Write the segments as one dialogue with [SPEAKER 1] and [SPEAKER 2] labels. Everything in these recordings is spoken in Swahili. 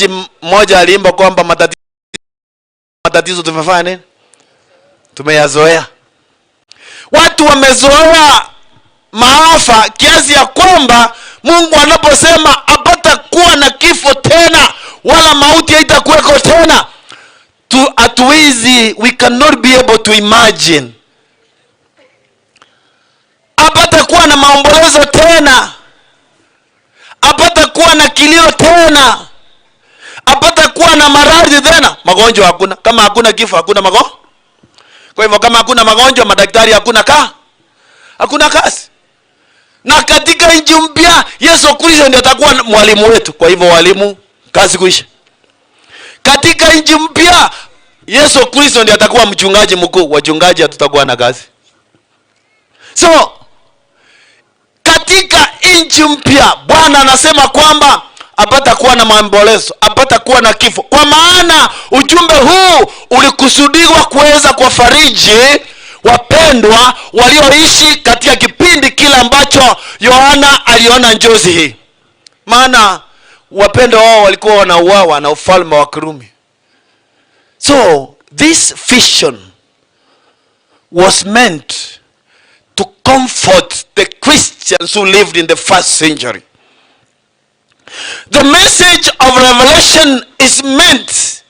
[SPEAKER 1] mmoja aliimba kwamba matatizo tumefanya nini? Tumeyazoea. Watu wamezoea maafa kiasi ya kwamba Mungu anaposema apata kuwa na kifo tena wala mauti haitakuweko tena, we cannot be able to imagine. Apata kuwa na maombolezo tena, apata kuwa na kilio tena, apata kuwa na maradhi tena. Magonjwa hakuna. Kama hakuna kifo hakuna magonjwa. Kwa hivyo kama hakuna magonjwa, madaktari hakuna kazi. Na katika nchi mpya Yesu Kristo ndiye atakuwa mwalimu wetu. Kwa hivyo walimu, kazi kuisha. Katika nchi mpya Yesu Kristo ndiye atakuwa mchungaji mkuu. Wachungaji hatutakuwa na kazi. So katika nchi mpya Bwana anasema kwamba apata kuwa na maombolezo, apata kuwa na kifo. Kwa maana ujumbe huu ulikusudiwa kuweza kuwafariji wapendwa walioishi katika kipindi kile ambacho Yohana aliona njozi hii. Maana wapendwa wao walikuwa wanauawa na ufalme wa Kirumi. So this vision was meant to comfort the Christians who lived in the first century. The message of Revelation is meant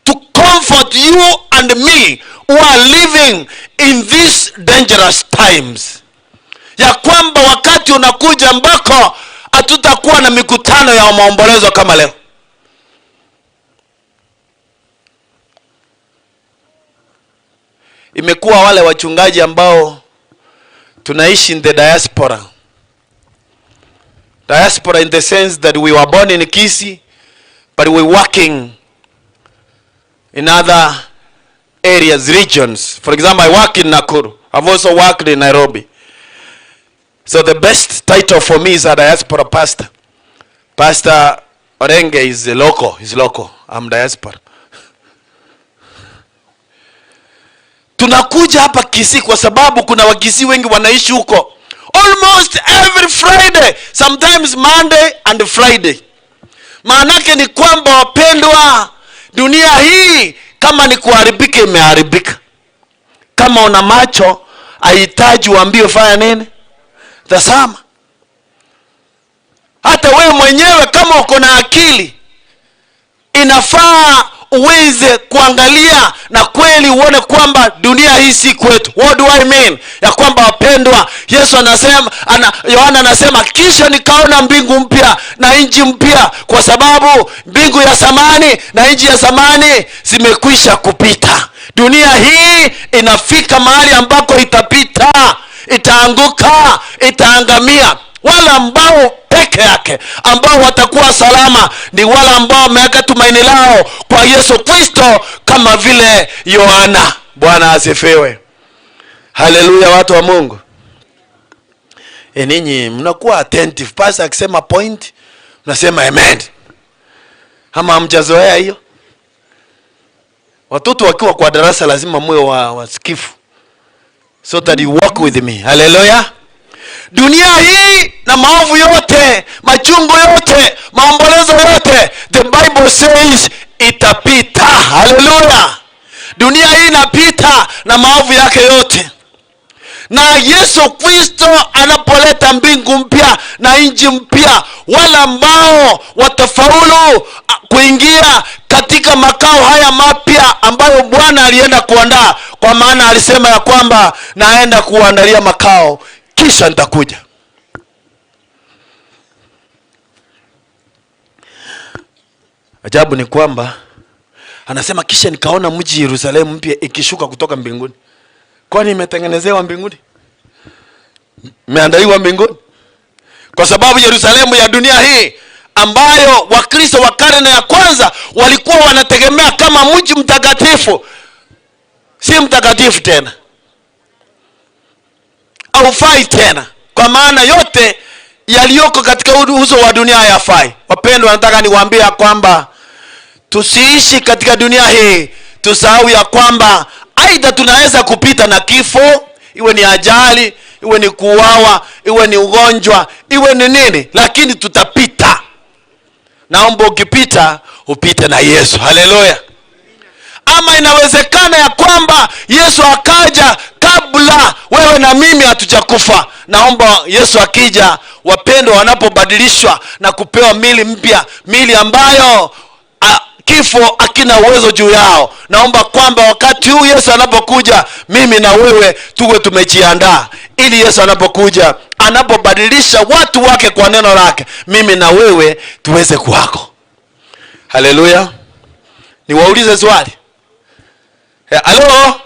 [SPEAKER 1] to comfort you and me who are living in these dangerous times. Ya kwamba wakati unakuja ambako hatutakuwa na mikutano ya maombolezo kama leo. Imekuwa wale wachungaji ambao tunaishi in the diaspora. Diaspora in the sense that we were born in Kisii, but we're working in other areas, regions. For example, I work in Nakuru. I've also worked in Nairobi. So the best title for me is a diaspora pastor. Pastor Orenge is local. He's local. I'm diaspora. Tunakuja hapa Kisii kwa sababu kuna Wakisii wengi wanaishi huko. Almost every Friday, sometimes Monday and Friday. Maanake ni kwamba wapendwa, dunia hii kama ni kuharibika imeharibika. Kama una macho haihitaji uambiwe fanya nini? Tazama. Hata wewe mwenyewe kama uko na akili inafaa uweze kuangalia na kweli uone kwamba dunia hii si kwetu. What do I mean? Ya kwamba wapendwa, Yesu anasema, Yohana anasema kisha nikaona mbingu mpya na nchi mpya, kwa sababu mbingu ya zamani na nchi ya zamani zimekwisha kupita. Dunia hii inafika mahali ambako itapita, itaanguka, itaangamia. Wale ambao peke yake ambao watakuwa salama ni wale ambao wameweka tumaini lao kwa Yesu Kristo, kama vile Yohana. Bwana asifiwe. Haleluya, watu wa Mungu. Ninyi mnakuwa attentive. Pastor akisema point, mnasema amen. Ama hamjazoea hiyo? Watoto wakiwa kwa darasa lazima moyo wasikifu. So that you walk with me. Haleluya. Dunia hii na maovu yote, machungu yote, maombolezo yote, the Bible says itapita. Haleluya. Dunia hii inapita na maovu yake yote. Na Yesu Kristo anapoleta mbingu mpya na nchi mpya, wale ambao watafaulu kuingia katika makao haya mapya ambayo Bwana alienda kuandaa. Kwa maana alisema ya kwamba naenda kuandalia makao kisha nitakuja. Ajabu ni kwamba anasema kisha nikaona mji Yerusalemu mpya ikishuka kutoka mbinguni. Kwani imetengenezewa mbinguni? Imeandaliwa mbinguni? Kwa sababu Yerusalemu ya dunia hii ambayo Wakristo wa karne ya kwanza walikuwa wanategemea kama mji mtakatifu, si mtakatifu tena. Haufai tena. Kwa maana yote yaliyoko katika uso wa dunia hayafai. Wapendwa, nataka niwaambie kwamba tusiishi katika dunia hii tusahau ya kwamba aidha tunaweza kupita na kifo, iwe ni ajali, iwe ni kuuawa, iwe ni ugonjwa, iwe ni nini, lakini tutapita. Naomba ukipita upite na Yesu. Haleluya. Ama inawezekana ya kwamba Yesu akaja kabla wewe na mimi hatujakufa. Naomba Yesu akija, wapendwa, wanapobadilishwa na kupewa mili mpya, mili ambayo kifo hakina uwezo juu yao, naomba kwamba wakati huu Yesu anapokuja, mimi na wewe tuwe tumejiandaa, ili Yesu anapokuja, anapobadilisha watu wake kwa neno lake, mimi na wewe tuweze kuwako. Haleluya. Niwaulize swali. Halo?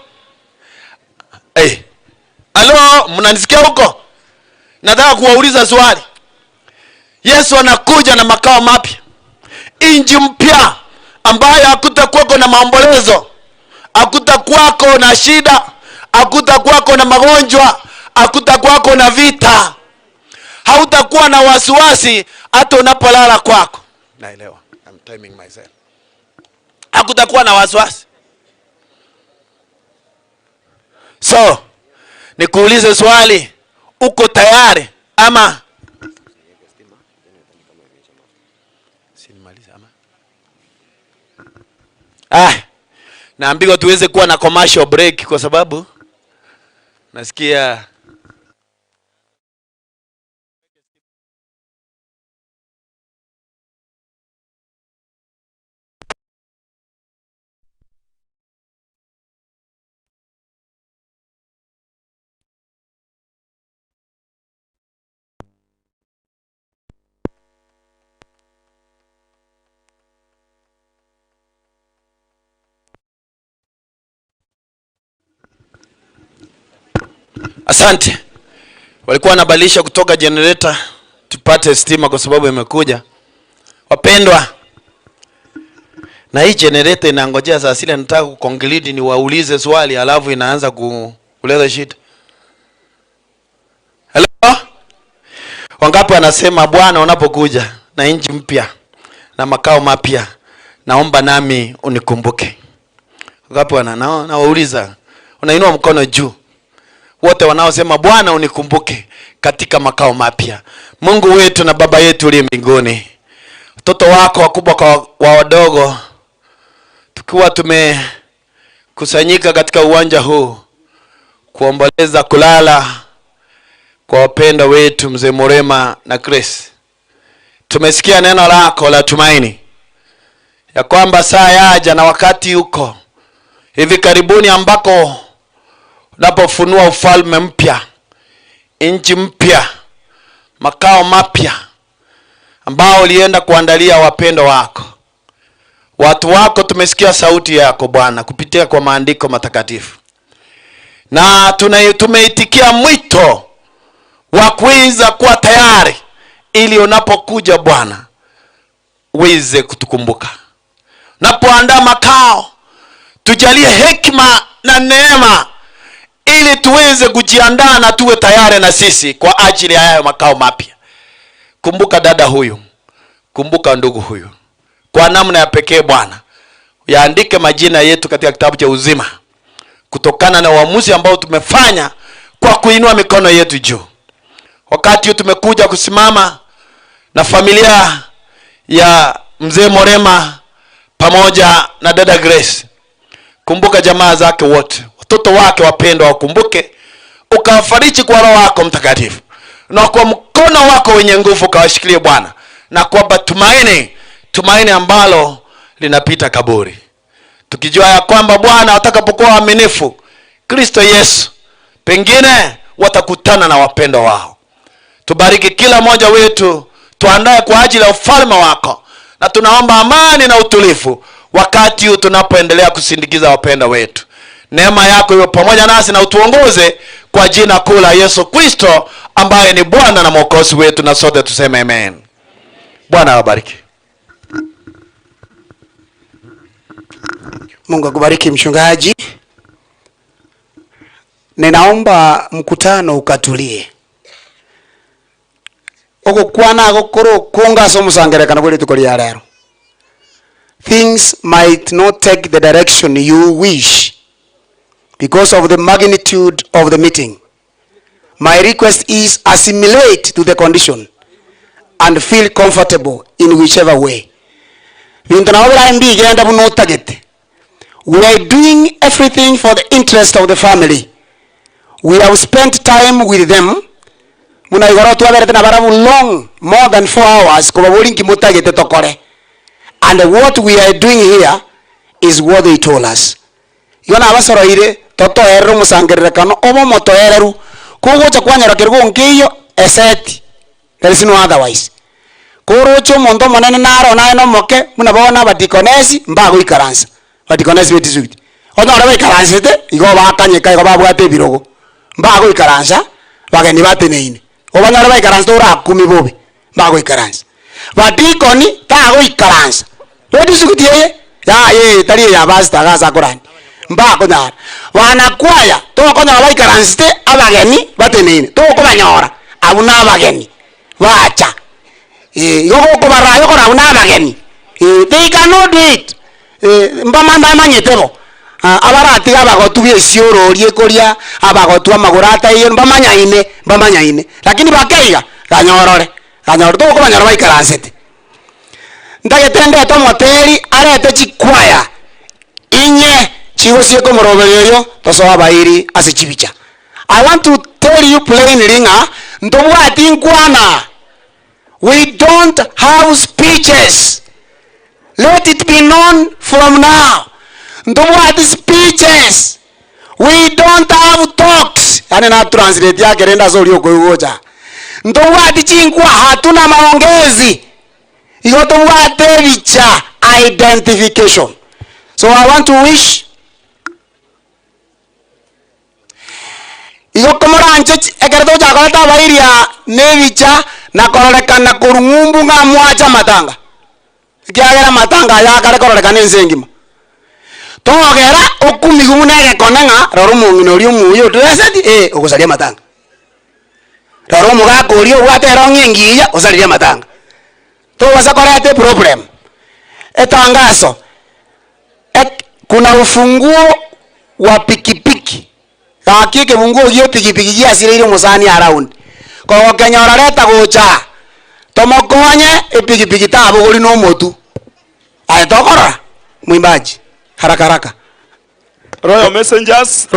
[SPEAKER 1] Halo, mnanisikia huko? Nataka kuwauliza swali. Yesu anakuja na makao mapya, inji mpya ambayo hakutakuwako na maombolezo, hakutakuwako na shida, hakutakuwako na magonjwa, hakutakuwako na vita, hautakuwa na wasiwasi hata unapolala kwako. Naelewa, I'm timing myself. Hakutakuwa na wasiwasi. So, nikuulize swali, uko tayari ama sinimaliza ama? Naambiwa tuweze kuwa na commercial break kwa sababu nasikia asante. Walikuwa wanabadilisha kutoka generator tupate stima kwa sababu imekuja. Wapendwa, na hii generator inangojea saa sile, nataka kukonglidi ni waulize swali alafu inaanza kuleta shida. Hello? Wangapi wanasema Bwana unapokuja na inji mpya na makao mapya, naomba nami unikumbuke? Wangapi wauliza? Unainua mkono juu. Wote wanaosema Bwana unikumbuke katika makao mapya. Mungu wetu na Baba yetu uliye mbinguni, watoto wako wakubwa kwa wadogo, tukiwa tumekusanyika katika uwanja huu kuomboleza kulala kwa wapenda wetu mzee Morema na Chris, tumesikia neno lako la tumaini ya kwamba saa yaja na wakati uko hivi karibuni ambako unapofunua ufalme mpya, nchi mpya, makao mapya ambao ulienda kuandalia wapendo wako, watu wako. Tumesikia sauti yako Bwana kupitia kwa maandiko matakatifu, na tumeitikia mwito wa kuweza kuwa tayari ili unapokuja Bwana uweze kutukumbuka. Unapoandaa makao, tujalie hekima na neema ili tuweze kujiandaa na tuwe tayari na sisi kwa ajili ya hayo makao mapya. Kumbuka dada huyu, kumbuka ndugu huyu kwa namna ya pekee Bwana. Yaandike majina yetu katika kitabu cha uzima kutokana na uamuzi ambao tumefanya kwa kuinua mikono yetu juu. Wakati tumekuja kusimama na familia ya mzee Morema pamoja na dada Grace, kumbuka jamaa zake wote, watoto wake wapendwa, wakumbuke, ukawafariji kwa Roho wako Mtakatifu, na kwa mkono wako wenye nguvu kawashikilie Bwana, na kwa tumaini ambalo linapita kaburi, tukijua ya kwamba Bwana watakapokuwa waaminifu Kristo Yesu, pengine watakutana na wapendwa wao. Tubariki kila mmoja wetu, tuandae kwa ajili ya ufalme wako, na tunaomba amani na utulivu wakati huu tunapoendelea kusindikiza wapendwa wetu. Neema yako iwe pamoja nasi na utuongoze kwa jina kuu la Yesu Kristo ambaye ni Bwana na Mwokozi wetu, na sote tuseme amen. Bwana awabariki.
[SPEAKER 2] Mungu akubariki mchungaji. Ninaomba mkutano ukatulie. Oko kwana gokoro konga so musangerekana kuli tukoli ya lero. Things might not take the direction you wish because of the magnitude of the meeting. My request is assimilate to the condition and feel comfortable in whichever way. bintu na obira mbi genda buno target. We are doing everything for the interest of the family. We have spent time with them. Muna igoro twaberete na barabu long, more than 4 hours kubabuli nkimutagete tokore. And what we are doing here is what they told us. Yona abasoro ire toto ero musangerekano obo moto ereru kugocha kwanyara kirgo nkiyo eseti. There is no otherwise. Korocho mondo monene naro na eno moke muna bona badikonesi mbago ikaransa. Badikonesi betisuti. Ono ora ikaransa te igo bakanyeka igo babwate birogo. Mbago ikaransa bageni bateneine. Obanya ora ikaransa ora 10 bobe. Mbago ikaransa. Badikoni tago ikaransa. Betisuti ye ya ye tari ya basta gaza korani. Mbago nyara. Wanakwaya to konya ora ikaransa te abageni bateneine. To ko banyora abuna abageni. Wacha. Yoko kubara yoko na una bageni. They cannot do it. Mbamanda manyetero. Abarati abagotu byesioro lyekoria abagotu amagurata iyo mbamanya ine. Lakini bakeiga ganyorore. Ganyorore to kubanyora baikaransete. Ndagetende to moteri arete chikwaya. Inye chigosie ko morobereyo toso abairi ase chibicha. I want to tell you plainly nga ndobwati nkwana. We don't have speeches. Let it be known from now. Ndobwati speeches. We don't have talks. Yani na translate yake renda zori okoyoja. Ndobwati chinkwa hatuna maongezi. Yotobwate bicha identification. So I want to wish Yokomoranje ekerto jakalata bairia nevicha na korolekana kurungumbu nga mwacha matanga. Kiagera matanga ya kare korolekana ensengima. Togera okumi gumunege konanga roro Mong'ina ori omuyo treseti ogosaria matanga. Roro mugako ori obwatera ongengiya osaria matanga. Togasa korete problem. Etangazo. Kuna ufunguo wa pikipiki. Kakike mungu hiyo pikipiki ya sire ile musani around. Kwa Kenya leta gocha. Tomokonye pikipiki tabo goli no motu. Ayatokora mwimbaji. Haraka.
[SPEAKER 3] Royal Messengers.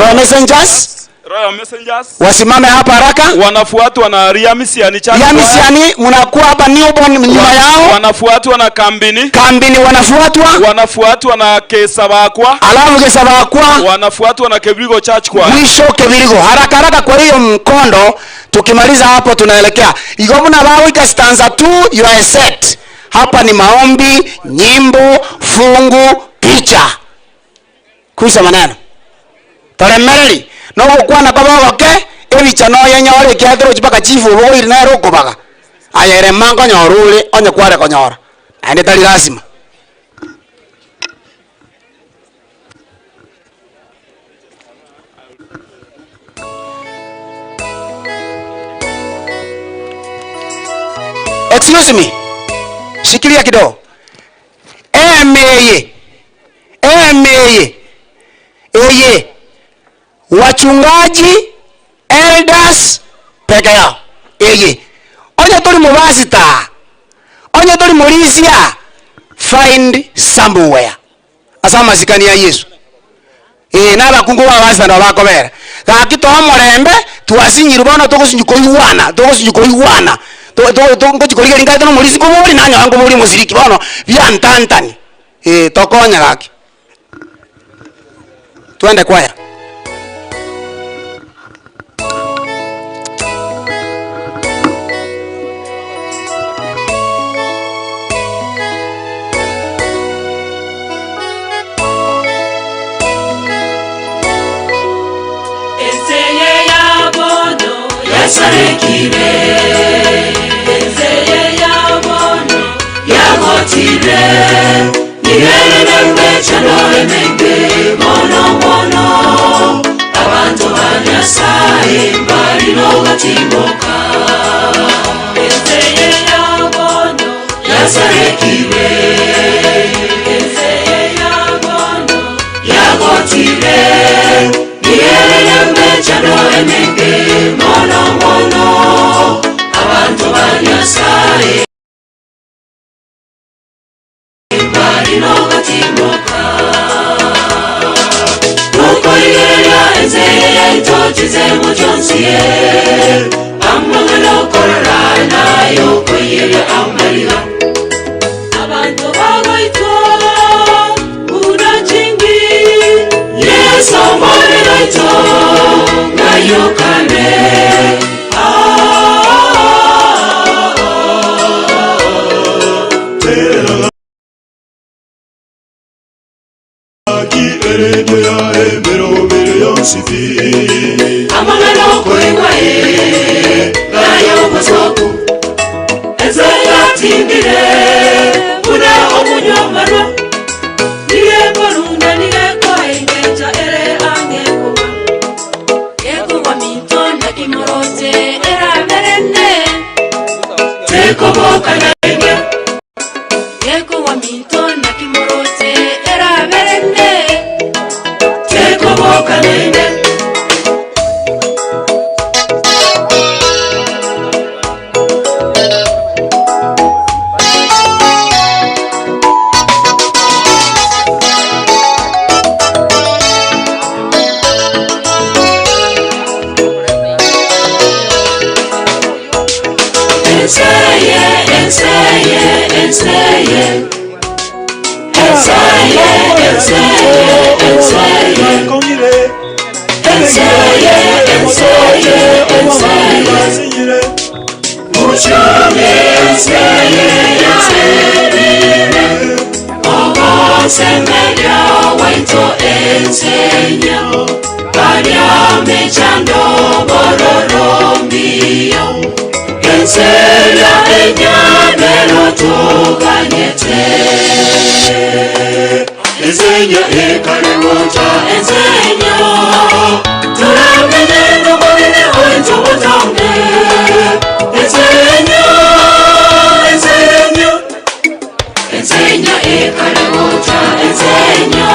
[SPEAKER 2] Wasimame hapa haraka.
[SPEAKER 3] Wanafuatwa na Riamisiani chana.
[SPEAKER 2] Riamisiani mnakuwa hapa newborn nyuma yao.
[SPEAKER 3] Wanafuatwa na Kambini.
[SPEAKER 2] Kambini wanafuatwa.
[SPEAKER 3] Wanafuatwa na Kesabakwa.
[SPEAKER 2] Alafu Kesabakwa.
[SPEAKER 3] Wanafuatwa na Kebirigo Church kwa.
[SPEAKER 2] Mwisho Kebirigo. Haraka kwa hiyo mkondo tukimaliza hapo tunaelekea. Igomuna bawo ikastanza 2 you are set. Hapa ni maombi, nyimbo, fungu, picha. Kuisa maneno. Tolemereri. No gukwana kabogoke ebicha no yenyore kiathiro chipaka chifu bo iri na roko baga ayere mango nyorule onye kware konyora ande tali lazima excuse me shikilia kidogo emeye wachungaji elders peke yao onye tuli mubasita onye tuli mulisia find somewhere asama zikani ya Yesu naba kungu wa basita ndo bakobera kakito omorembe tuasinyiru bono togosinjuko iwana ngochikoriga lingaito no mulisi kubuli nanyo ango buli musiriki bono byantantani tokonya gaki twende kwaya.
[SPEAKER 4] Yasarekire Ezeye yabono Yagotire Nirele mechano emenge Mono Abantu banyasaye Mbari no gatimoka Ezeye yabono Yasarekire Ezeye yabono Yagotire Nirele mechano emenge Mono Abantu banyasaye Mbari Mochize mojonsie Amangalo korana Yoko yele amaliga Abantu bagoito Una chingi Yes amari gaito Ngayokane Amangalo koigwae Gayo masoku Ezaya tindire Una Onyamora Nige korunda nige koengeja ere angekuma Yeko wa minto na kimorote era merende Teko boka na enge Yeko wa minto na kimorote era merende Teko boka na enge Ensenya ekale wota ensenya Turamene no monene ointo botambe Ensenya Ensenya Ensenya ekale wota ensenya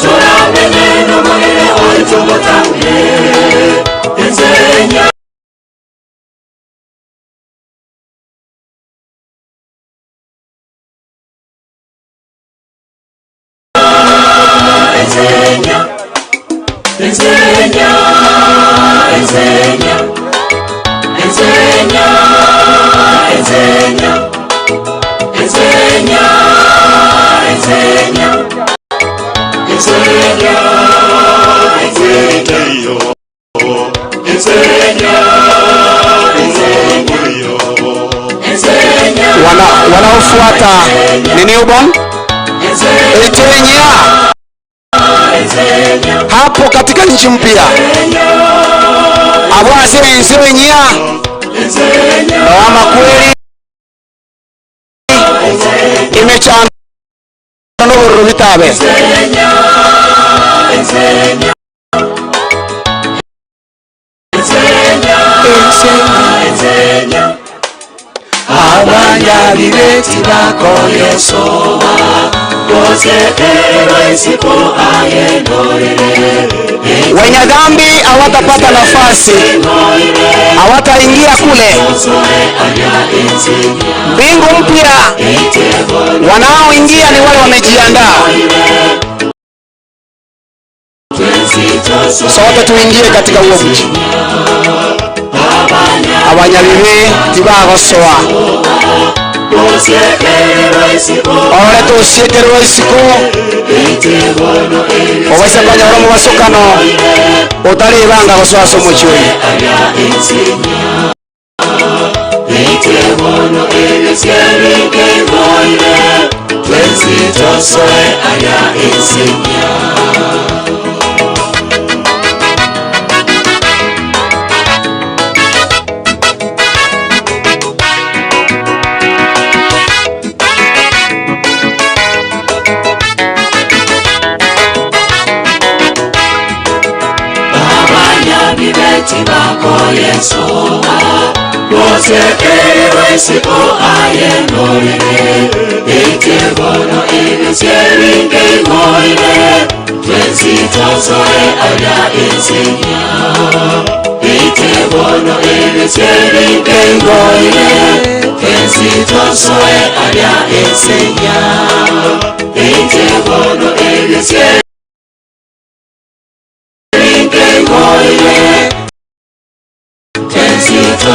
[SPEAKER 4] Turamene no monene ointo botambe Ensenya Ensenya, ensenya, ensenya, ensenya, ensenya, ensenya, ensenya, ensenya, ensenya, ensenya,
[SPEAKER 2] wanaofuata ni newborn ensenya hapo katika nchi mpya abwase ensenya na kweli imechana no vitabe ensenya ensenya ensenya abanya bibeti bako Yesu wenye dhambi hawatapata nafasi, hawataingia kule. Mbingu mpya wanaoingia ni wale wamejiandaa. Sote tuingie katika huo mji. Abanyabibi tibagosoa Ore tusiekero isiko Owese Manyoro mu basukano Utali ibanga gosoa somo chiwe
[SPEAKER 4] Tibako Yesu Kosekere Siko Ayenore Itebono Ibiseringe Moine Twensi Tosoe Aya Insinya Itebono Ibiseringe Moine Twensi Tosoe Aya Insinya Itebono Ibiseringe Moine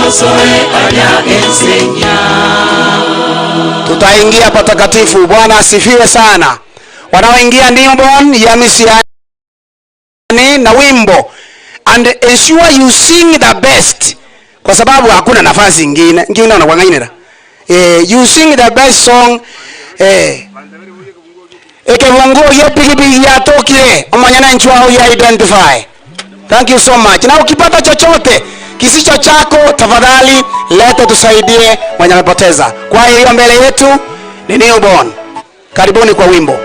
[SPEAKER 4] tosoe alia ensenya.
[SPEAKER 2] Tutaingia patakatifu. Bwana asifiwe sana. Wanaoingia newborn ya misiani na wimbo, and ensure you sing the best, kwa sababu hakuna nafasi nyingine unakwanganyira. You sing the best song. Ekebungo yo pigipigi ya tokile omanyana nchwa ya identify. Thank you so much. Na ukipata chochote kisicho chako, tafadhali leta tusaidie mwenye amepoteza. Kwa hiyo mbele yetu ni newborn. Karibuni kwa wimbo.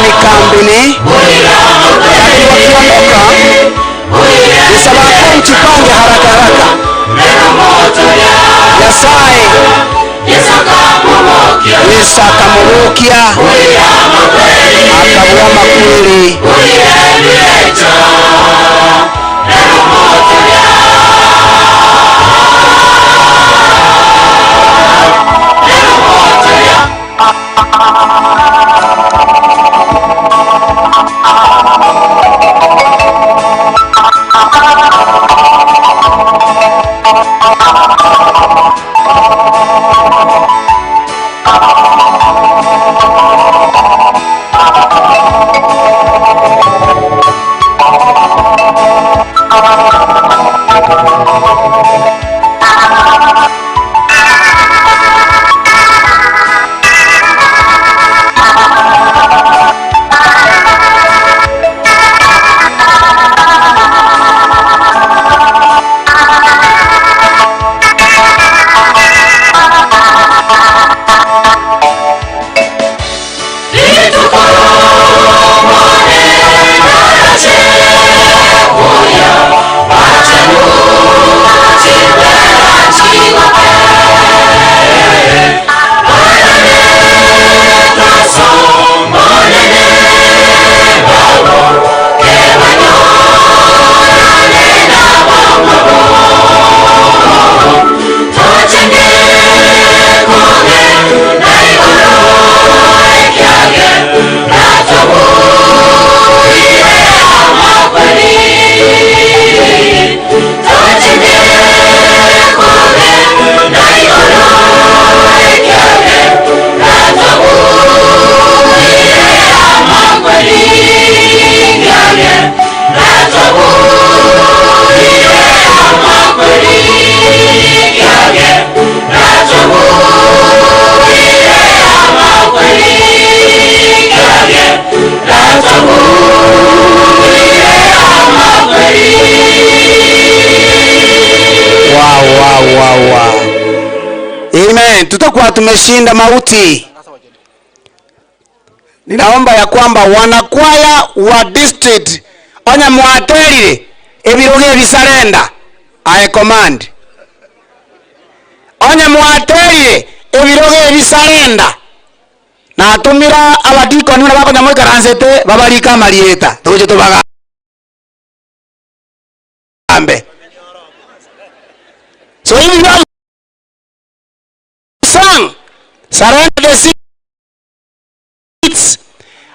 [SPEAKER 2] ni kambini wakiondoka nisabako mchipange haraka Yasaye Yesakamurukia akabua makweli Amen. Tutakuwa tumeshinda mauti. Ninaomba ya kwamba wanakwaya wa district Onyamora ebiroge bisarenda. I command. Onyamora ebiroge bisarenda. Na atumira abadiko nuna bako nyamwe karansete babalika marieta. Tuje tubaga. Ambe. So hivi surrender the seats.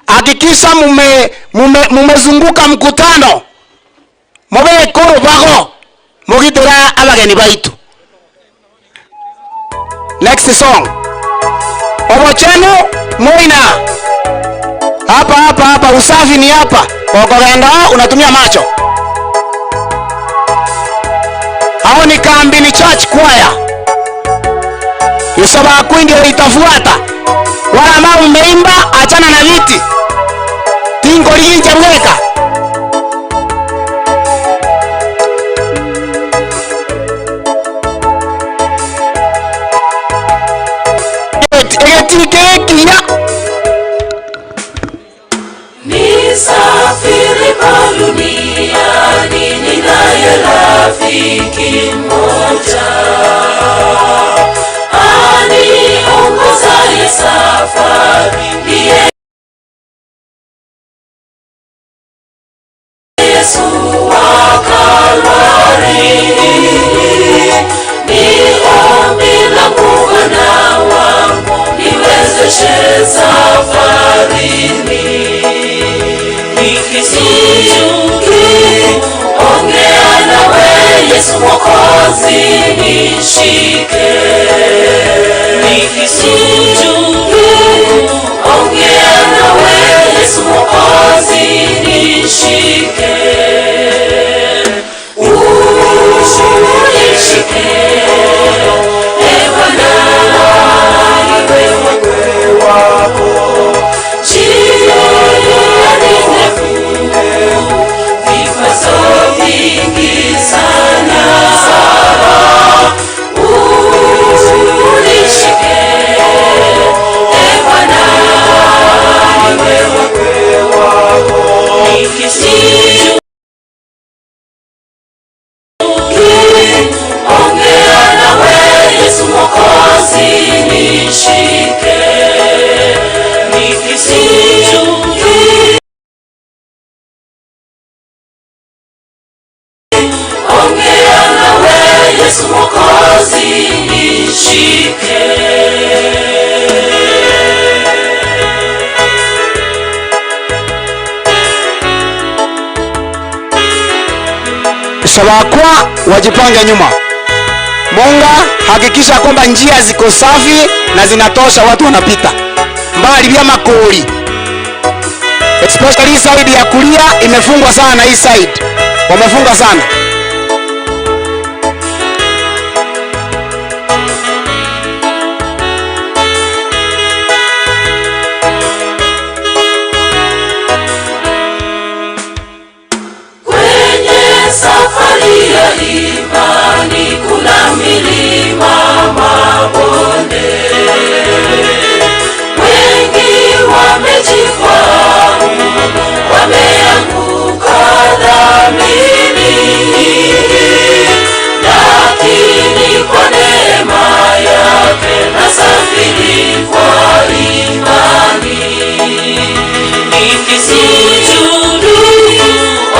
[SPEAKER 2] Hakikisha mumezunguka mkutano. Mobe koro bago. Mugitera abageni baitu. Next song. Omochokoro Mong'ina. Hapa usafi ni hapa. Okogenda unatumia macho. Hao ni kambini church choir. Yusaba kuingia itafuata. Wala ambao umeimba achana na viti. Tingo linje mweka.
[SPEAKER 4] Nisafiri kwa duniani ninaye rafiki mmoja. Ongozaye safari ndiye Yesu wa Kalvari. Ni ombi langu Bwana wangu niwezeshe safarini. Nikishuki ongea nawe Yesu Mwokozi nishike. Nikishuki ongea nawe Yesu Mwokozi nishike. Unishike Bwana iwe wako. Njia ni ndefu, vikwazo vingi sana. Unishike Bwana iwe wako.
[SPEAKER 2] Sabakwa wajipange nyuma. Munga, hakikisha kwamba njia ziko safi na zinatosha watu wanapita. Mbali vya makoli. Especially side ya kulia imefungwa sana, hii side. Wamefunga sana.
[SPEAKER 4] Safari ya imani kuna milima, mabonde, wengi wamejikwaa, wameanguka dhambini, lakini kwa neema yake nasafiri kwa imani, nikisujudu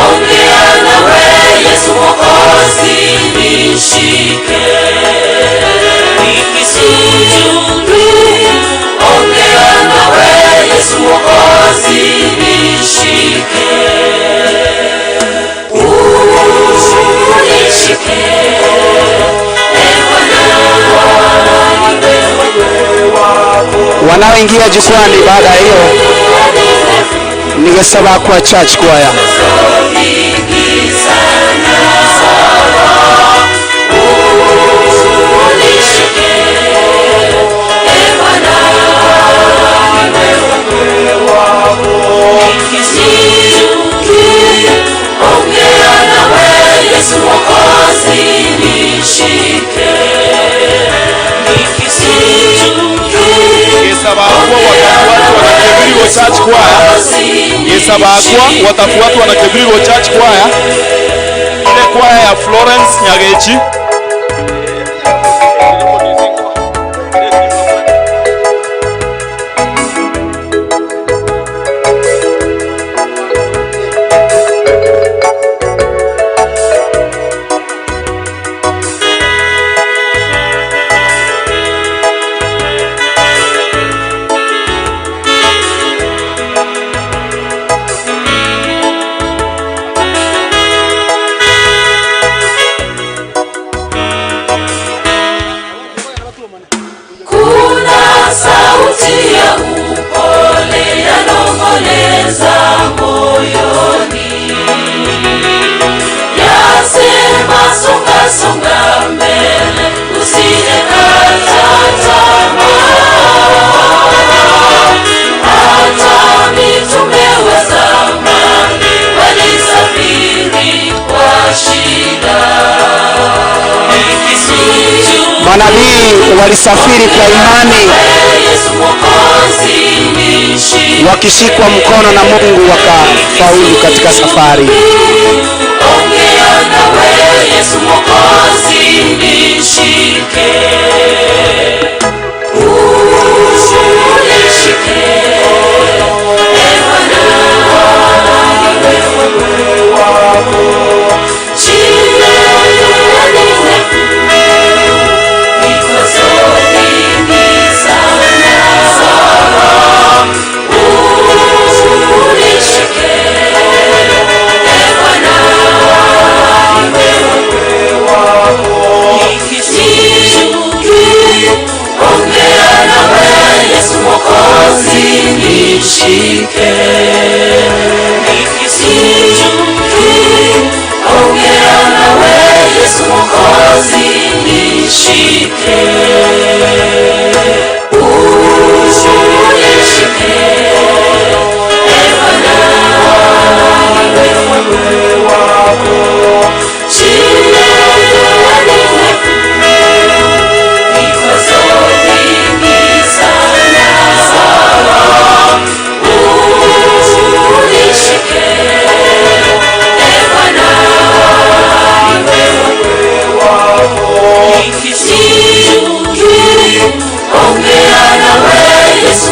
[SPEAKER 4] ongea nawe Yesu Mwokozi nishike, nikisujudu ongea nawe Yesu Mwokozi nishike, unishike
[SPEAKER 2] wanaoingia jukwani. Baada ya hiyo ningesema kwa church choir.
[SPEAKER 4] Yesu Mwokozi nishike,
[SPEAKER 3] Yesabakwa watafuatwa na Kebirigo Church Choir. Ile kwaya ya Florence Nyagechi.
[SPEAKER 2] Manabii walisafiri kwa imani, wakishikwa mkono na Mungu wakafaulu katika safari.
[SPEAKER 4] Ongea nawe Yesu Mwokozi nishike, unishike nishike, ongea nawe Yesu Mwokozi nishike, unishike Bwana wewe wako chini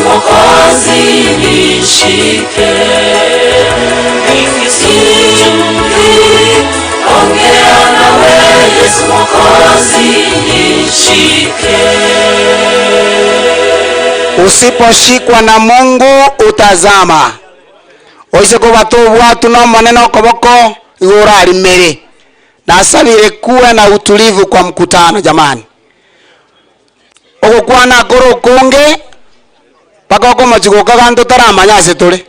[SPEAKER 4] Mwokozi nishike, ongea nawe Yesu Mwokozi nishike.
[SPEAKER 2] Usiposhikwa na Mungu utazama. Oise ko batu watu no maneno koboko igora rimere. na sabire kuwe na utulivu kwa mkutano jamani. Ogokwana koro konge paka kwa majiguka kanto taramanya setole.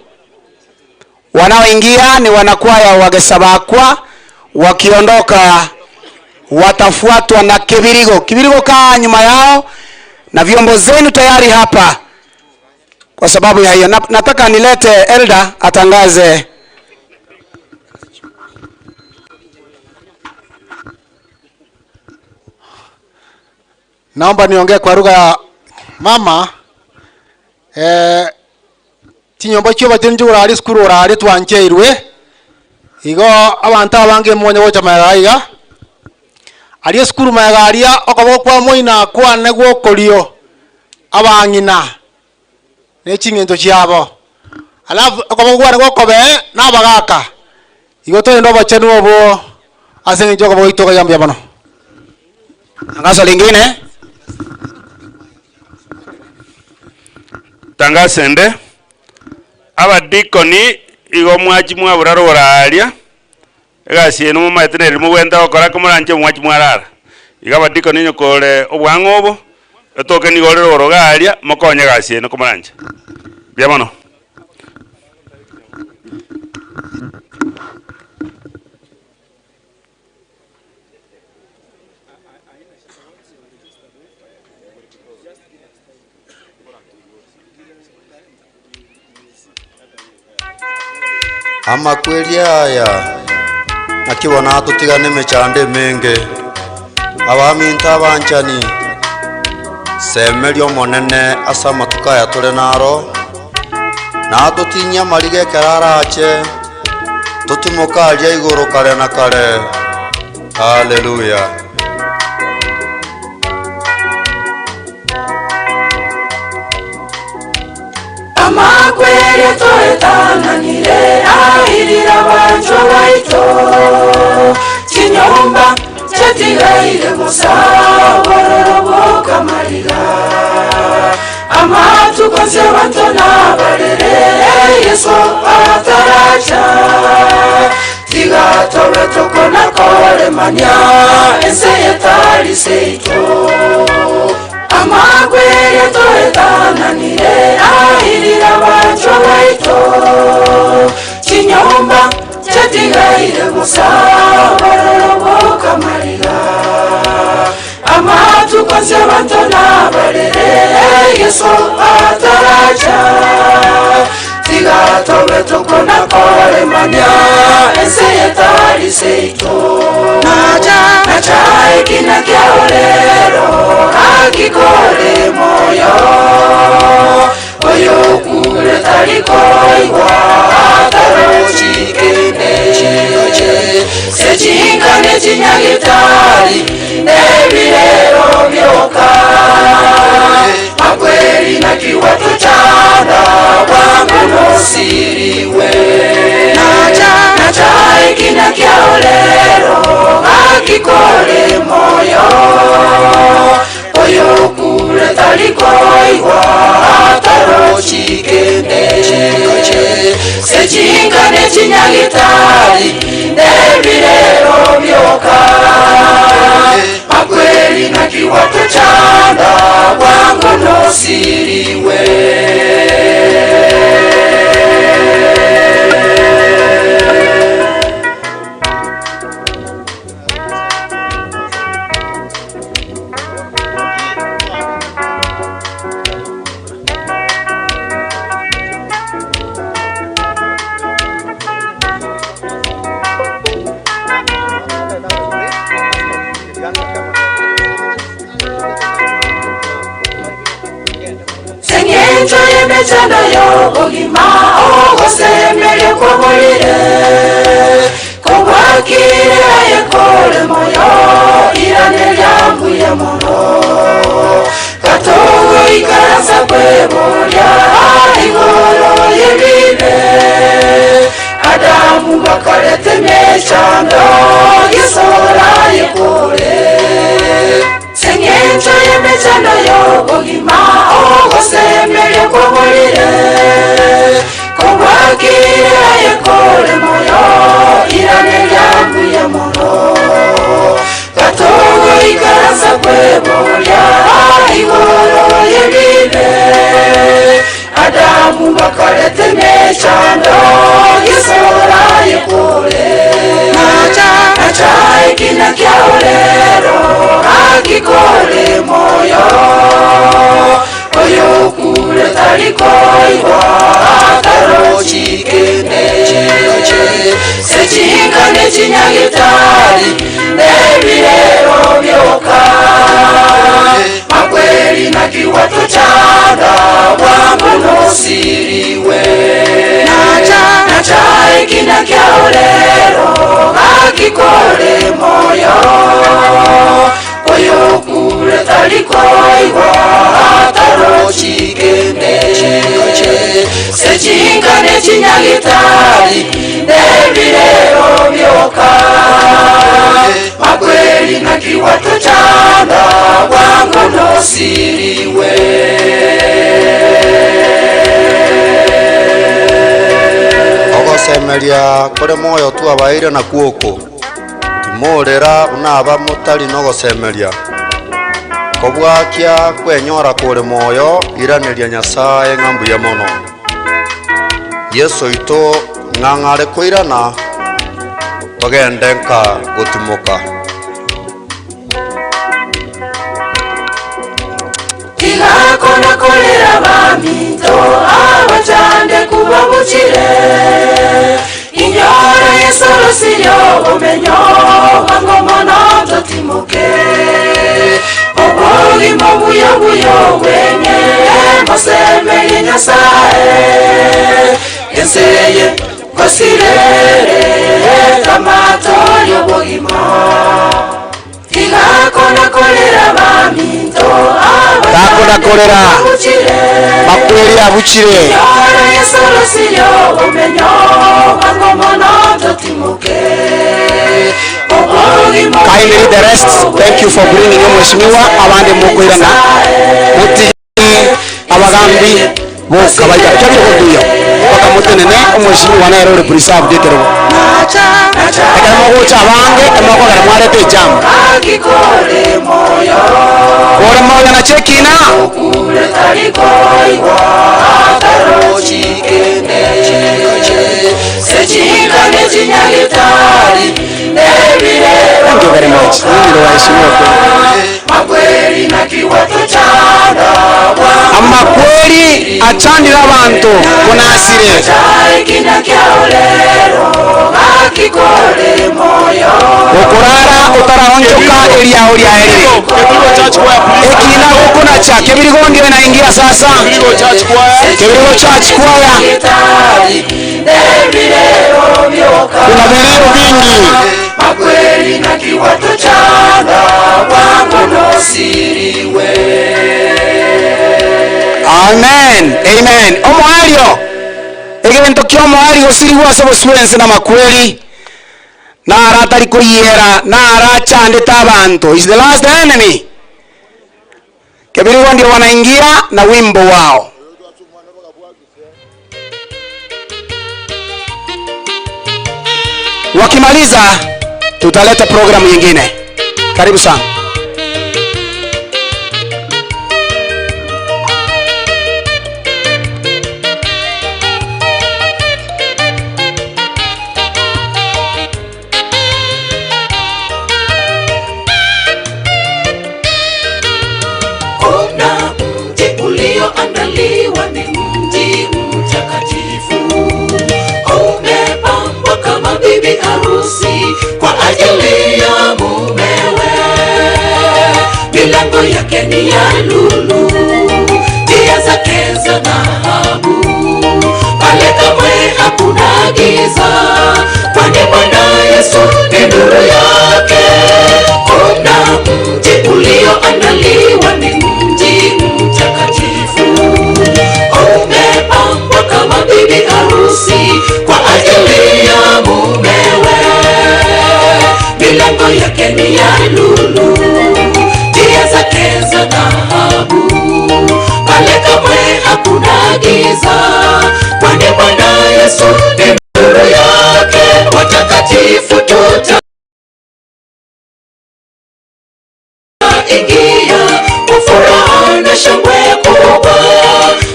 [SPEAKER 2] Wanaoingia ni wanakwaya wagesabakwa, wakiondoka watafuatwa na kibirigo. Kibirigo kaa nyuma yao na vyombo zenu tayari hapa. Kwa sababu ya hiyo nataka nilete Elda atangaze.
[SPEAKER 5] Naomba niongee kwa lugha ya mama. Tinyomba cyo batenje urari skuru urari twancheirwe. Igo abantu abange monye bocha magaiga. Ali skuru magaria okabokwa moina kwa negwo kolio. Abangina. Nechingento chiabo. Alafu okabokwa negwo kobe na bagaka. Igo to ndo bachenu obo asenge joko boito kayambya bano.
[SPEAKER 2] Tangazo lingine.
[SPEAKER 6] Tangasende abadikoni igo mwachi mwaburaro oralia egasi eno mumaetenere mugwenda okora komoranje mwachi mwarara iga abadikoni nyokore obwangobo etoke ni gore orogalia mokonye gasi eno komoranje biamono.
[SPEAKER 7] Amakweli aya nakibona tutigane mechande menge abaminta abanchani semelyo monene asa matukaya tole naro na tutinya marige kararache tutumukalya iguru kare na kare. Haleluya.
[SPEAKER 4] Amakweli toetananire airira bancho baito Chinyomba chetigaire musa bororoboka mariga Amatu konse bantona barere Yesu ataracha Tiga tobe tokona kore manya Ense yetari seito Amakweli toetananire airira bancho baito Chinyomba chetigaire musa bororoboka mariga Amatu konse bantona barere Yesu ataracha Tiga tobe tokona kore manya Ense yetari seito Nacha ekina kia olero Akikore moyo Oyo kure taliko iwa Ataro chikene Sechingane chinyagitari Nebirero myoka Makweli na kiwato chanda Wangu nosiriwe Nacha ekina kia olero Akikore moyo Oyo kure taliko iwa Ataro chikene Sechingane chinyagitari Nebirero myoka Makweli na kiwato chanda Wangu nosiriwe Senge emechando yo ogima ogosemelye kwogolire kogwakire ayekole moyo irane lyambuye mono katogo ikarasa kwebolya igoro yebibe Adamu bakalete mechando yesora yekole Sengencho yemechando yo ogima ogosemelye kwogolire kogwakire ayekole moyo irane lyambuye mono mechando gisora yekule nacha ikina kyaolero akikole moyo oyo kule taliko iwa ataro chikene sechinga nechinyagitari nebirero byoka makweli na kiwato chanda bwangu nosiriwe nacha ikina kyaolero akikole moyo oyo kule taliko iwa ataro chikene sechinga nechinyagitari nebirero byoka makweli na kiwato chanda bwangu nosiriwe
[SPEAKER 7] ogosemeria kore moyo tu abaire na kuoko timorera unaba mutari nogosemeria kobwakia kwenyora kore moyo iraniria Nyasaye ng'ambu ya mono Yesu ito ng'ang'are koirana bagende nka gutimuka
[SPEAKER 4] igakona kolera baminto abachande kubabuchire inyora yesoro siyo omenyo wangomono totimuke obogi mobuyo wenye maseme Nyasaye yenseye kosirere kamato yobogimo igakona kolera baminto
[SPEAKER 2] Takona kolera makweli abuchire
[SPEAKER 4] yesoro siyo omenyo wangomono totimuke
[SPEAKER 2] kindly the rest. Thank you for bringing your mheshimiwa abande mukwirana muti abagambi boka baja cyabyo kuduyo baka mutenene umheshimiwa na rero preserve detero akama gocha abange amako gara mwarete jam
[SPEAKER 4] akikole moyo
[SPEAKER 2] kore moyo na chekina
[SPEAKER 4] kule taliko iwa ataro chikene sechinga nechinyagitari nebirero
[SPEAKER 2] thank you very much ndio waheshimiwa
[SPEAKER 4] makweli na kiwato chanda
[SPEAKER 2] amakweli achandira abantu kunasire
[SPEAKER 4] ikina kyaolero akikole moyo
[SPEAKER 2] okurara utaraonjoka elia eri ekina gukuna cha kebirigo ndio inaingia sasa kebirigo church choir kuna vilio vingi
[SPEAKER 4] makweli na kiwato chanda wangu nosiriwe
[SPEAKER 2] amen amen omwario egento kyo omwario siriwa sabo swense na makweli na aratari kuyera na arachandeta abantu is the last enemy kebirigo ndio wanaingia na wimbo wao wakimaliza tutaleta programu nyingine karibu sana
[SPEAKER 4] ulioandaliwa ni mji mtakatifu umepambwa kama bibi harusi kwa ajili ya mumewe milango yake ni ya lulu njia zake za dhahabu pale kamwe hakuna giza kwani Bwana Yesu ni nuru yake kuna mji ulioandaliwa ni mji mtakatifu umepambwa kama bibi harusi kwa ajili ya mumewe milango yake ni ya lulu njia zake za dhahabu pale kamwe hakuna giza kwani Bwana Yesu ni nuru yake watakatifu tuta ingia ufuraha na shangwe kubwa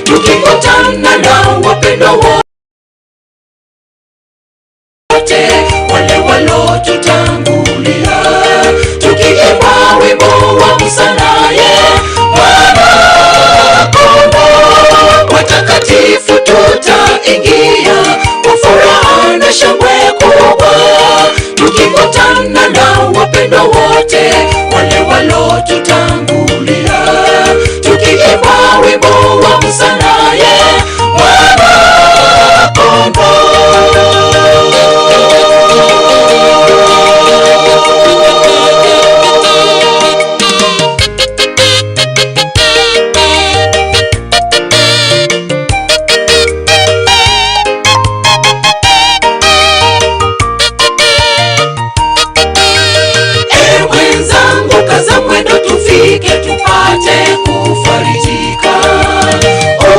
[SPEAKER 4] tukikutana na wapendwa tukikutana na wapendwa wote wale walotutangulia, tukiimba wimbo wa msanaye Mwana Kondoo. Tupate kufarijika,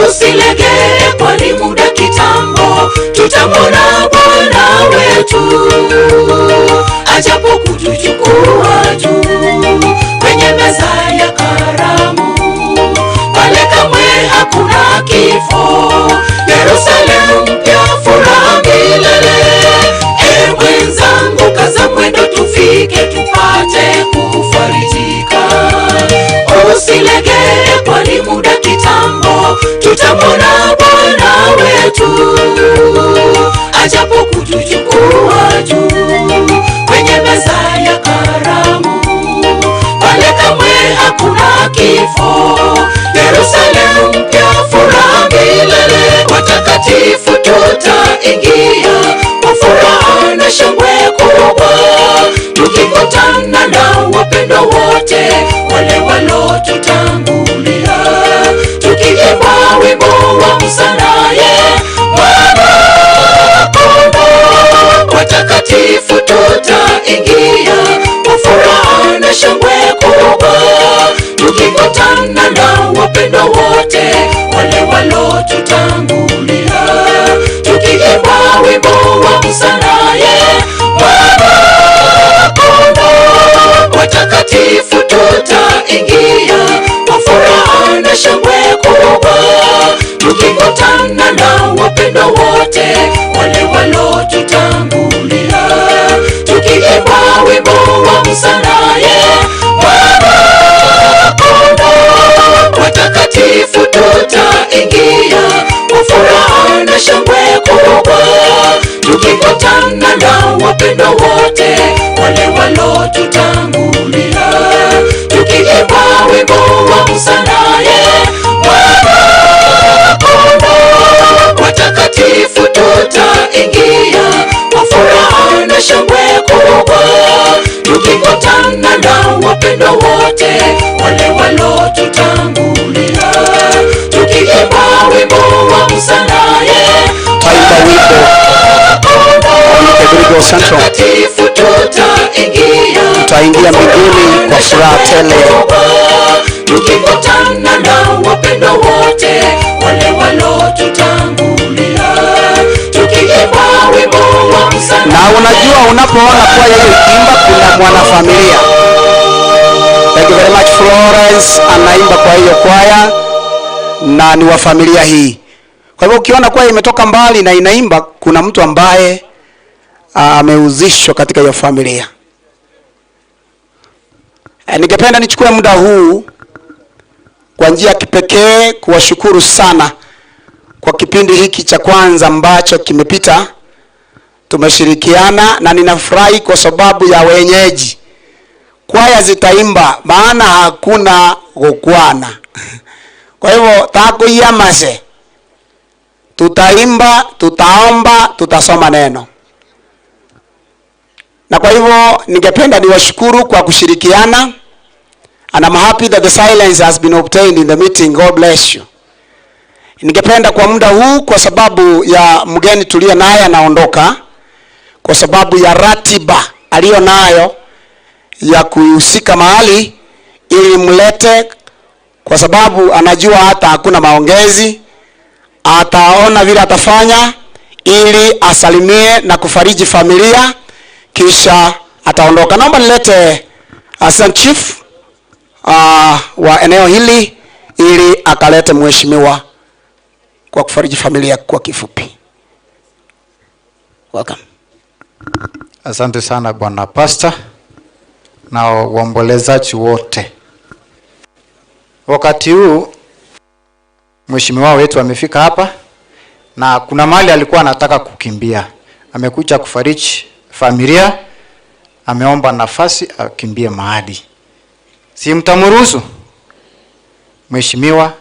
[SPEAKER 4] usilegee kwani muda kitambo tutamwona Bwana wetu ajapo kutuchukua juu kwenye meza ya karamu. Pale kamwe hakuna kifo, Yerusalemu mpya, furaha milele. Mwenzangu kaza mwendo tufike tupate kufarijika, usilegee kwani muda kitambo tutamwona Bwana wetu ajapo kutuchukua juu kwenye meza ya karamu. Pale kamwe hakuna kifo, Yerusalemu mpya, furaha milele. Watakatifu tutaingia kwa furaha na shangwe kubwa, tukikutana na wapendwa wote wale walotutangulia, tukiimba wimbo wa msanaye Mwana Kondoo. Watakatifu tutaingia kwa furaha na shangwe kubwa, tukikutana na wapendwa wote wale walotutangulia, tukiimba wimbo wa msanaye Mwana Kondoo. Watakatifu tutaingia kwa furaha na shangwe kubwa, tukikutana na wapendwa wote wale walotutangulia, tukiimba wimbo wa msanaye Mwana Kondoo. Watakatifu tutaingia kwa furaha na shangwe kubwa, tukikutana na wapendwa wote wale walotutangulia, tukiimba wimbo wa msanaye Mwana Kondoo. Watakatifu tutaingia kwa furaha na shangwe kubwa, tukikutana na wapendwa wote wale walotutangulia, tukiimba wimbo wa msanaye Watakatifu
[SPEAKER 2] tutaingia mbinguni kwa furaha tele,
[SPEAKER 4] tukikutana na wapendwa wote wale walotutangulia, tukiimba wimbo wa msanaye.
[SPEAKER 2] Na unajua unapoona kwa hiyo ikiimba kuna mwanafamilia. Thank you very much Florence, anaimba kwa hiyo kwaya na ni wa familia hii. Kwa hivyo ukiona kwaya imetoka mbali na inaimba, kuna mtu ambaye ameuzishwa katika hiyo familia. Ningependa nichukue muda huu kwa njia ya kipekee kuwashukuru sana kwa kipindi hiki cha kwanza ambacho kimepita. Tumeshirikiana na ninafurahi kwa sababu ya wenyeji. Kwaya zitaimba maana hakuna gukwana. Kwa hivyo takuiyamase. Tutaimba, tutaomba, tutasoma neno. Na kwa hivyo ningependa niwashukuru kwa kushirikiana. And I'm happy that the silence has been obtained in the meeting. God bless you. Ningependa kwa muda huu kwa sababu ya mgeni tulio naye anaondoka, kwa sababu ya ratiba aliyo nayo ya kuhusika mahali ili mlete, kwa sababu anajua hata hakuna maongezi, ataona vile atafanya ili asalimie na kufariji familia kisha ataondoka. Naomba nilete Assistant Chief wa eneo hili ili akalete mheshimiwa kwa kufariji familia kwa kifupi. Welcome.
[SPEAKER 8] Asante sana Bwana Pastor na waombolezaji wote. Wakati huu mheshimiwa wetu amefika hapa na kuna mahali alikuwa anataka kukimbia. Amekuja kufariji familia ameomba nafasi akimbie mahali. Si mtamruhusu? Mheshimiwa,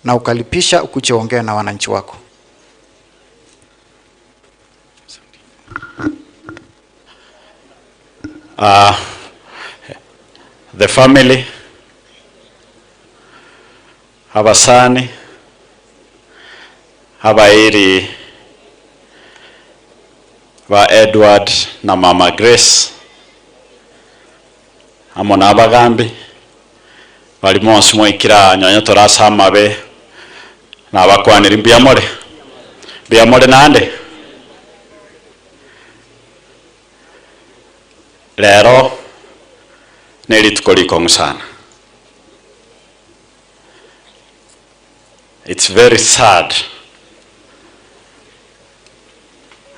[SPEAKER 8] na ukalipisha ukuche ongea na wananchi wako.
[SPEAKER 9] The family, abasani, abairi ba Edward na Mama Grace, amona abagambi bali monsi moikira nyonyo torasa amabe na abakwanira mbiamore nande lero nelitukoliko sana. It's very sad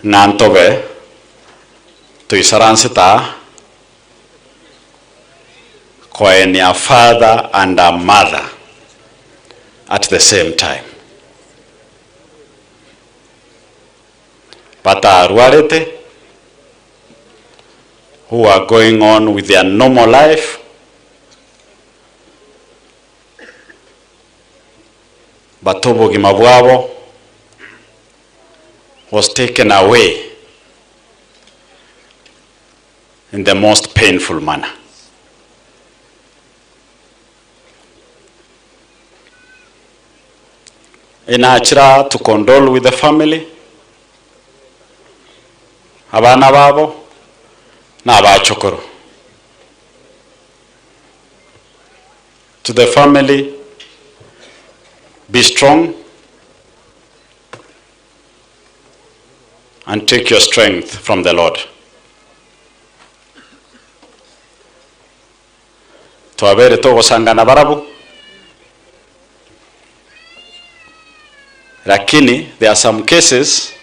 [SPEAKER 9] nantobe tuisaransita koeni a father and a mother at the same time. Bataruarete who are going on with their normal life, batobo gimabwabo was taken away in the most painful manner. Inachira to condole with the family, abana babo na Omochokoro. To the family, be strong and take your strength from the Lord. Tuabere togo sangana barabu. Lakini there are some cases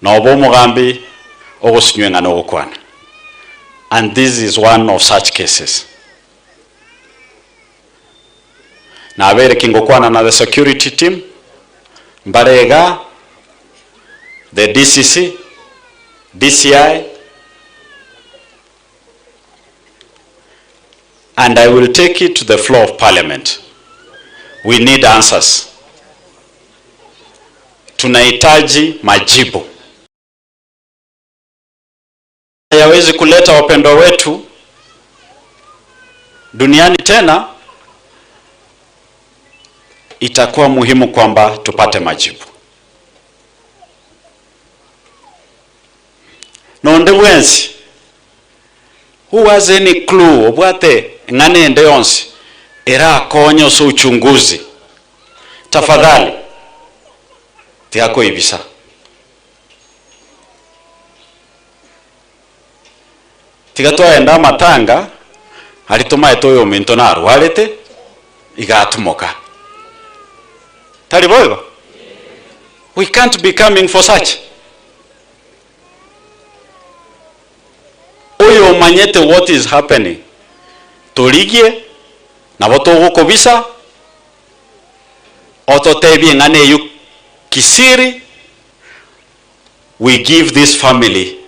[SPEAKER 9] na obo mugambi ogosinyenga no okwana. And this is one of such cases. Na abere kingokwana na the security team, Mbarega, the DCC, DCI, and I will take it to the floor of Parliament. We need answers. Tunahitaji majibu. Hayawezi kuleta wapendo wetu duniani tena, itakuwa muhimu kwamba tupate majibu. Nonde wensi, who has any clue obwate ngane ende yonsi era akonyo so uchunguzi, tafadhali tiako ibisa. Tigatwa enda matanga alituma etoyo mintonaru walete igatumoka. Taliboigo? We can't be coming for such. Oyo manyete what is happening. Toligie na botogo kobisa ototebi ngane yu kisiri. We give this family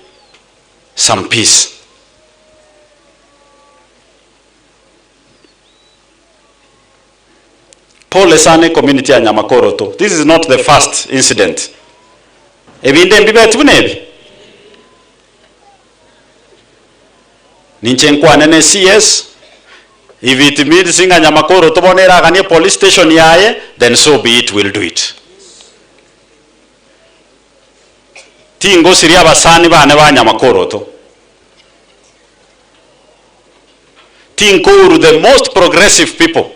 [SPEAKER 9] some peace. Pole sana community ya Nyamakoro to. This is not the first incident. Ebinde mbibe tunebi. Ninchenkwa nene CS. If it means singa Nyamakoro to bonera gani police station yae, then so be it, we'll do it. Tingo siria basani bane ba Nyamakoro to. Tinkuru, the most progressive people.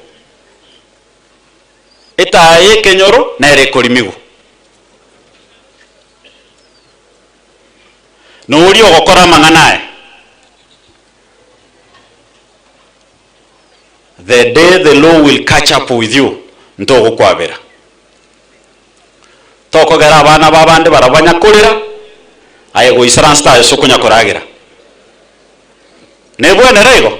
[SPEAKER 9] Eta aye kenyoro na erekolimigu. No uri ogokora manganae. The day the law will catch up with you, ntogo kwabera. Toko gara abana babande barabanya kolera, aye go isaransta yo sokunya koragira. Nebwene rego.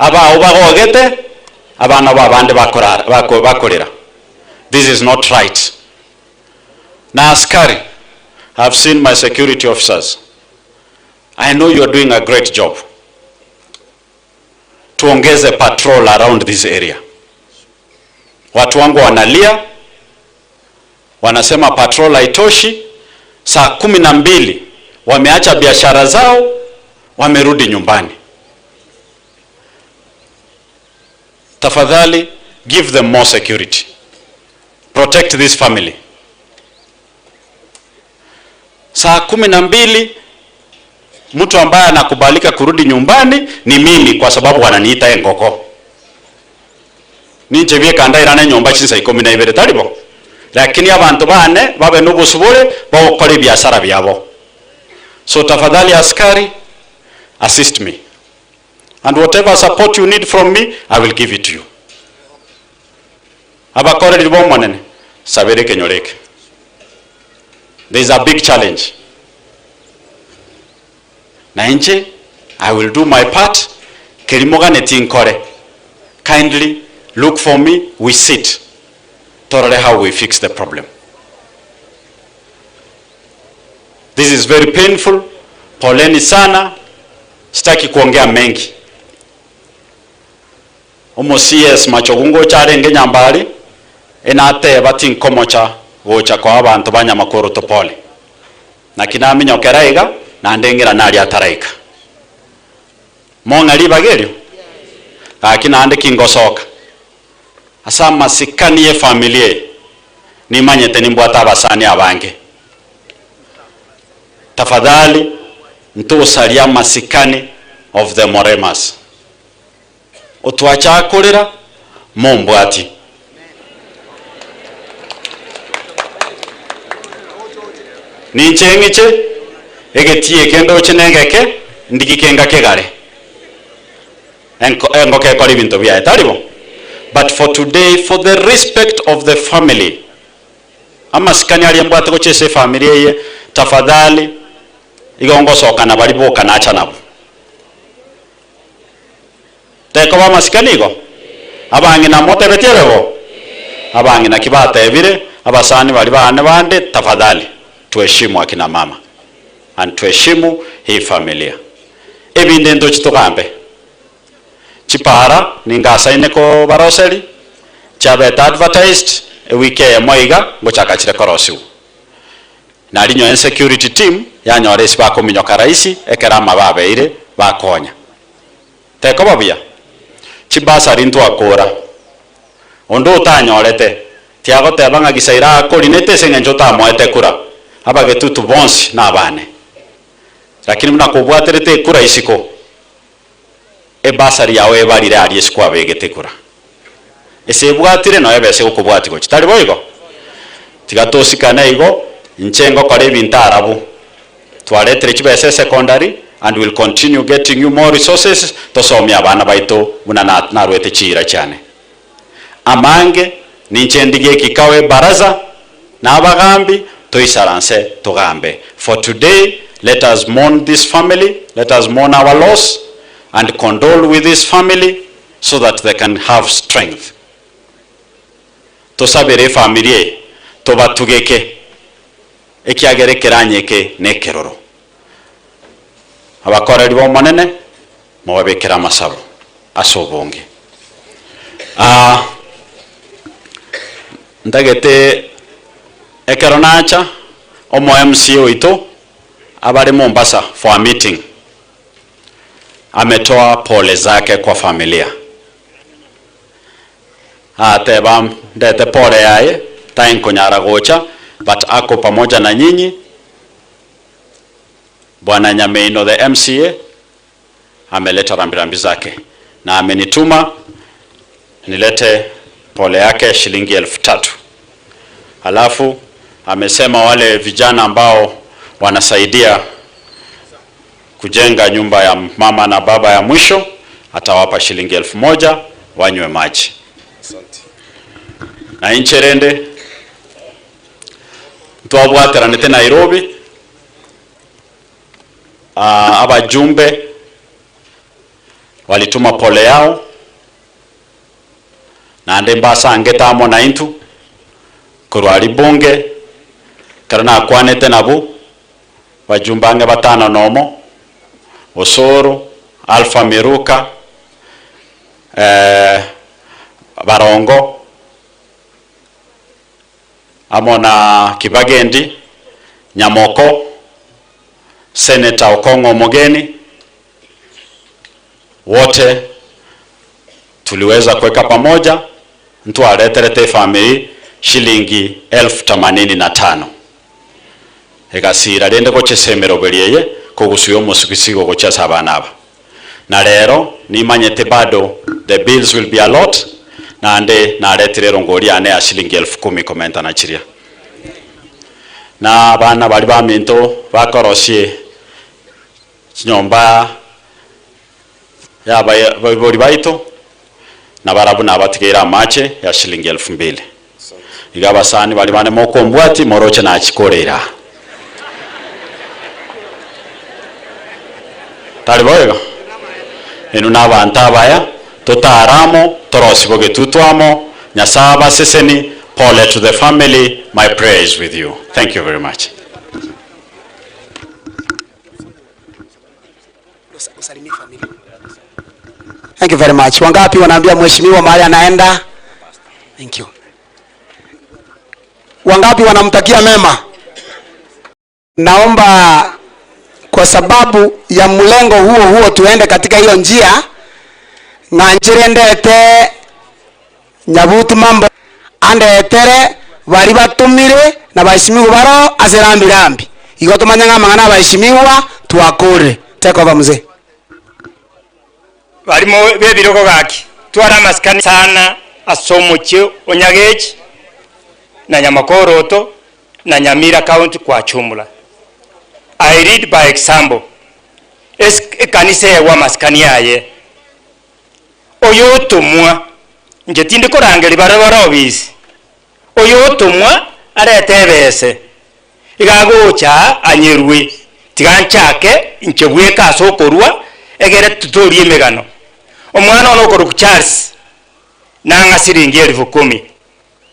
[SPEAKER 9] Aba ubagogete abana babande bakorera. This is not right. Na askari, I've seen my security officers. I know you are doing a great job. Tuongeze patrol around this area. Watu wangu wanalia, wanasema patrol haitoshi. Saa 12 wameacha biashara zao, wamerudi nyumbani. Tafadhali, give them more security. Protect this family. Saa 12 mtu ambaye anakubalika kurudi nyumbani ni mimi, kwa sababu wananiita engoko. Ninje bie kandairane nyumba chinsa 12 talibo. Lakini abantu bane babe n'ubusubure bakora biashara byabo. So tafadhali askari, assist me. And whatever support you need from me, I will give it to you. Abakore libo monene sabere kenyoreke. There is a big challenge. Na nje, I will do my part. Kelimoga netinkore. Kindly look for me, we sit. Torale how we fix the problem. This is very painful. Poleni sana. Sitaki kuongea mengi. Omo CS machogungo charenge nyambali. Enate bati nkomocha gocha kwa abantu banyamakoro topole. Na kinami nyokeraiga na ndengera nali ataraika. Monga libagelyo. Akina ande kingosoka. Asa masikani ye familia ni manyete nimbwata abasani abange. Tafadhali ntusalia masikani of the Moremas. Otuacha kolera mombwati. Ninchengiche egetie kendo chenengeke ndikikenga kegale. Engoke koli bintu bya talibo. But for today, for the respect of the family, amasikani aliyembwate kochese familia ye, tafadhali igongo soka na baliboka na acha nabo. Teko ba masikani go. Abangi na mote beterebo. Abangi na kibata ebire, abasani bali bane bande, tafadhali tuheshimu akina mama. And tuheshimu hii familia. Ebinde ndo chitukambe. Chipara ningasa ineko baroseli chabeta advertised wike moiga ngochaka chire korosu na linyo insecurity team yanyore sibako minyoka raisi ekerama babeire bakonya teko babia chibasa rintu akora ondo utanyorete tiago tebanga gisaira akolinete sengenjo tamoete kura abagetutu bonsi na bane lakini mnakobwaterete kura isiko ebasari yawe barire ari skwa begetekura ese bwatire no ebese ukubwati gochi tari boigo tigatosikana igo nchengo kore bintarabu twaletere kibese secondary and will continue getting you more resources to somya abana baito buna narwete chira cyane amange nincendige kikawe baraza nabagambi toisaranse tugambe. For today, let us mourn this family, let us mourn our loss and condole with this family so that they can have strength. Tosabere familie tobatugeke ekiagere keranyeke nekeroro abakoreri bo monene mubabekera amasabo asobonge ndagete ekeronacha omo MCO ito abari Mombasa for a meeting ametoa pole zake kwa familia atebam ndete pole yae tainko nyara gocha but ako pamoja na nyinyi. Bwana Nyameino the MCA ameleta rambirambi zake na amenituma nilete pole yake shilingi 3,000. Alafu amesema wale vijana ambao wanasaidia kujenga nyumba ya mama na baba ya mwisho atawapa shilingi 1,000 wanywe maji. Na incherende twabwateranete Nairobi abajumbe walituma pole yao na ande mbasa angetamo na intu kurwali bunge karana kwanete nabu bajumbange batano nomo Osoro Alpha Miruka Barongo Amona Kibagendi Nyamoko Senator Okongo Mogeni, wote tuliweza kuweka pamoja mtu aleterete family shilingi 85,000 egasira rende gochesemero beliye kogusuyo musukisigo gochasa abana aba na lero nimanyete bado the bills will be a lot na ande na aleterero ngori ane ya shilingi 10,000 komenta na chiria na abana bali ba minto bakorosie nyomba ya bali baito na barabu na batigera mache ya shilingi 2,000 igaba sani bali bane moko mbwati moroche na chikorera taliboyega enu na banta baya totaramo torosibo getutwamo nyasaba seseni pole to the family. My prayer is with you. Thank you very much.
[SPEAKER 2] Thank you very much. Wangapi wanaambia mheshimiwa mahali anaenda? Thank you. Wangapi wanamtakia mema? Naomba kwa sababu ya mlengo huo tuende katika hiyo njia. Nganjire ndete nyabutu mambo andetere bari batumire na baheshimiwa baro aserambirambi igoto manyanga mangana baheshimiwa twakore. Take over mzee.
[SPEAKER 10] Barimo bebiroko gaki twara maskani sana asomoche onyagechi na Nyamakoroto na Nyamira county kwa chumula. I read by example. Kanisa wa maskani yaye oyo tumwa ngetinde korangeli barabara obisi oyo tumwa aretebese igagocha anyerwe tiganchake nchebwe kaso korwa egere tutori emegano omwana ono koru Charles nanga siringi 10,000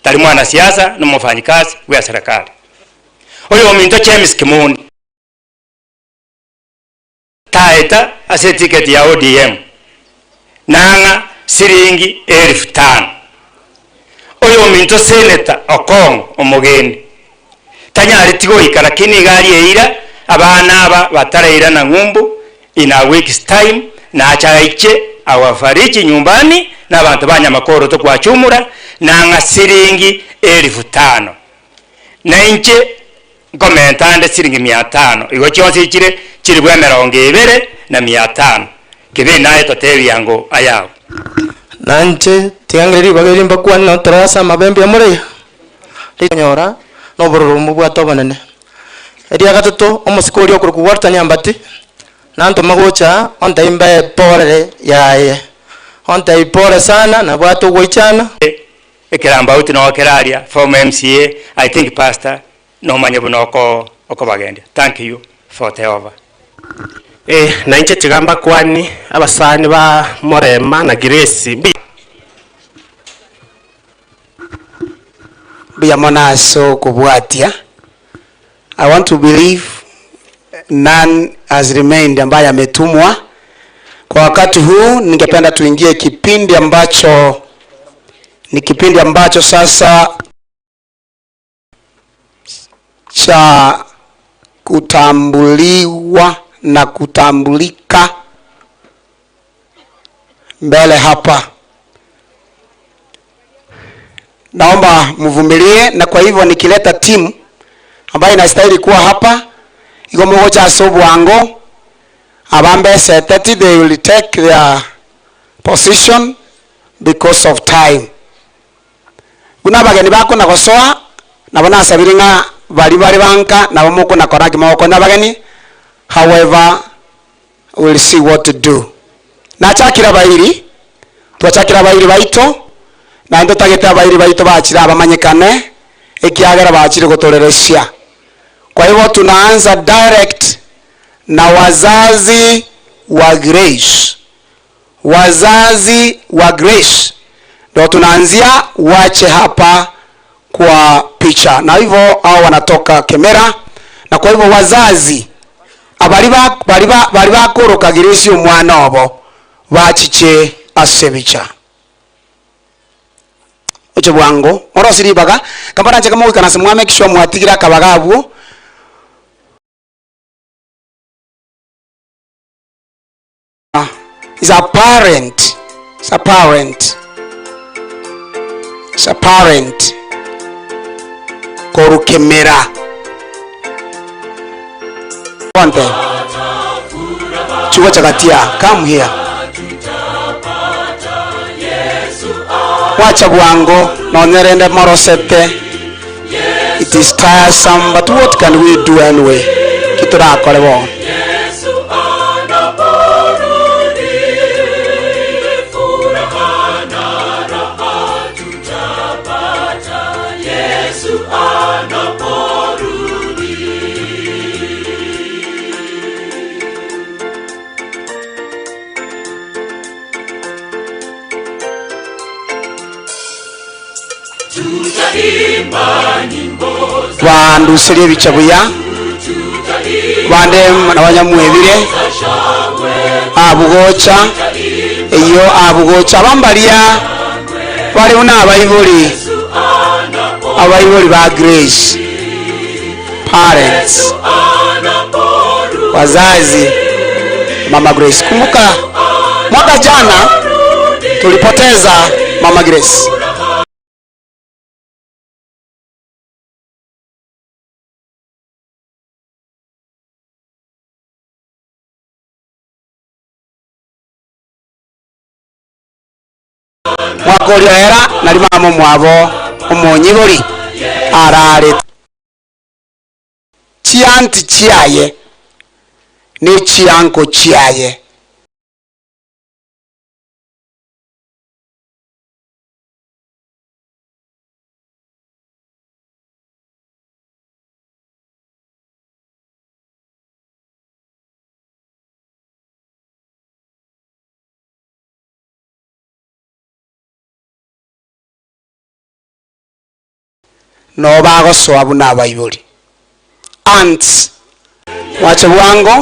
[SPEAKER 10] tali mwana siasa no mfanyikazi wa serikali oyo minto James Kimoni taita ase ticket ya ODM nanga siringi 5,000 oyo minto Senator Okongo Omogeni tanyari tigo ikara kini gari eira abana aba batareira na ngumbu in a week's time na achaiche awafariki nyumbani na abantu Banyamakoroto kwa chumura nanga siringi 5,000 na inche komentande siringi 500 igo chonse chiri bwa 200 kibe naye totebi yango ayao
[SPEAKER 11] nanje tiangeri bagerimba kwa no trasa mabembe amure Onyamora no bororo bwa tobanene eria gatoto omusikori okuruku warta nyambati nanto magocha onta imbe pore yaye onta ipore sana na bwato goichana
[SPEAKER 10] ekiramba uti no keraria former MCA I think pastor no manyebunoko okobagendi. Thank you for the over.
[SPEAKER 11] Na inche chigamba kwani abasani ba Morema na Grace
[SPEAKER 2] bia monaso kubwatia. I want to believe none has remained ambaye ametumwa. Kwa wakati huu ningependa tuingie kipindi ambacho ni kipindi ambacho sasa cha kutambuliwa na kutambulika mbele hapa. Naomba mvumilie, na kwa hivyo nikileta timu ambayo inastahili kuwa hapa iko moja asobu wango abambe seteti, they will take their position because of time. Kuna bageni bako na gosoa na bona sabiringa bari banka na bomoko na koraki moko na bageni. However, we'll see what to do. Na chakira bairi twachakira bairi baito na ndo tageta bairi baito bachira abamanyekane ekiagera bachire gotoreresha. Kwa hivyo tunaanza direct na wazazi wa Grace. Wazazi wa Grace ndio tunaanzia, wache hapa kwa picha, na hivyo hao wanatoka Kemera, na kwa hivyo wazazi abali bakorokagirisi omwana obo bachiche asebicha oche bwango orosiribaga kambaranje kamo kana se mwame kishwa mwatigira kabagabwo is a parent. It's a parent. It's a parent. Korukemera. One thing. Chuo chakatia, come here. Wacha bwango, nonerende morosete. It is tiresome, but what can we do anyway? Kitura korebo. Bandu serie bichabuya bande nabanyamwebire abugocha iyo abugocha bambalia bali una abayibuli ba grace parents wazazi mama Grace. Kumbuka mwaka jana tulipoteza mama Grace. Mwakolera nali mama mwabo omonyibuli arare chianti chiaye ne chianko chiaye no bagoswa buna abayibuli ants wache bwango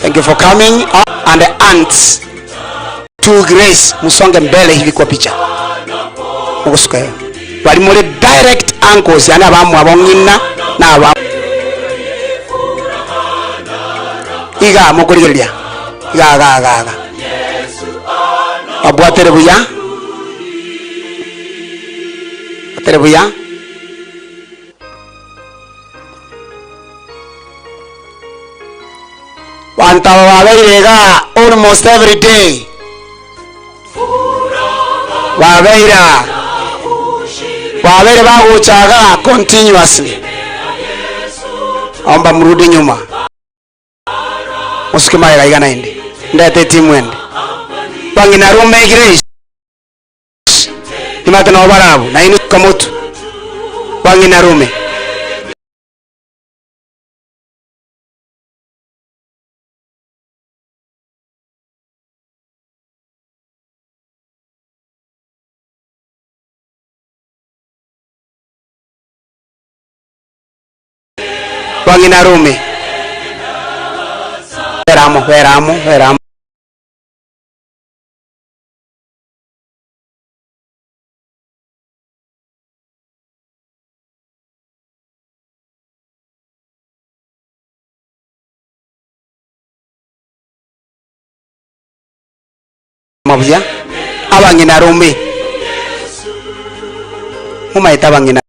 [SPEAKER 2] Thank you for coming. And the aunts to Grace musonge mbele hivi kwa picha mugusuka bali muri direct uncles yani abamu abongina na aba iga mukurigeria iga abwatere buya aterebuya Wantaba wabeirega almost every day. Wabeira baguchaga continuously. Omba mrudi nyuma. Musikimaiga igana indi. Ndete timu ende. Bangina rume Grace. Imata na obarabu na inu kamutu. Bangina rume. Bangina rume. Veramo. Mabya abangina rume. Mumaita bangina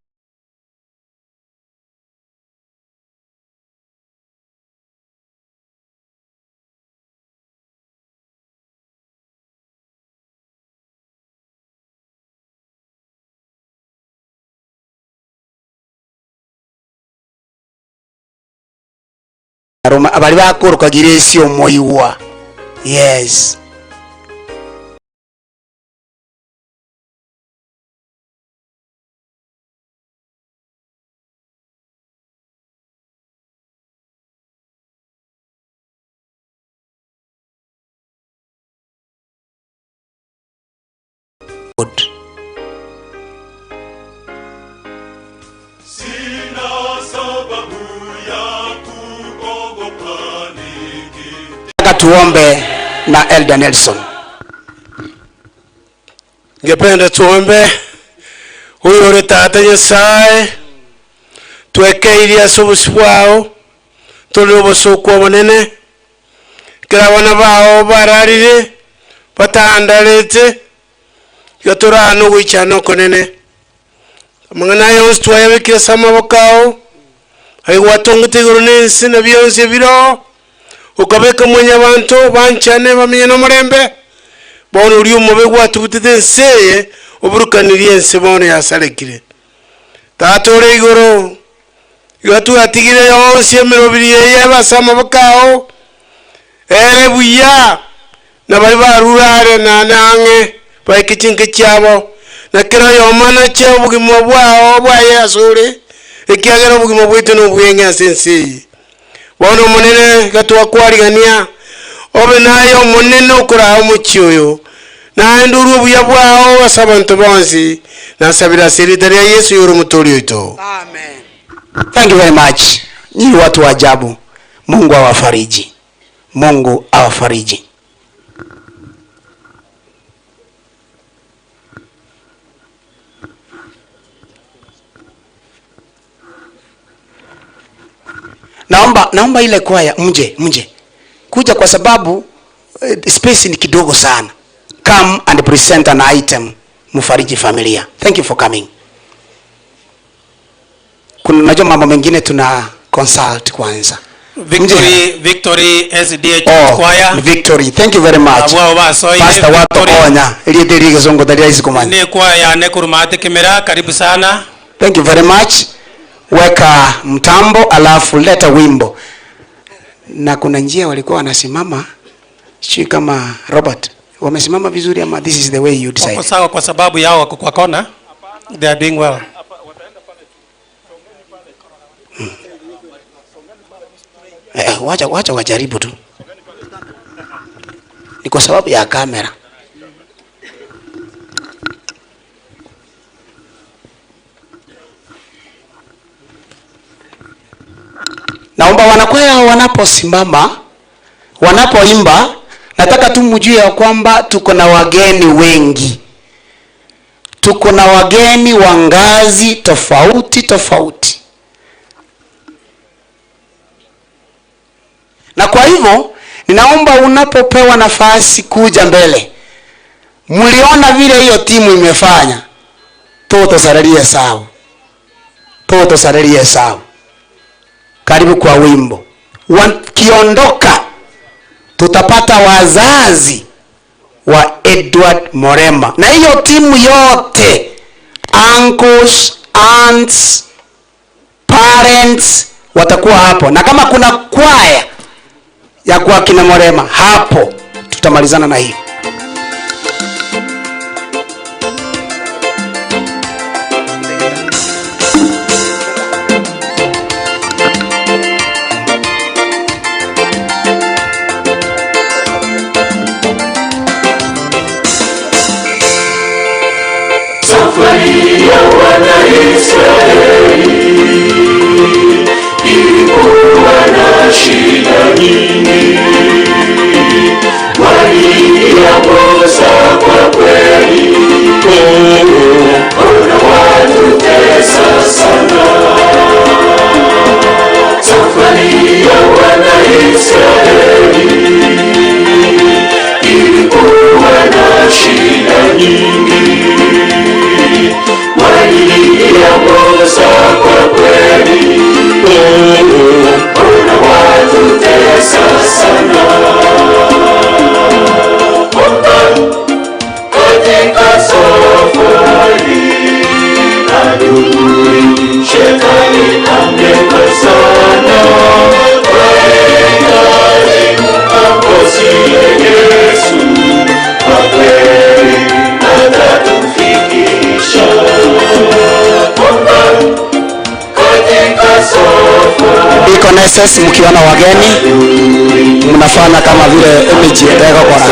[SPEAKER 2] abali bakuruka giresi omoyiwa. Yes. Good. Tuombe na Elder Nelson.
[SPEAKER 12] Ngependa tuombe. Huyo uri tata Nyasaye twekeirie asubuhi bwao tuli obusukwa bunene kira bana bao bararire batandalete yoturano gwichana konene Mong'ina yonse twayabikira samabokao aigwatongete iguru n'ensi na byonse biro ukabeka mwenye abantu banchane bamenye no murembe bono uri umube gwatubutite nseye oburukanirie ense bono yasarekire tatore iguru yotu atigire yonse emirobiri yebasama bakao ere buya na bari barurare na nange baikichinke cyabo na kero yomana cyo bugimo bwao bwaye asuri ekiagera bugimo bwitu no bwenga sensi bono munene gatwa kwarigania obe nayo munene ukura umucyoyo na nduru buya bwao asabantu bonsi na sabira siritari ya Yesu yoro mutori ito.
[SPEAKER 2] Amen. Thank you very much. Ni watu wa ajabu. Mungu awafariji. Mungu awafariji. Naomba ile kwaya mje kuja kwa sababu space ni kidogo sana. Come and present an item mufariji familia. Thank you for coming. Kuna najua mambo mengine tuna consult kwanza.
[SPEAKER 13] Victory SDH choir.
[SPEAKER 2] Victory. Thank you very much. Pastor watu onya ile deri zongo dalia hizo komani.
[SPEAKER 13] Ni kwaya ne kurumate kamera karibu sana.
[SPEAKER 2] Thank you very much. Weka mtambo alafu leta wimbo. Na kuna njia walikuwa wanasimama sio kama Robert. Wamesimama vizuri ama this is the way you decide.
[SPEAKER 13] Wako sawa kwa sababu yao wako kwa kona. They are doing well.
[SPEAKER 2] Wacha wajaribu tu. Ni kwa sababu ya kamera. Naomba wanakwaya wanaposimama, wanapoimba, nataka tu mjue ya kwamba tuko na wageni wengi. Tuko na wageni wa ngazi tofauti tofauti. Na kwa hivyo, ninaomba unapopewa nafasi kuja mbele. Mliona vile hiyo timu imefanya. Toto sararie sawa. Toto sararie sawa. Karibu kwa wimbo. Wakiondoka tutapata wazazi wa Edward Morema. Na hiyo timu yote, uncles, aunts, parents watakuwa hapo. Na kama kuna kwaya ya kwa kina Morema hapo, tutamalizana na hiyo.
[SPEAKER 4] Safari ya wana Israeli ilikuwa na shida nyingi. Waliingia
[SPEAKER 2] process mkiona wageni mnafanya kama vile image itaka kora.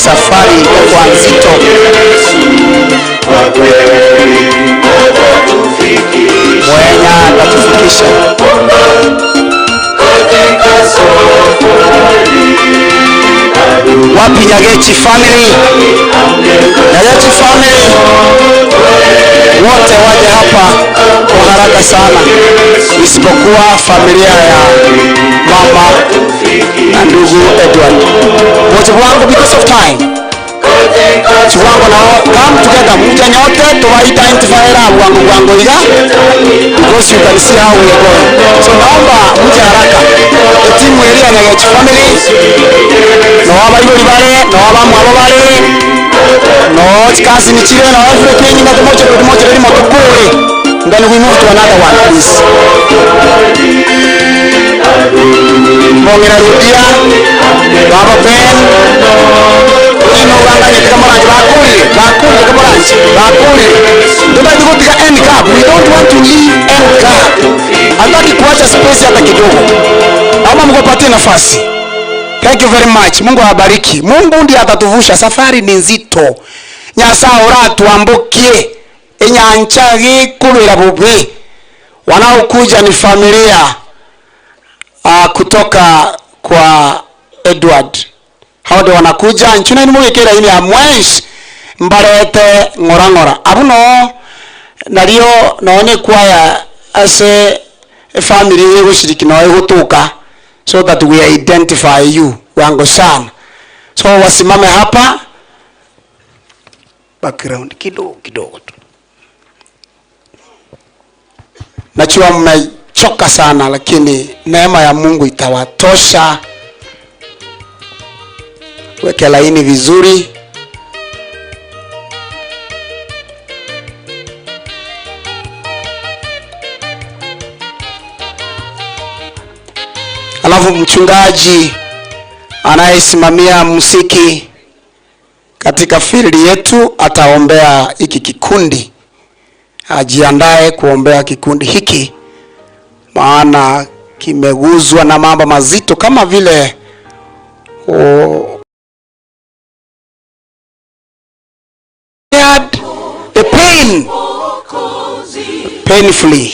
[SPEAKER 2] Safari kwa nzito mwenya atatufikisha wapi Nyagechi family, Nyagechi family wote waje hapa kwa haraka sana, isipokuwa familia ya mama na ndugu Edward. Wote wangu because of time chiwango nao come together muja nyote to identify wangu iga because you can see how we are going. So naomba muja haraka timu area na Nyagechi family no abayori bare no abamwabo bare no chikasi ni chile na everything na tumoche ni motokore. Then we move to another one please. Mong'ina rudia baba Ben ino wanganye kamaranji bakuli ndio tukotika end cup. We don't want to leave end cup. Hataki kuacha space hata kidogo. Naomba mkopatie nafasi. Thank you very much. Mungu awabariki. Mungu ndiye atatuvusha. Safari ni nzito. Nyasa ora tuambukie enyancha gikulira bubi. Wanaokuja ni familia kutoka kwa Edward. Hao ndio wanakuja nchuna ni mwekera ini ya mwenshi mbarete ngora. Abuno nalio naone kwaya as a family yewe shiriki na wewe kutoka, so that we identify you wangu sana. So wasimame hapa, background kidogo tu. Najua mmechoka sana, lakini neema ya Mungu itawatosha. Weke laini vizuri. Alafu mchungaji anayesimamia muziki katika field yetu ataombea hiki kikundi. Ajiandae kuombea kikundi hiki, maana kimeguzwa na mambo mazito kama vile the painfully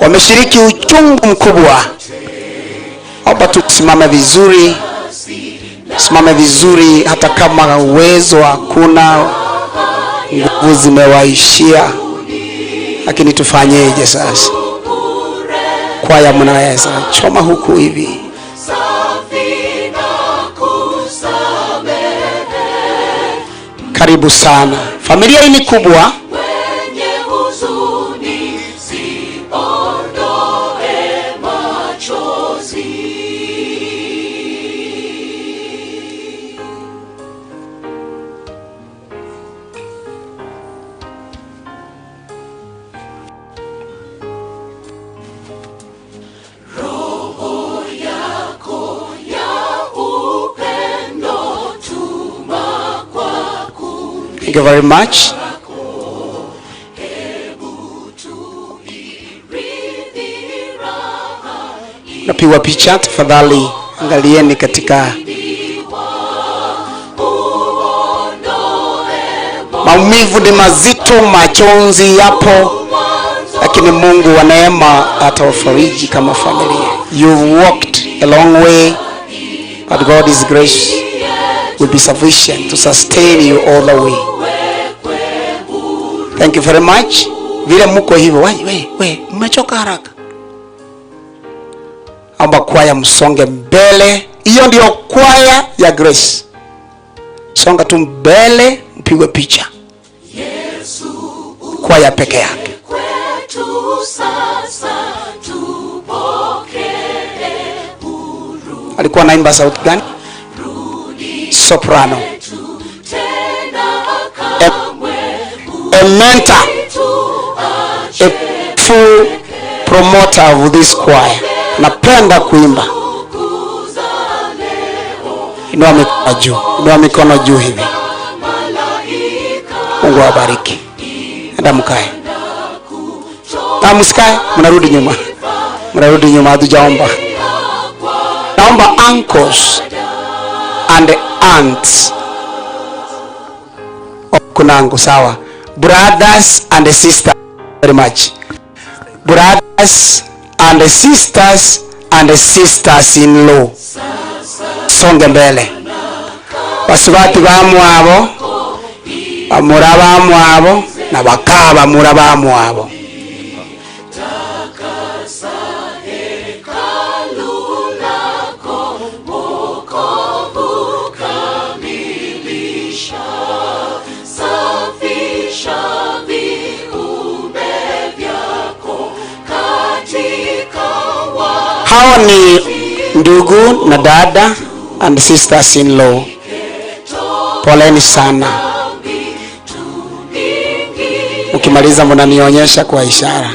[SPEAKER 2] wameshiriki uchungu mkubwa. Hapa tusimame vizuri, simame vizuri, hata kama uwezo hakuna, nguvu zimewaishia, lakini tufanyeje sasa? Kwaya mnaweza choma huku hivi. Karibu sana. Familia hii ni kubwa. Thank you very much. Napigwa picha, tafadhali angalieni katika maumivu ni mazito, majonzi yapo, lakini Mungu wa neema atawafariji kama familia. You've walked a long way, but God's grace will be sufficient to sustain you all the way. Thank you very much. Vile mko hivyo, we, mmechoka haraka. Amba kwaya msonge mbele. Hiyo ndio kwaya ya grace. Songa tu mbele, mpigwe picha. Kwaya peke yake. Alikuwa naimba sauti gani? Soprano. A mentor, a full promoter of this choir. Napenda kuimba. Inua mikono juu, inua mikono juu hivi. Mungu awabariki. Enda mkae. Na msikae, mnarudi nyuma. Mnarudi nyuma, hatujaomba. Naomba uncles and aunts. Kunangu sawa. Brothers and sisters, very much. Brothers and sisters-in-law. Songe mbele. Basubati bamwabo, bamuraba mwabo, na bakaba muraba mwabo. Hawa ni ndugu na dada and sisters-in-law. Poleni sana. Ukimaliza mnanionyesha kwa ishara.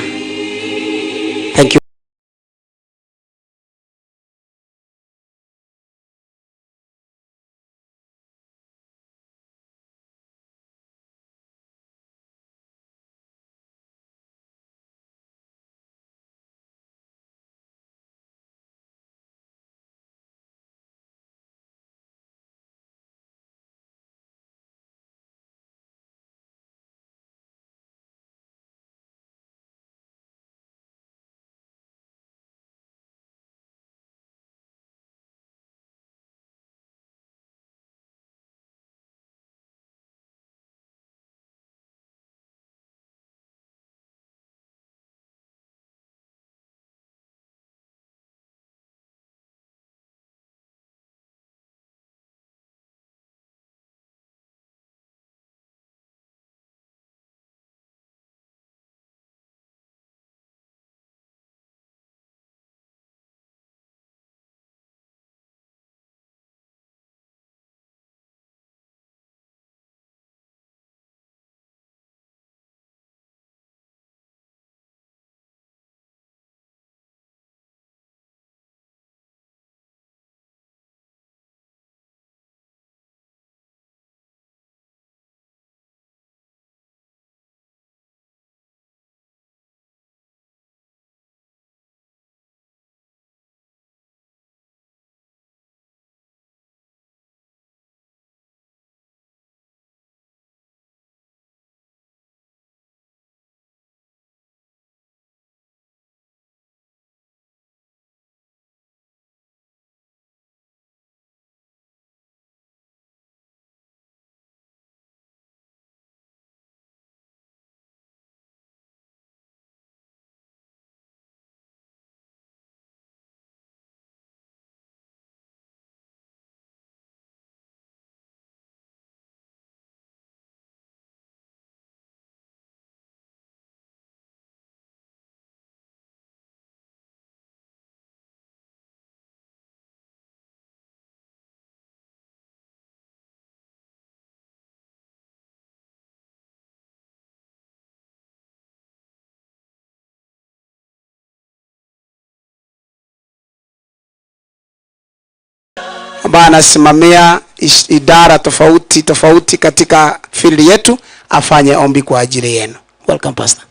[SPEAKER 2] ambaye anasimamia idara tofauti tofauti katika field yetu afanye ombi kwa ajili yenu. Welcome pastor.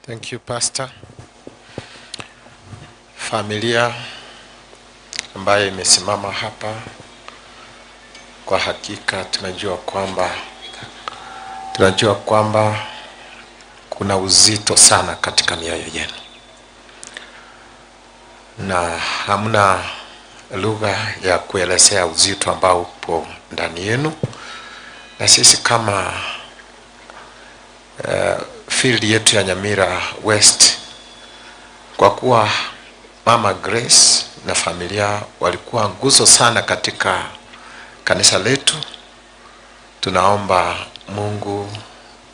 [SPEAKER 14] Thank you pastor. Familia ambayo imesimama hapa, kwa hakika tunajua kwamba kuna uzito sana katika mioyo yenu, na hamna lugha ya kuelezea uzito ambao upo ndani yenu. Na sisi kama field yetu ya Nyamira West, kwa kuwa Mama Grace na familia walikuwa nguzo sana katika kanisa letu, tunaomba Mungu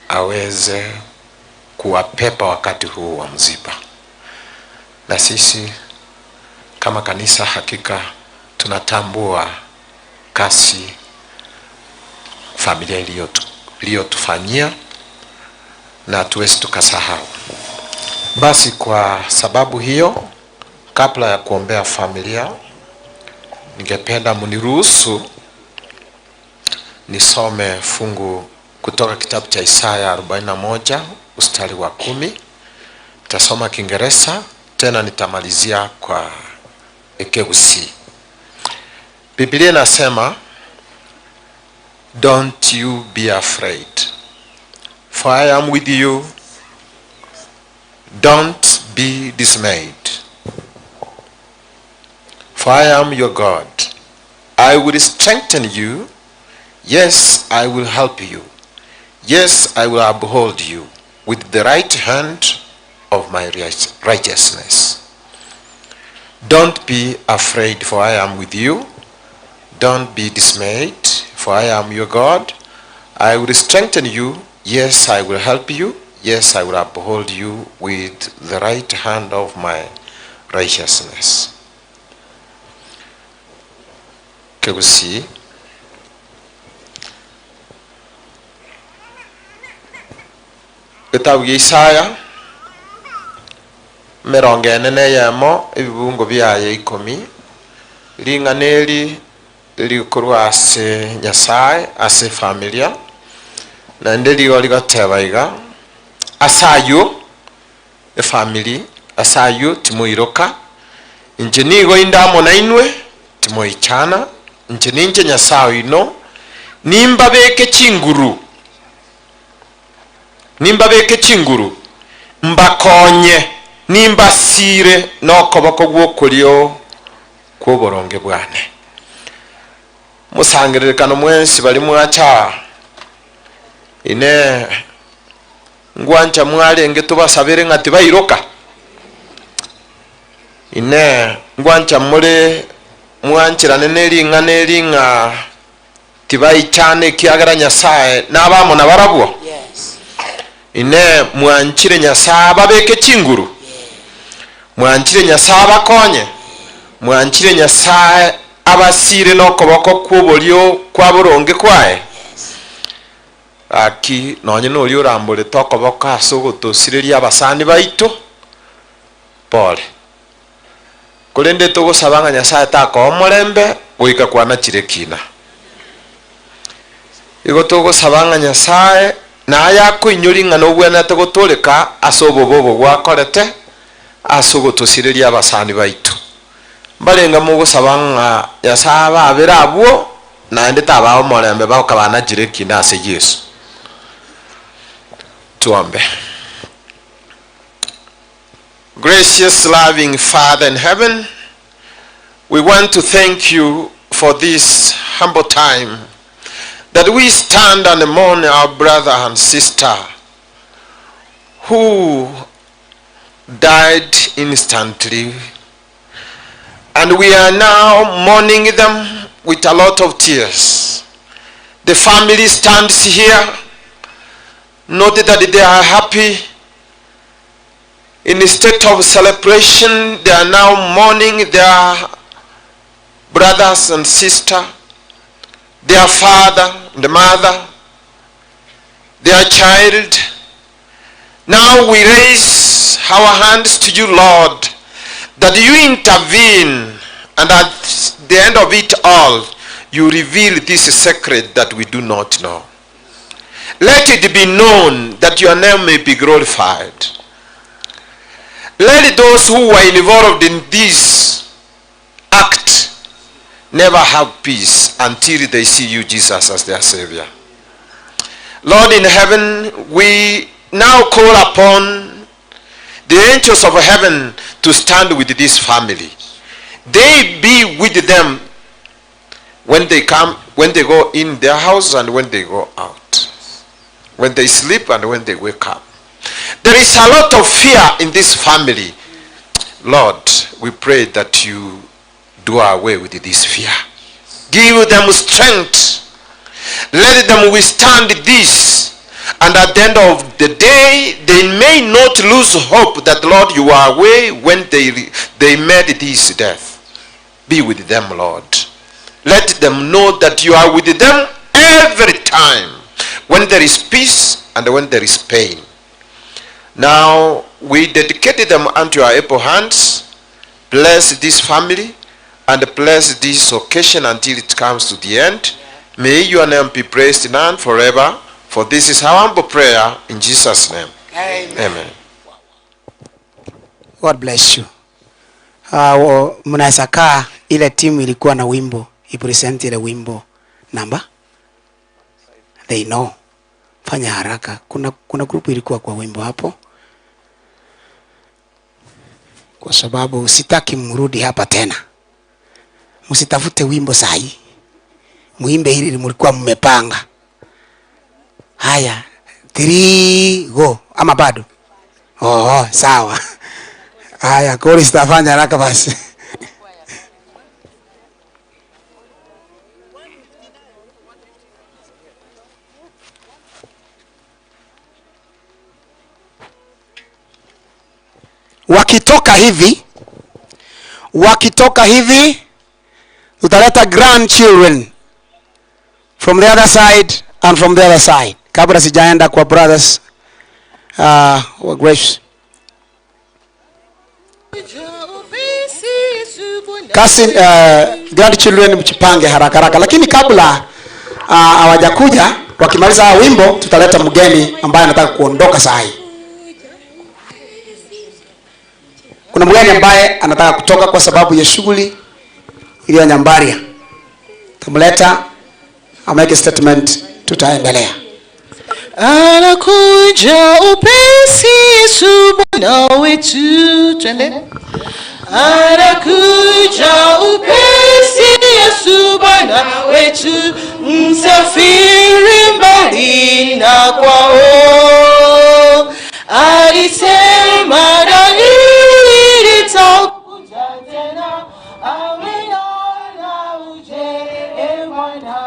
[SPEAKER 14] aweze kuwapepa wakati huu wa msiba. Na sisi kama kanisa hakika tunatambua kasi familia iliyotufanyia na tuwezi tukasahau. Basi kwa sababu hiyo, kabla ya kuombea familia, ningependa mniruhusu nisome fungu kutoka kitabu cha Isaya 41 mstari wa 10. Nitasoma Kiingereza tena nitamalizia kwa Ekeusi. Biblia inasema, don't you be afraid, for I am with you. Don't be dismayed, for I am your God. I will strengthen you. Yes, I will help you. Yes, I will uphold you with the right hand of my righteousness. Don't be afraid, for I am with you. Don't be dismayed, for I am your God. I will strengthen you. Yes, I will help you. Yes, I will uphold you with the right hand of my righteousness. Kegusi. Kitabu ya Isaya mirongo ene yemo ibibungo byaye 10 ringaneri likurwa ase Nyasaye ase familia na ndeli oli gatebaiga asayo family asayo timoiroka inje nigo indamo nainwe timoichana inje ninje Nyasaye ino nimba beke chinguru mbakonye nimba sire nokoboko gwokulyo kwoboronge bwane musangiririkano mwensi bali mwacha ine ngwanja mwalenge tubasabire ngati bairoka ine ngwanja mule mwanchirane neringa tibaichane kiagara Nyasaye nabamo na barabwo. Ine mwanchire Nyasaye babeke chinguru, mwanchire Nyasaye bakonye, mwanchire Nyasaye abasire nokoboko kwobolyo kwaboronge kwae. Aki nonye noli urambule tokoboko asogotosiriria abasani baito pole kulende tugusabanga Nyasaye takomorembe goika kwana chirekina igo tugusabanga Nyasaye na yako inyoringa no bwena tegotoleka asobobobo gwakorete asogotosiriria abasani baito barenga mugusabanga Nyasaye babera abwo na ndeta bawo morembe bakabana jirekina ase Yesu. Tuombe. Gracious, loving Father in heaven, we want to thank you for this humble time that we stand and mourn our brother and sister who died instantly, and we are now mourning them with a lot of tears. The family stands here, not that they are happy. In a state of celebration, they are now mourning their brothers and sister, their father, the mother, their child. Now we raise our hands to you, Lord, that you intervene And at the end of it all, you reveal this secret that we do not know. Let it be known that your name may be glorified. Let those who were involved in this act never have peace until they see you, Jesus, as their Savior. Lord in heaven, we now call upon the angels of heaven to stand with this family. They be with them when they come, when they go in their house and when they go out, when they sleep and when they wake up. There is a lot of fear in this family. Lord, we pray that you do away with this fear. Give them strength. Let them withstand this. And at the end of the day, they may not lose hope that, Lord, you are away when they made this death. Be with them, Lord. Let them know that you are with them every time, when there is peace and when there is pain. Now, we dedicate them unto your able hands. Bless this family and bless this occasion until it comes to the end. May your name be praised now and forever. For this is our humble prayer in Jesus' name. Amen. Amen.
[SPEAKER 2] God bless you. Mnaweza kaa, ile timu ilikuwa na wimbo, ipresent ile wimbo namba. They know. Fanya haraka. Kuna grupu ilikuwa kwa wimbo hapo. Kwa sababu sitaki mrudi hapa tena. Msitafute wimbo sahi. Muimbe hili mlikuwa mmepanga. Haya, 3 go. Ama bado? Oh, sawa. Haya, kori sitafanya haraka basi. Wakitoka hivi tutaleta grandchildren from the other side and from the other side. Kabla sijaenda kwa brothers wa grace. Kasi grandchildren mchipange haraka haraka, lakini kabla hawajakuja, wakimaliza wimbo tutaleta mgeni ambaye anataka kuondoka saa hii. Kuna mgeni ambaye anataka kutoka kwa sababu ya shughuli iliyo Nyambaria. Tumleta ameke statement, tutaendelea.
[SPEAKER 4] Anakuja upesi Yesu Bwana wetu. Twende. Anakuja upesi Yesu Bwana wetu, msafiri mbali na kwao. Alisema dalili litakuja tena, amina na uje Bwana.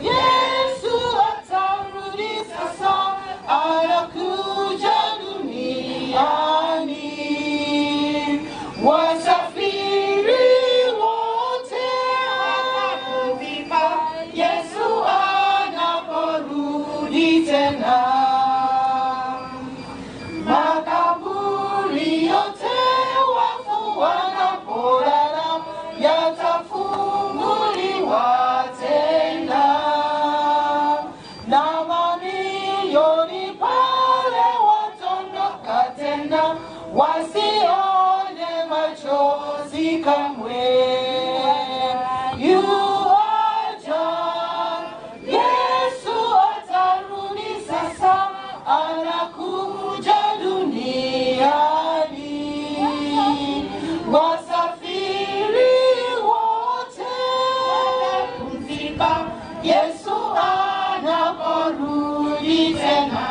[SPEAKER 4] Yesu atarudi sasa, anakuja duniani. Wasafiri wote watapumzika, Yesu anaporudi tena. Makaburi yote wafu wanapolala yatafunguliwa tena, na mamilioni pale watondoka tena, wasione machozi kamwe. Yuaja, Yesu atarudi sasa, anakuja duniani. Wasafiri wote watapumzika, Yesu anaporudi tena.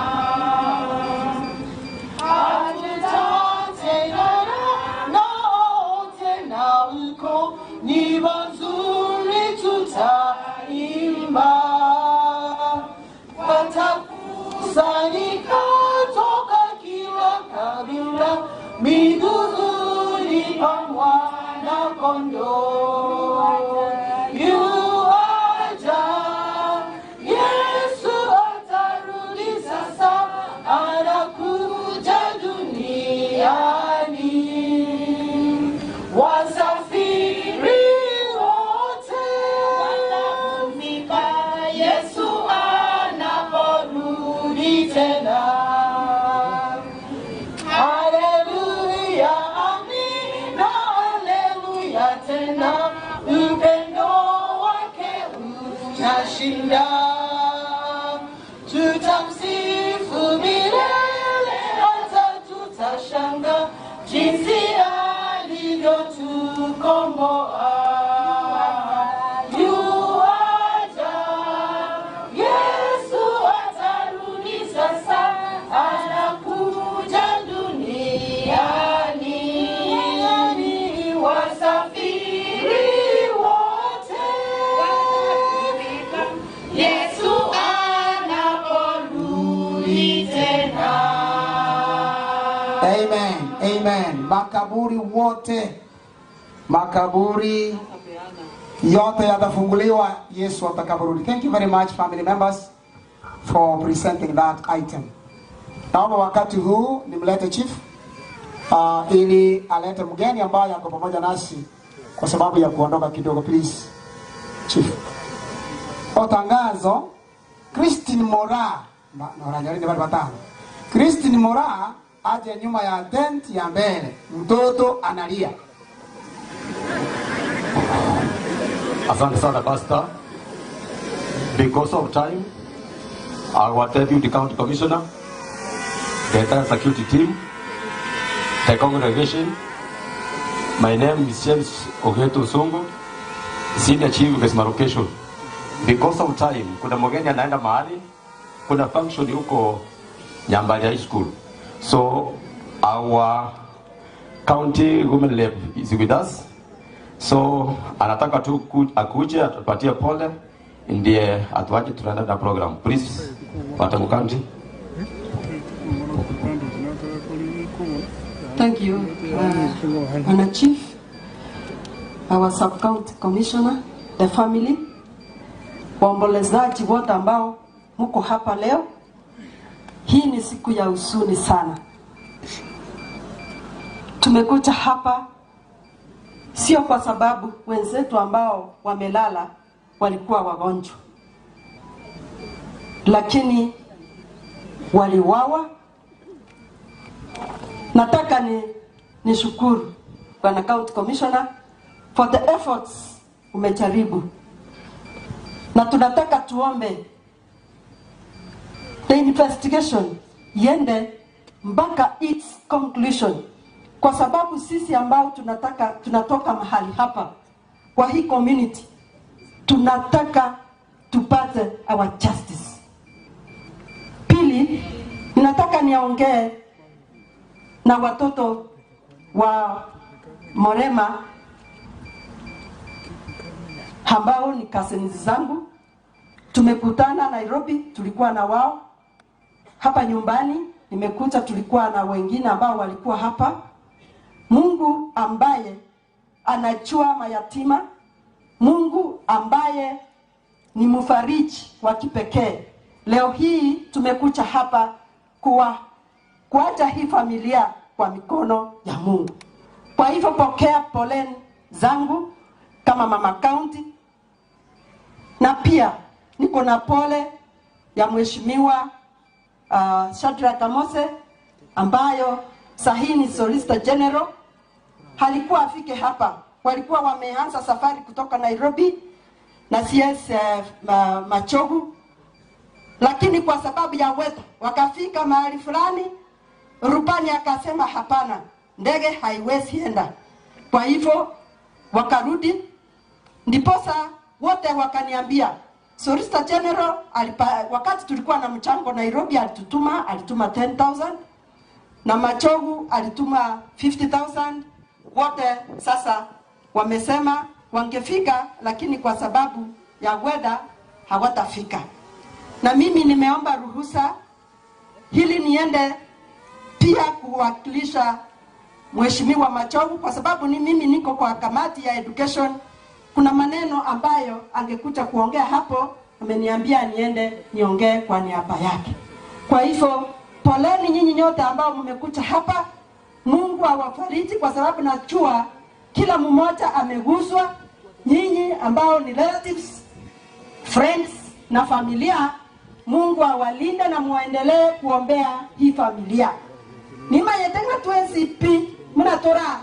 [SPEAKER 4] Ni mazuri tutaimba, watakusanyika toka kila kabila, miguuni pa mwana kondoo. Yuaja, Yesu atarudi sasa, anakuja duniani.
[SPEAKER 2] Amen. Amen. Makaburi wote, makaburi yote yatafunguliwa Yesu atakaporudi. Thank you very much family members for presenting that item. Naomba wakati huu nimlete chief ili alete mgeni ambaye ako pamoja nasi kwa sababu ya kuondoka kidogo. Please chief. Otangazo Christine Mora Christine Mora aje nyuma ya tent ya mbele, mtoto analia.
[SPEAKER 15] Asante sana pastor. Because of time, our deputy county commissioner, the entire security team, the congregation, my name is James Ogetwoni, senior chief of Ebisiba location. Because of time, kuna mgeni anaenda mahali, kuna function huko Nyambali High School. So our county women rep is with us. So anataka tu akuje atupatie pole ndiye atuache tunaenda na program. Please, Watamu County.
[SPEAKER 16] Thank you, Ana Chief, our sub-county commissioner, the family, waombolezaji wote ambao mko hapa leo. Hii ni siku ya huzuni sana. Tumekuja hapa sio kwa sababu wenzetu ambao wamelala walikuwa wagonjwa, lakini waliwawa. Nataka nishukuru Bwana County Commissioner for the efforts umejaribu, na tunataka tuombe the investigation iende mpaka its conclusion, kwa sababu sisi ambao tunatoka mahali hapa kwa hii community tunataka tupate our justice. Pili, nataka niongee na watoto wa Morema ambao ni cousins zangu. Tumekutana Nairobi, tulikuwa na wao hapa nyumbani. Nimekuja, tulikuwa na wengine ambao walikuwa hapa. Mungu ambaye anajua mayatima, Mungu ambaye ni mfariji wa kipekee, leo hii tumekuja hapa kuacha hii familia kwa mikono ya Mungu. Kwa hivyo pokea poleni zangu kama mama county, na pia niko na pole ya mheshimiwa Shadrack Amose ambayo sahini Solicitor General halikuwa afike hapa. Walikuwa wameanza safari kutoka Nairobi na CS Machogu, lakini kwa sababu ya weather wakafika mahali fulani, rubani akasema hapana, ndege haiwezi enda. Kwa hivyo wakarudi, ndiposa wote wakaniambia Solicitor General wakati tulikuwa na mchango Nairobi alituma 10,000 na Machogu alituma 50,000. Wote sasa wamesema wangefika, lakini kwa sababu ya weather hawatafika. Na mimi nimeomba ruhusa hili niende pia kuwakilisha mheshimiwa Machogu, kwa sababu mimi niko kwa kamati ya education. Kuna maneno ambayo angekuja kuongea hapo, ameniambia niende niongee kwa niaba yake. Kwa hivyo poleni nyinyi nyote ambao mmekuja hapa. Mungu awafariji, kwa sababu najua kila mmoja ameguswa. Nyinyi ambao ni relatives, friends na familia, Mungu awalinde na muendelee kuombea hii familia. Nima yetenga tuenzipi muna tora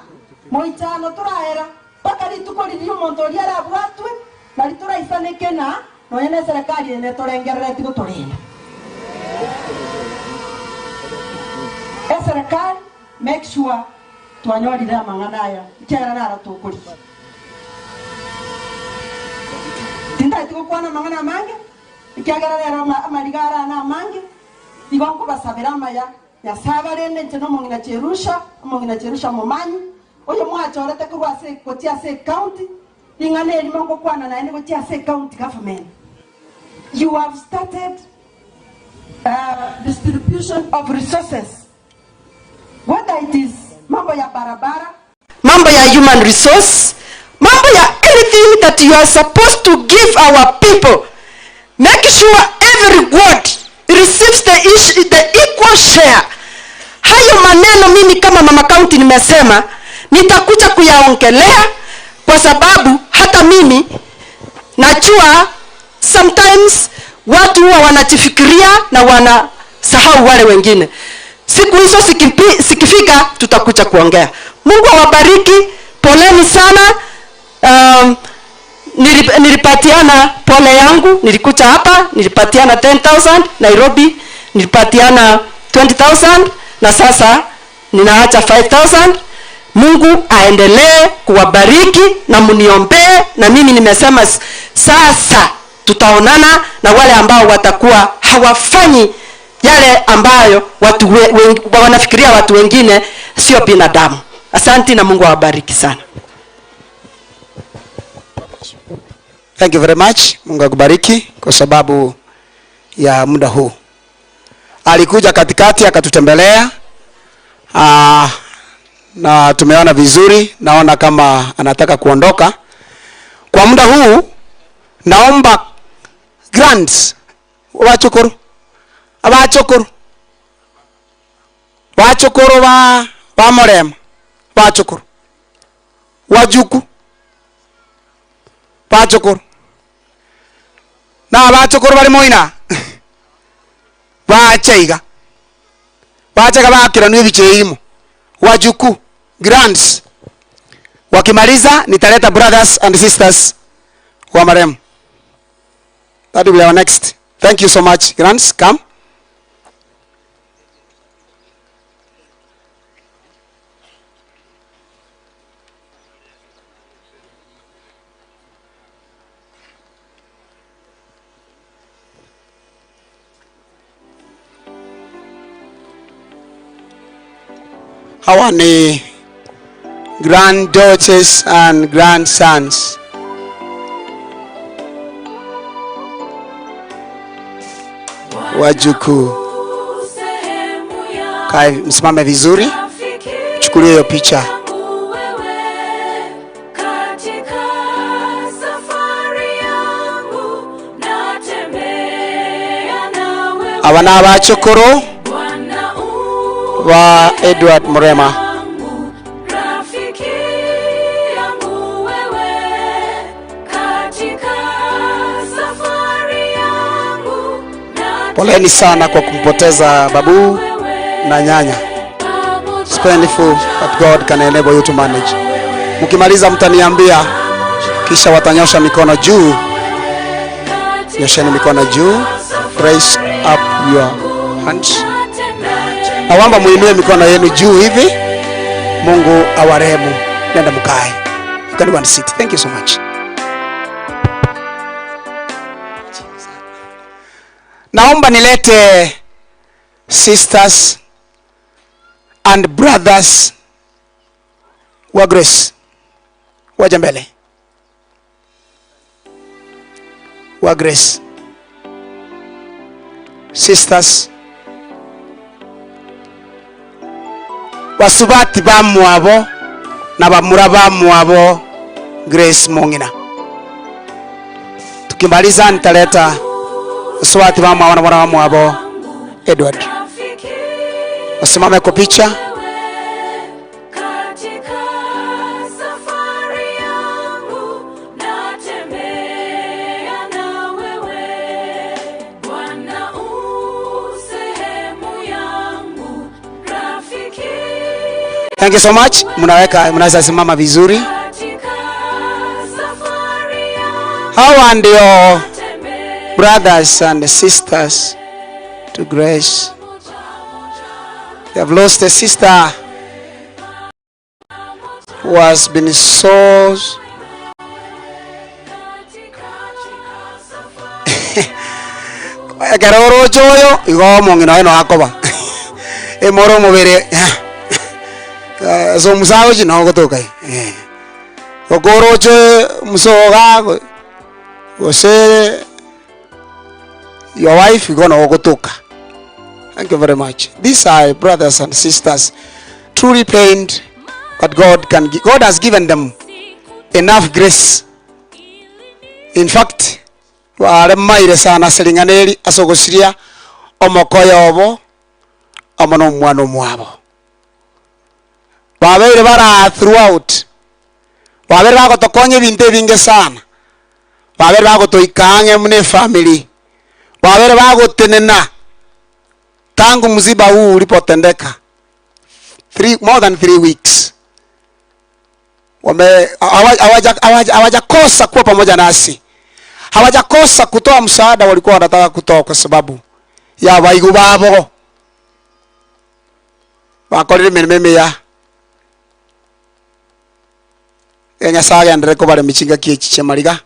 [SPEAKER 16] moichano tora era pakari tukolilio montoria la bwatwe na litora isanekena no ene serikali ene torengerere tiko torina. Serikali make sure tuanyolira manganaya ikyara nara tukuri. Tinda tiko kwana mangana mange ikyagara rero amarigara na mange igonko basabira maya ya sabarende nteno Mong'ina cherusha momanyi oyo mwachorete kurwa se kotia se county ingane limongo kwana na ene kotia se county government. You have started distribution of resources, whether it is mambo ya barabara, mambo ya human resource, mambo ya anything that you are supposed to give our people. Make sure every ward receives the equal share. Hayo maneno mimi kama mama county nimesema nitakuja kuyaongelea, kwa sababu hata mimi najua sometimes watu huwa wanajifikiria na wanasahau wale wengine. Siku hizo sikifika tutakuja kuongea. Mungu awabariki, poleni sana. Nilipatiana pole yangu, nilikuja hapa nilipatiana 10,000, Nairobi nilipatiana 20,000 na sasa ninaacha 5,000. Mungu aendelee kuwabariki na mniombee, na mimi nimesema sasa tutaonana na wale ambao watakuwa hawafanyi yale ambayo watu wanafikiria watu wengine sio binadamu. Asante na Mungu awabariki sana.
[SPEAKER 2] Thank you very much. Mungu akubariki kwa sababu ya muda huu. Alikuja katikati akatutembelea. Na tumeona vizuri, naona kama anataka kuondoka. Kwa muda huu naomba grants wachokoro. Abachokoro. Wachokoro wa Morema. Wachokoro. Wajuku. Wachokoro. Na wachokoro bali Mong'ina. Wachaiga. Wachaga bakira nwe bicheimo. Wajuku grants. Wakimaliza nitaleta brothers and sisters wa Morema. That will be our next. Thank you so much. Grants, come. Hawa ni granddaughters and grandsons. Wajuku. Kai, msimame vizuri. Chukulia hiyo picha. Awana Abachokoro wa Edward Morema. Poleni sana kwa kumpoteza babu na nyanya. It's painful but God can enable you to manage. Mkimaliza mtaniambia, kisha watanyosha mikono juu. Nyosheni mikono juu. Raise up your hands. Naomba muinue mikono yenu juu hivi. Mungu awarehemu. Nenda mkae. You can go and sit. Thank you so much. Naomba nilete sisters and brothers wa Grace. Waje mbele. Wa Grace. Sisters. Wasubati bamwabo na bamura bamwabo Grace Mong'ina. Tukimaliza nitaleta wasubati bamwabo na bamura bamwabo Edward. Wasimame kwa picha. Thank you so much. Mnaweza simama vizuri. Hawa ndio brothers and sisters to Grace. They have lost a sister who has been so Garoro joyo igo Mong'ina eno akoba. Emoro mubere so musawo jino gotoka. Ogoro jo musoga go say your wife gonna gotoka. Thank you very much. These are brothers and sisters. truly pained, but God has given them enough grace. In fact, wale maire sana selinganeli asogosiria omokoyo obo omono mwana mwabo. Babere bara throughout. Babere bago tokonye binte binge sana. Babere bago toikange mune family. Babere bago tenena. Tangu mziba huu ulipotendeka. More than 3 weeks. Hawajakosa kuwa pamoja nasi. Hawajakosa kutoa msaada walikuwa wanataka kutoa kwa sababu ya baigu babo. Bakorire mirememe ya Nyasaye andreko bare michinga kiechiche mariga.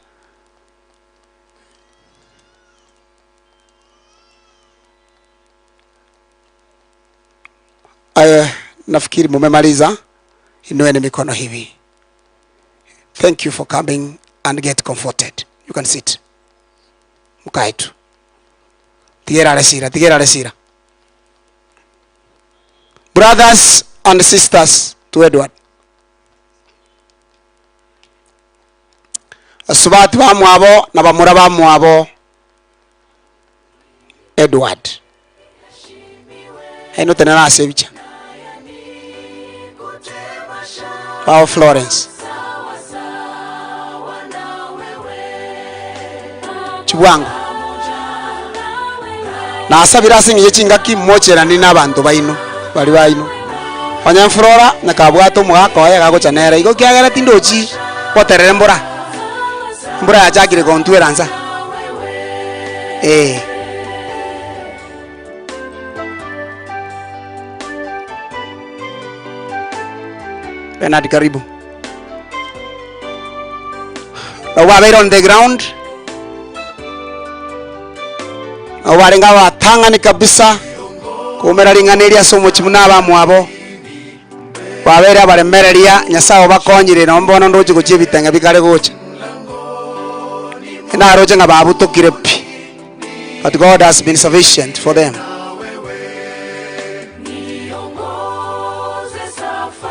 [SPEAKER 2] Nafikiri mumemaliza. Inueni mikono hivi. Thank you for coming and get comforted. You can sit. Mukae tu. Tigera resira. Brothers and sisters to Edward. Asubati ba mwabo na bamura ba mwabo Edward. Haino tena asebicha. Pao Florence. Chiwangu. Na asabira singiye chingaki mochera ni nabantu baino. Bali baino. Onyamflora na kabwato mwako ya gago chanera igo kyagera tindochi poterere mbura ya chakire kontweranza. Bernard karibu. Wabere on the ground. Warenga watangani kabisa. Kumera linganeria somo chimuna mwabo. Wabere abaremereria Nyasaye bakonyire no mbono ndoje gochie bitanga bikare gocha. Na roje ngababu tokire pi. But God has been sufficient for them.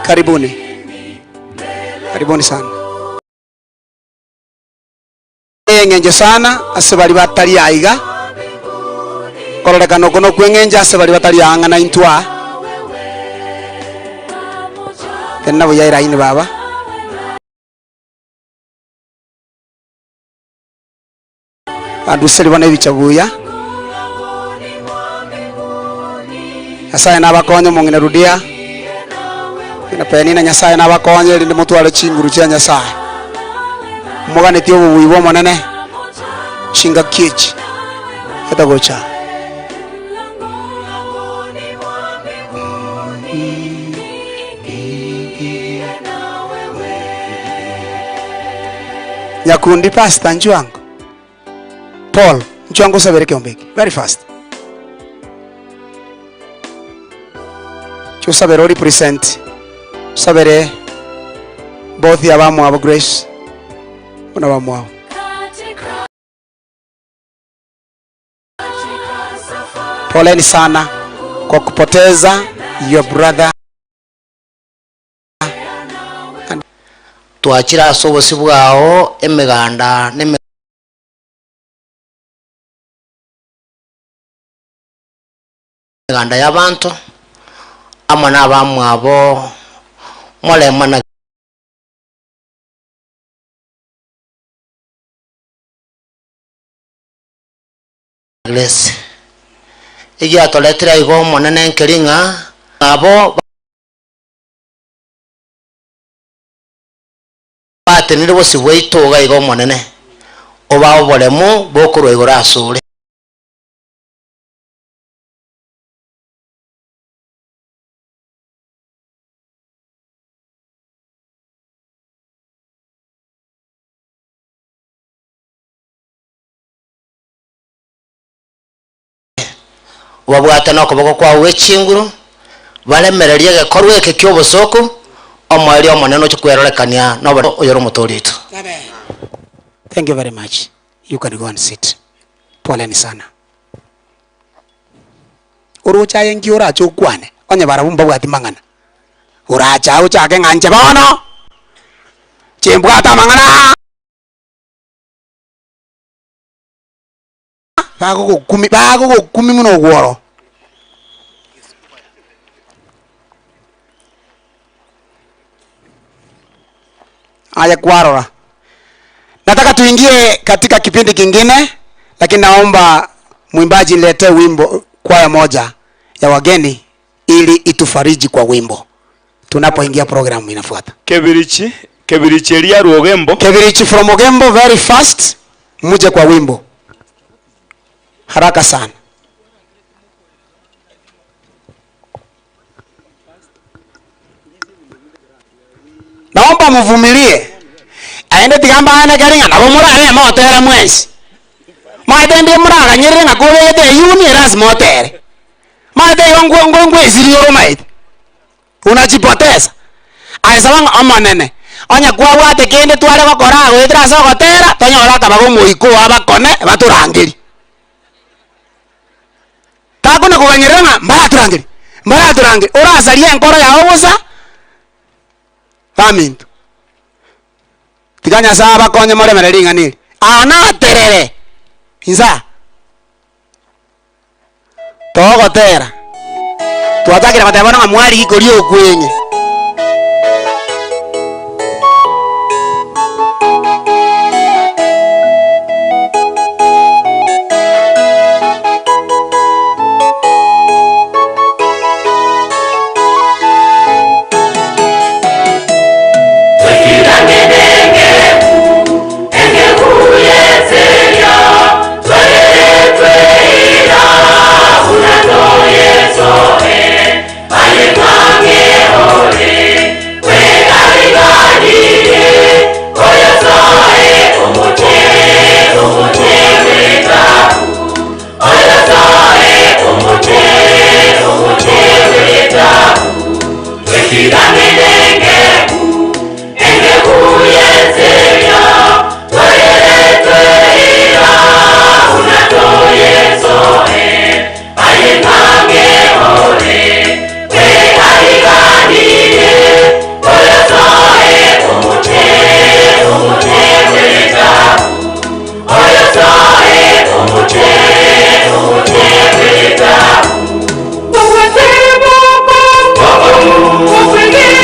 [SPEAKER 2] Karibuni sana. Ngenje sana asebali batali aiga. Kororeka no kono kwengenja asebali batali anga na intwa. Tenna buyaira ine baba. Aduseli bana bichabuya. Nyasaye nabakonye Mong'ina rudia. Penina Nyasaye nabakonye ndi mutwale chinguru cha Nyasaye. Mugane tiyo buibo monene. Chinga kichi. Etagocha. Nyakundi pasta njuangu. Paul, njuangu sabereke ombeki. Very fast. Chusabero represent. Sabere both ya bamu abo Grace. Una bamu abo. Poleni sana kwa kupoteza your brother.
[SPEAKER 17] Tuachira sobosi bwao emeganda emeganda y'abantu amana abamu abo Morema na Grace igi atoletera igo monene nkeringa abo batenire bose bweitoga igo monene oba oboremu bokorwa igora asure wabwata no koboko kwa wechinguru balemereria gekorwa eke kyobosoko omwali omonene cyo kwerorekania no oyoro motorito.
[SPEAKER 2] Thank you very much. You can go and sit. Poleni sana. Urucha yengi ora chokwane onye barabumba bwati mangana. uracha uchake nganje bono chimbwata mangana bago kumi muno gworo aya kwarora. Nataka tuingie katika kipindi kingine, lakini naomba mwimbaji niletee wimbo kwaya moja ya wageni ili itufariji kwa wimbo tunapoingia programu inafuata.
[SPEAKER 6] Kebirichi elia Ruogembo.
[SPEAKER 2] Kebirichi from Ogembo, very fast. Muje kwa wimbo haraka sana. Naomba mvumilie. Aende tigamba ana garinga na bomura ane motere mwezi. Maende muraga nyire na kubede yuni ras motere. Maende yongo eziriyo maide. Unajipoteza. Aisabanga amanene. Onya kwa wate kende twale gokora gwithira so gotera tonyora kabago muiko abakone baturangiri. Takuna kubanyiranga mbara turangiri. Urasaria enkoro ya obusa. Faminto. Tiganya saba konye Morema ringaniri. Ana terere. Inza. Togotera. Tuatakira matabana ngamwari ikori okwenye.
[SPEAKER 4] We'll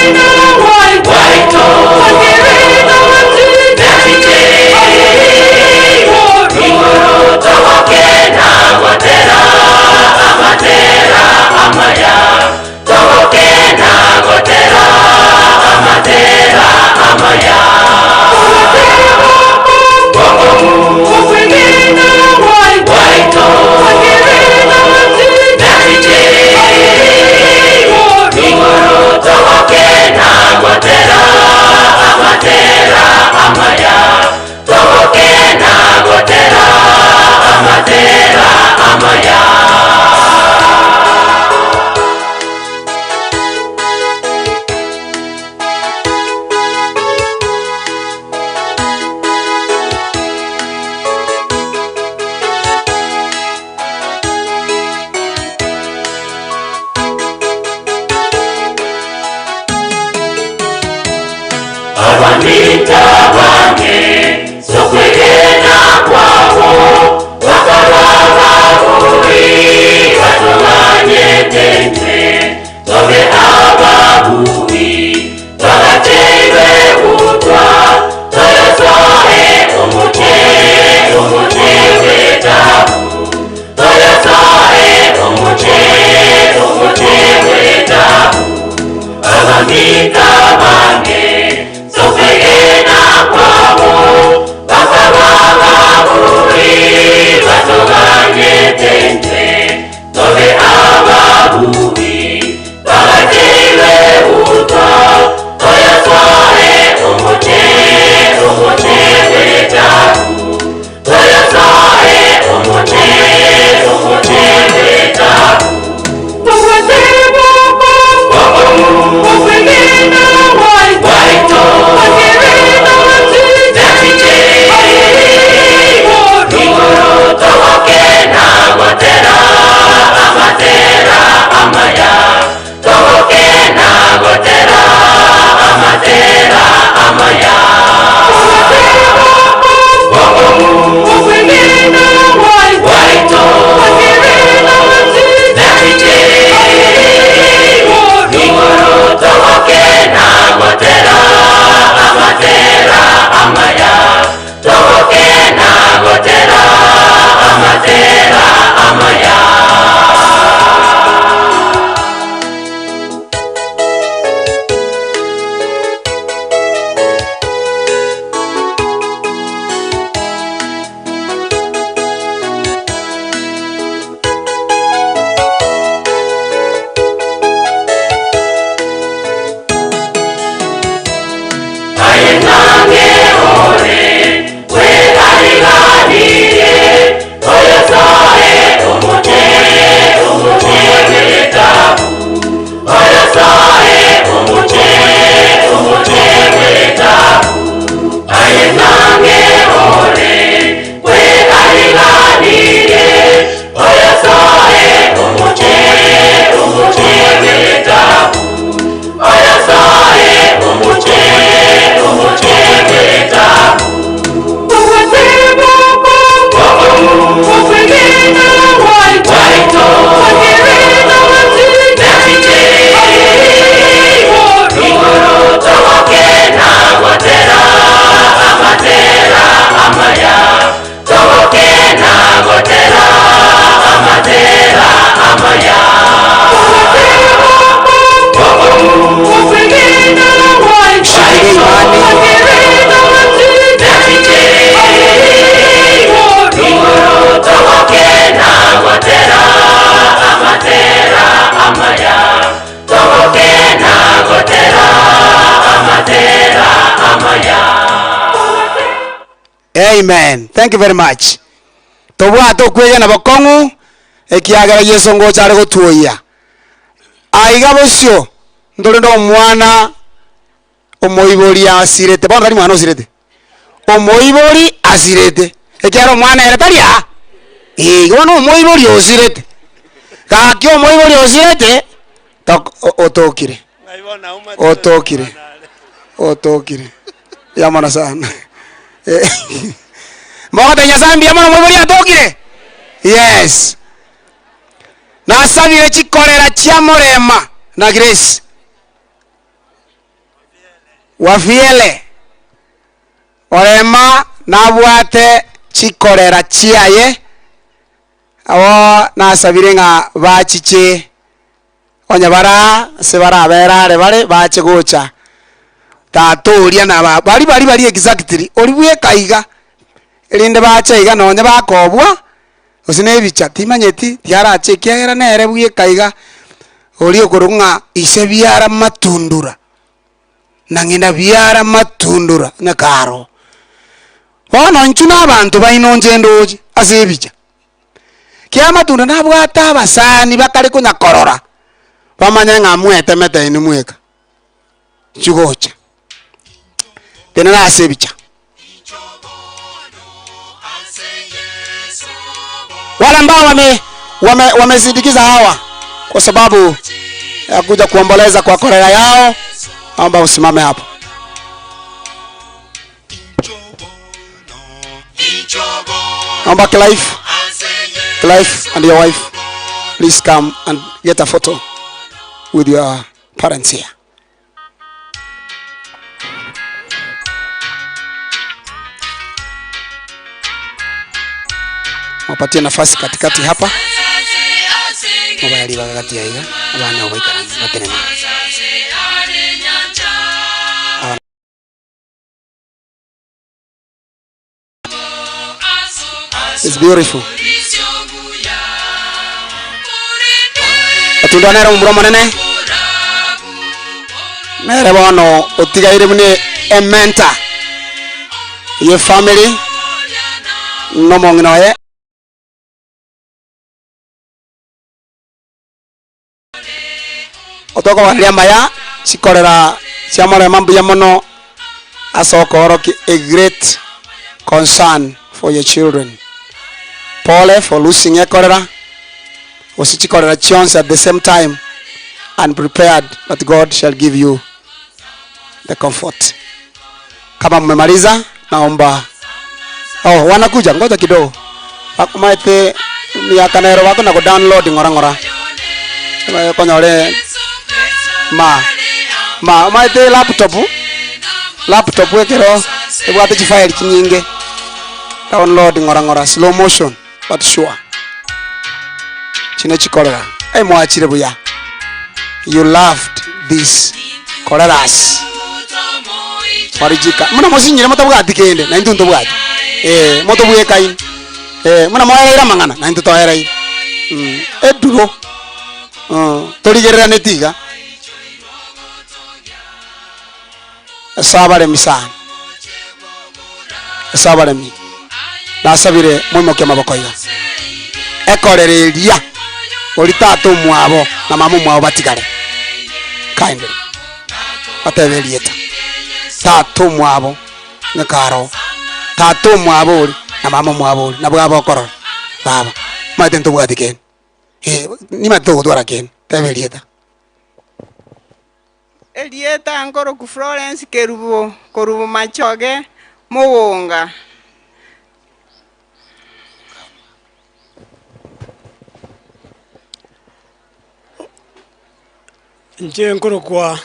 [SPEAKER 2] Amen. Thank you very much. Tobwa to kwege na bakongu ekiagera Yesu ngo cyari gutuya. Aiga bosyo ndore ndo mwana omoibori asirete bona ari mwana osirete. Omoibori asirete. Ekyaro mwana era taria. Gono omoibori osirete. Kakyo omoibori osirete otokire. Otokire. Yamana sana. Mogotu nyasambi yamana omoibori atokire. Yes. Nasabire chikorera chia Morema na Grace wafiele Morema nabwate chikorera chiaye awo nasabire nga bachiche Onyamora sebara berare bare bache gocha tatoria na bari exactly olibuye kaiga elinde bache iga nonye bakobwa osine bicha timanyeti tiara chekiagera nere buye kaiga oli okorunga ise biara matundura nangina biara matundura na karo bona nchuna abantu bainonje ndoje ase bicha kia matunda nabwata abasani bakari kunya korora bamanya nga mwete mete ni mweka chugocha tena ase bicha wale ambao wamesindikiza hawa kwa sababu ya kuja kuomboleza kwa korera yao, naomba usimame hapo. Naomba Clive and your wife, please come and get a photo with your parents here. Wapatie nafasi katikati hapa. Mobali bakati ya higa abana obaikara batenema. It's beautiful. Atundana rumbro manene. Mere bono otigaire mune ementa. Your family no Mong'ina ye. Otoko wandia maya sikorera siamore mambu ya mono asokoro a great concern for your children. Paul for losing your korera osichikorera chance at the same time and prepared that God shall give you the comfort. Kama mmemaliza naomba wanakuja ngoja kidogo. Maite miaka naero wako na download ngora. Konyole maite laptop wekero ebwate file kinyinge download ngora slow motion but sure chine chikorera mwachire buya you loved this koreras marijika muna mosinyire motabwati kende na ndunto bwati motobuye kai muna moera mangana na ndunto era eduro torigerera netiga sabare misana sabare mi nasabire mwimoke maboko yo ekorereria oli tato mwabo na mamu mwabo batigare kindly atebelieta tato mwabo nakaro tato mwabo na mamu mwabo na bwabo korora baba matento bwatiken ni mato dora ken tebelieta
[SPEAKER 18] Elieta ngoro ku Florence Kerubo machoge muwonga
[SPEAKER 19] nje ngoro kwa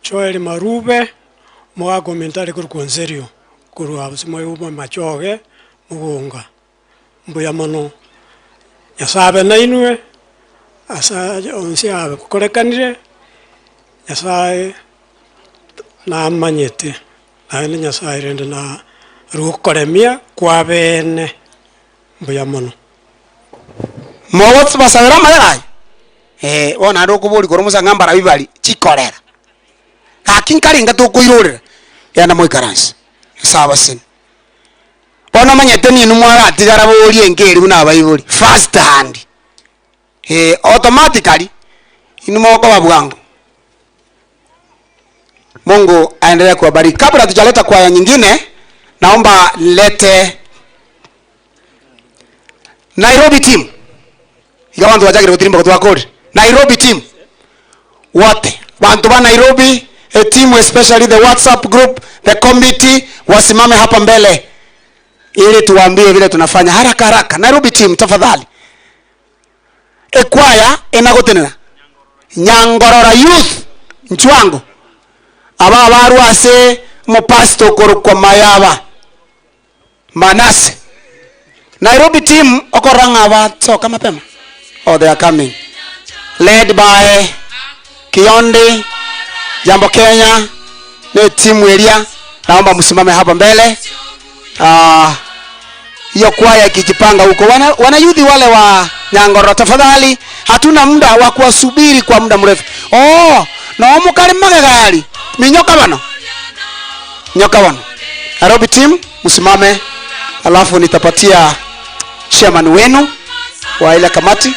[SPEAKER 19] Joel Marube mwa komentari kuru konserio kuru abusimo yubo machoge muwonga mbuya mono yasabe nainwe asa onsi abe kukorekanire yasaye na manyete na nyasaye rende na rukoremia kwa bene mbuya mono
[SPEAKER 2] Mogotu basabira malai ona ro kuburi koro musangambara bibali chikorera kakinkaringa to kuirorera yana moikaransi sabasin Ona manyeteni numwara atigara boli engeri kuna baibuli first hand. Automatically inumoko babwangu. Mungu aendelee kuwabariki. Kabla tujaleta kwaya nyingine, naomba lete Nairobi team. Ika wantu wajagire kutirimba kutoka kodi. Nairobi team. Wote. Wantu wa Nairobi, a team, especially the WhatsApp group, the committee, wasimame hapa mbele ili tuwaambie vile tunafanya haraka haraka. Nairobi team, tafadhali. Ekwaya enagotenera. Nyangorora youth nchwango. Aba barwase mu pastor korukwa mayaba. Manase. Nairobi team okoranga aba soka mapema. Oh, they are coming. Led by Kionde, Jambo Kenya, ne team area. Naomba msimame hapa mbele. Hiyo kwaya kijipanga huko. Wana youth wale wa Nyangorora, tafadhali. Hatuna muda wa kuwasubiri kwa muda mrefu. Oh, na omukali magari. Minyoka bano. Nyoka bano. Nairobi team msimame. Alafu nitapatia chairman wenu wa ile kamati.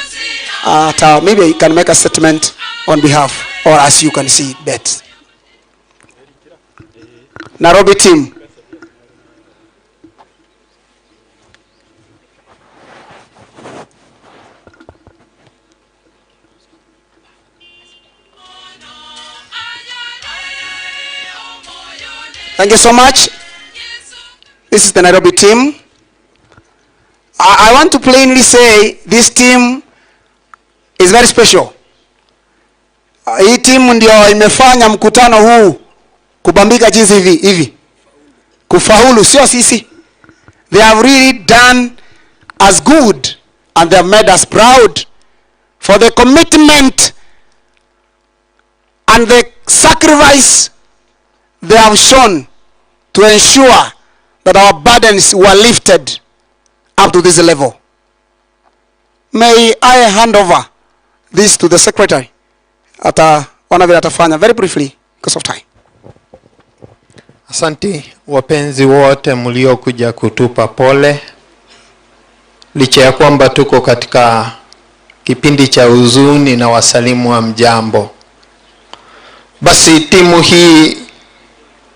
[SPEAKER 2] Maybe you can make a statement on behalf, or as you can see that. Nairobi team. Thank you so much. This is the Nairobi team. I want to plainly say this team is very special. Hii team ndio imefanya mkutano huu kubambika jinsi hivi. Kufaulu sio sisi. They have really done as good and they have made us proud for the commitment and the sacrifice they have shown to ensure that our burdens were lifted up to this level. May I hand over this to the secretary. Ona vile atafanya very briefly because of time.
[SPEAKER 8] Asante wapenzi wote mliokuja kutupa pole. Licha ya kwamba tuko katika kipindi cha huzuni na wasalimu wa mjambo. Basi timu hii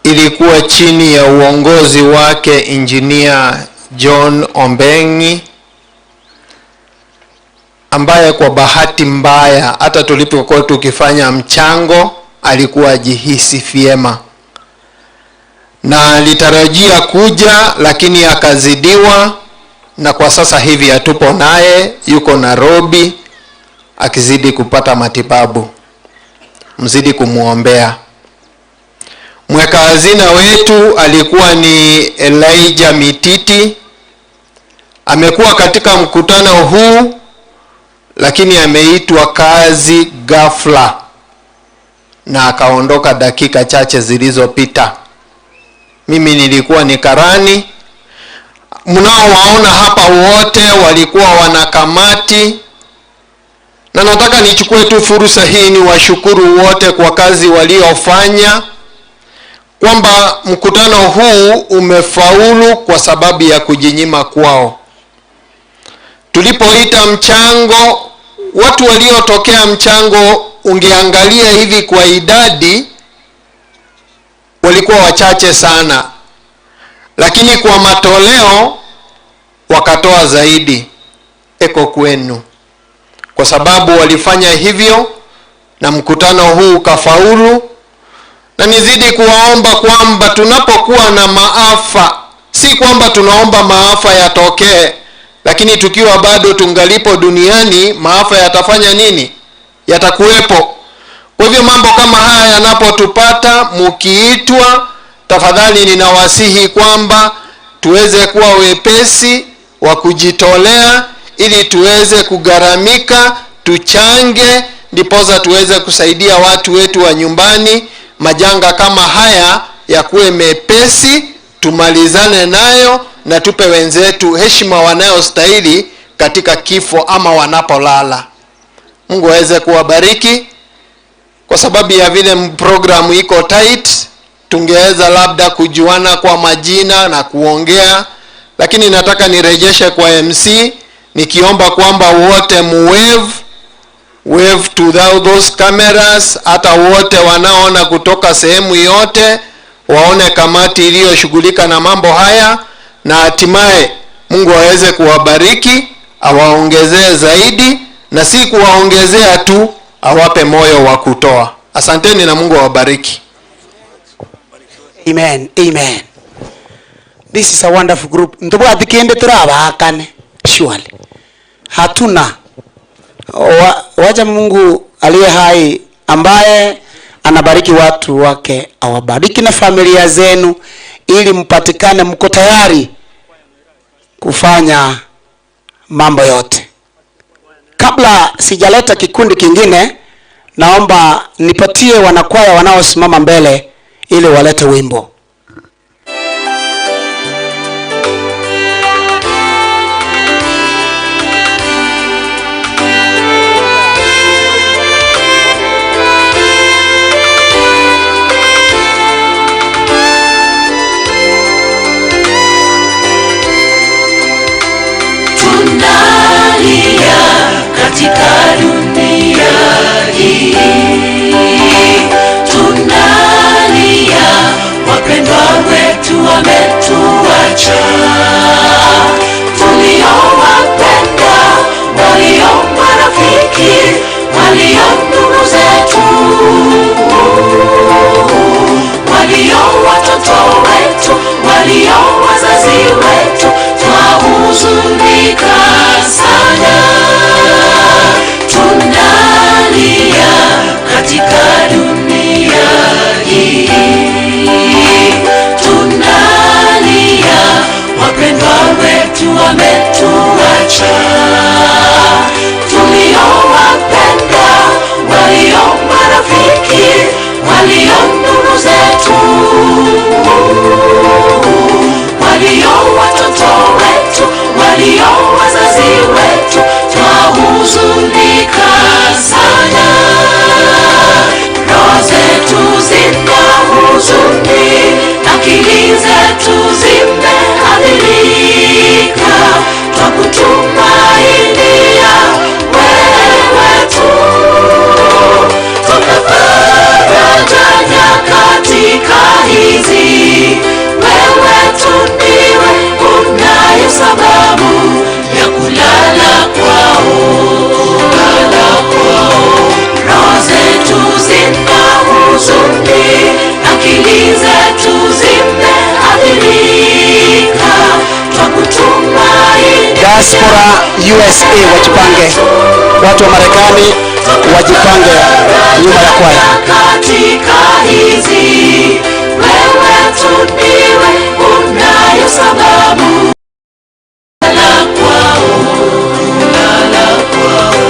[SPEAKER 8] ilikuwa chini ya uongozi wake Engineer John Ombengi, ambaye kwa bahati mbaya hata tulipokuwa tukifanya mchango alikuwa jihisi vyema na alitarajia kuja, lakini akazidiwa, na kwa sasa hivi hatupo naye, yuko Nairobi akizidi kupata matibabu. Mzidi kumuombea. Mweka hazina wetu alikuwa ni Elijah Mititi. Amekuwa katika mkutano huu, lakini ameitwa kazi ghafla na akaondoka dakika chache zilizopita. Mimi nilikuwa ni karani. Mnaowaona hapa wote walikuwa wanakamati, na nataka nichukue tu fursa hii ni washukuru wote kwa kazi waliofanya, kwamba mkutano huu umefaulu kwa sababu ya kujinyima kwao. Tulipoita mchango, watu waliotokea mchango ungeangalia hivi kwa idadi walikuwa wachache sana, lakini kwa matoleo wakatoa zaidi. Eko kwenu, kwa sababu walifanya hivyo na mkutano huu kafaulu. Na nizidi kuwaomba kwamba tunapokuwa na maafa, si kwamba tunaomba maafa yatokee, lakini tukiwa bado tungalipo duniani, maafa yatafanya nini? Yatakuwepo. Kwa hivyo mambo kama haya yanapotupata, mkiitwa, tafadhali ninawasihi kwamba tuweze kuwa wepesi wa kujitolea ili tuweze kugaramika, tuchange, ndiposa tuweze kusaidia watu wetu wa nyumbani. Majanga kama haya ya kuwe mepesi, tumalizane nayo na tupe wenzetu heshima wanayostahili katika kifo ama wanapolala. Mungu aweze kuwabariki. Kwa sababu ya vile programu iko tight, tungeweza labda kujuana kwa majina na kuongea, lakini nataka nirejeshe kwa MC nikiomba kwamba wote wave to those cameras, hata wote wanaona kutoka sehemu yote waone kamati iliyoshughulika na mambo haya, na hatimaye Mungu aweze kuwabariki, awaongezee zaidi, na si kuwaongezea tu, awape moyo wa kutoa. Asanteni na Mungu awabariki.
[SPEAKER 2] Amen. Amen. This is a wonderful group. Ndobwa dikende turabakane. Surely. Hatuna wacha Mungu aliye hai ambaye anabariki watu wake awabariki na familia zenu, ili mpatikane mko tayari kufanya mambo yote. Kabla sijaleta kikundi kingine, naomba nipatie wanakwaya wanaosimama mbele ili walete wimbo.
[SPEAKER 4] Katika dunia hii tunalia, wapendwa wetu wametuacha, tuliowapenda, walio marafiki, walio ndugu zetu, walio watoto wetu, walio wazazi wetu, twahuzunika sana. Tunalia katika dunia hii, tunalia, wapendwa wetu wametuacha, tuliowapenda, walio marafiki, walio ndugu zetu, walio watoto wetu, walio wazazi wetu, twahuzunika sana. Roho zetu zina huzuni, akili zetu zimeathirika, twakutumainia wewe tu, tuna faraja nyakati hizi, wewe tu ndiwe unayo sababu ya kulala kwao, kulala kwao. Roho zetu zina huzuni, akili zetu zimeathirika, twakutumaini.
[SPEAKER 2] Diaspora USA wajipange, watu wa Marekani wajipange nyuma ya kwaya.
[SPEAKER 4] Katika hizi, wewe tu ndiwe unayo sababu kulala kwao, kulala kwao.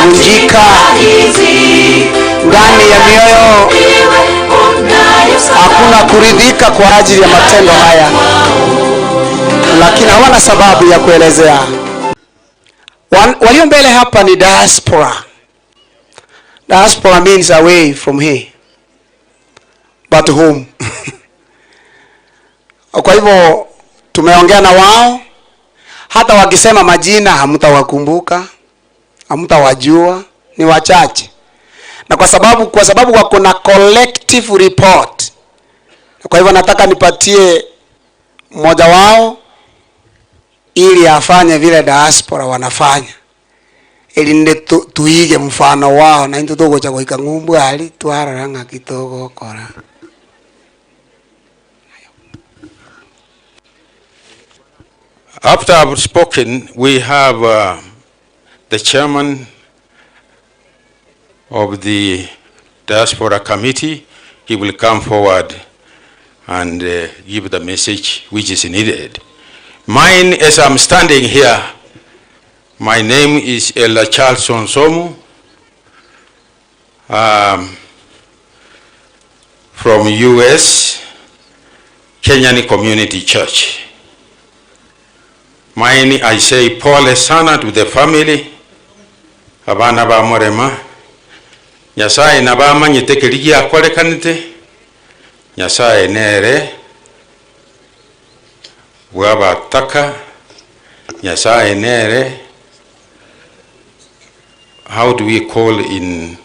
[SPEAKER 2] kuvunjika ndani ya mioyo. Hakuna kuridhika kwa ajili ya matendo haya, lakini hawana sababu ya kuelezea. Walio mbele hapa ni diaspora. Diaspora means away from here but home. Kwa hivyo tumeongea na wao, hata wakisema majina hamtawakumbuka, hamtawajua, ni wachache. Na kwa sababu wako na collective report, kwa hivyo nataka nipatie mmoja wao ili afanye vile diaspora wanafanya, ili nde tuige mfano wao na into togo cha kuika ngumbu ali twararanga kitogo kora.
[SPEAKER 20] After I've spoken, we have the chairman of the diaspora committee. He will come forward and give the message which is needed. Mine, as I'm standing here, my name is Ella Charlson Somu, from US, Kenyan Community Church. Mine, I say, pole sana to the family, abana ba Morema, Nyasaye na ba manyite kiligia kwale kanite, Nyasaye nere, waba taka, Nyasaye nere. How do we call in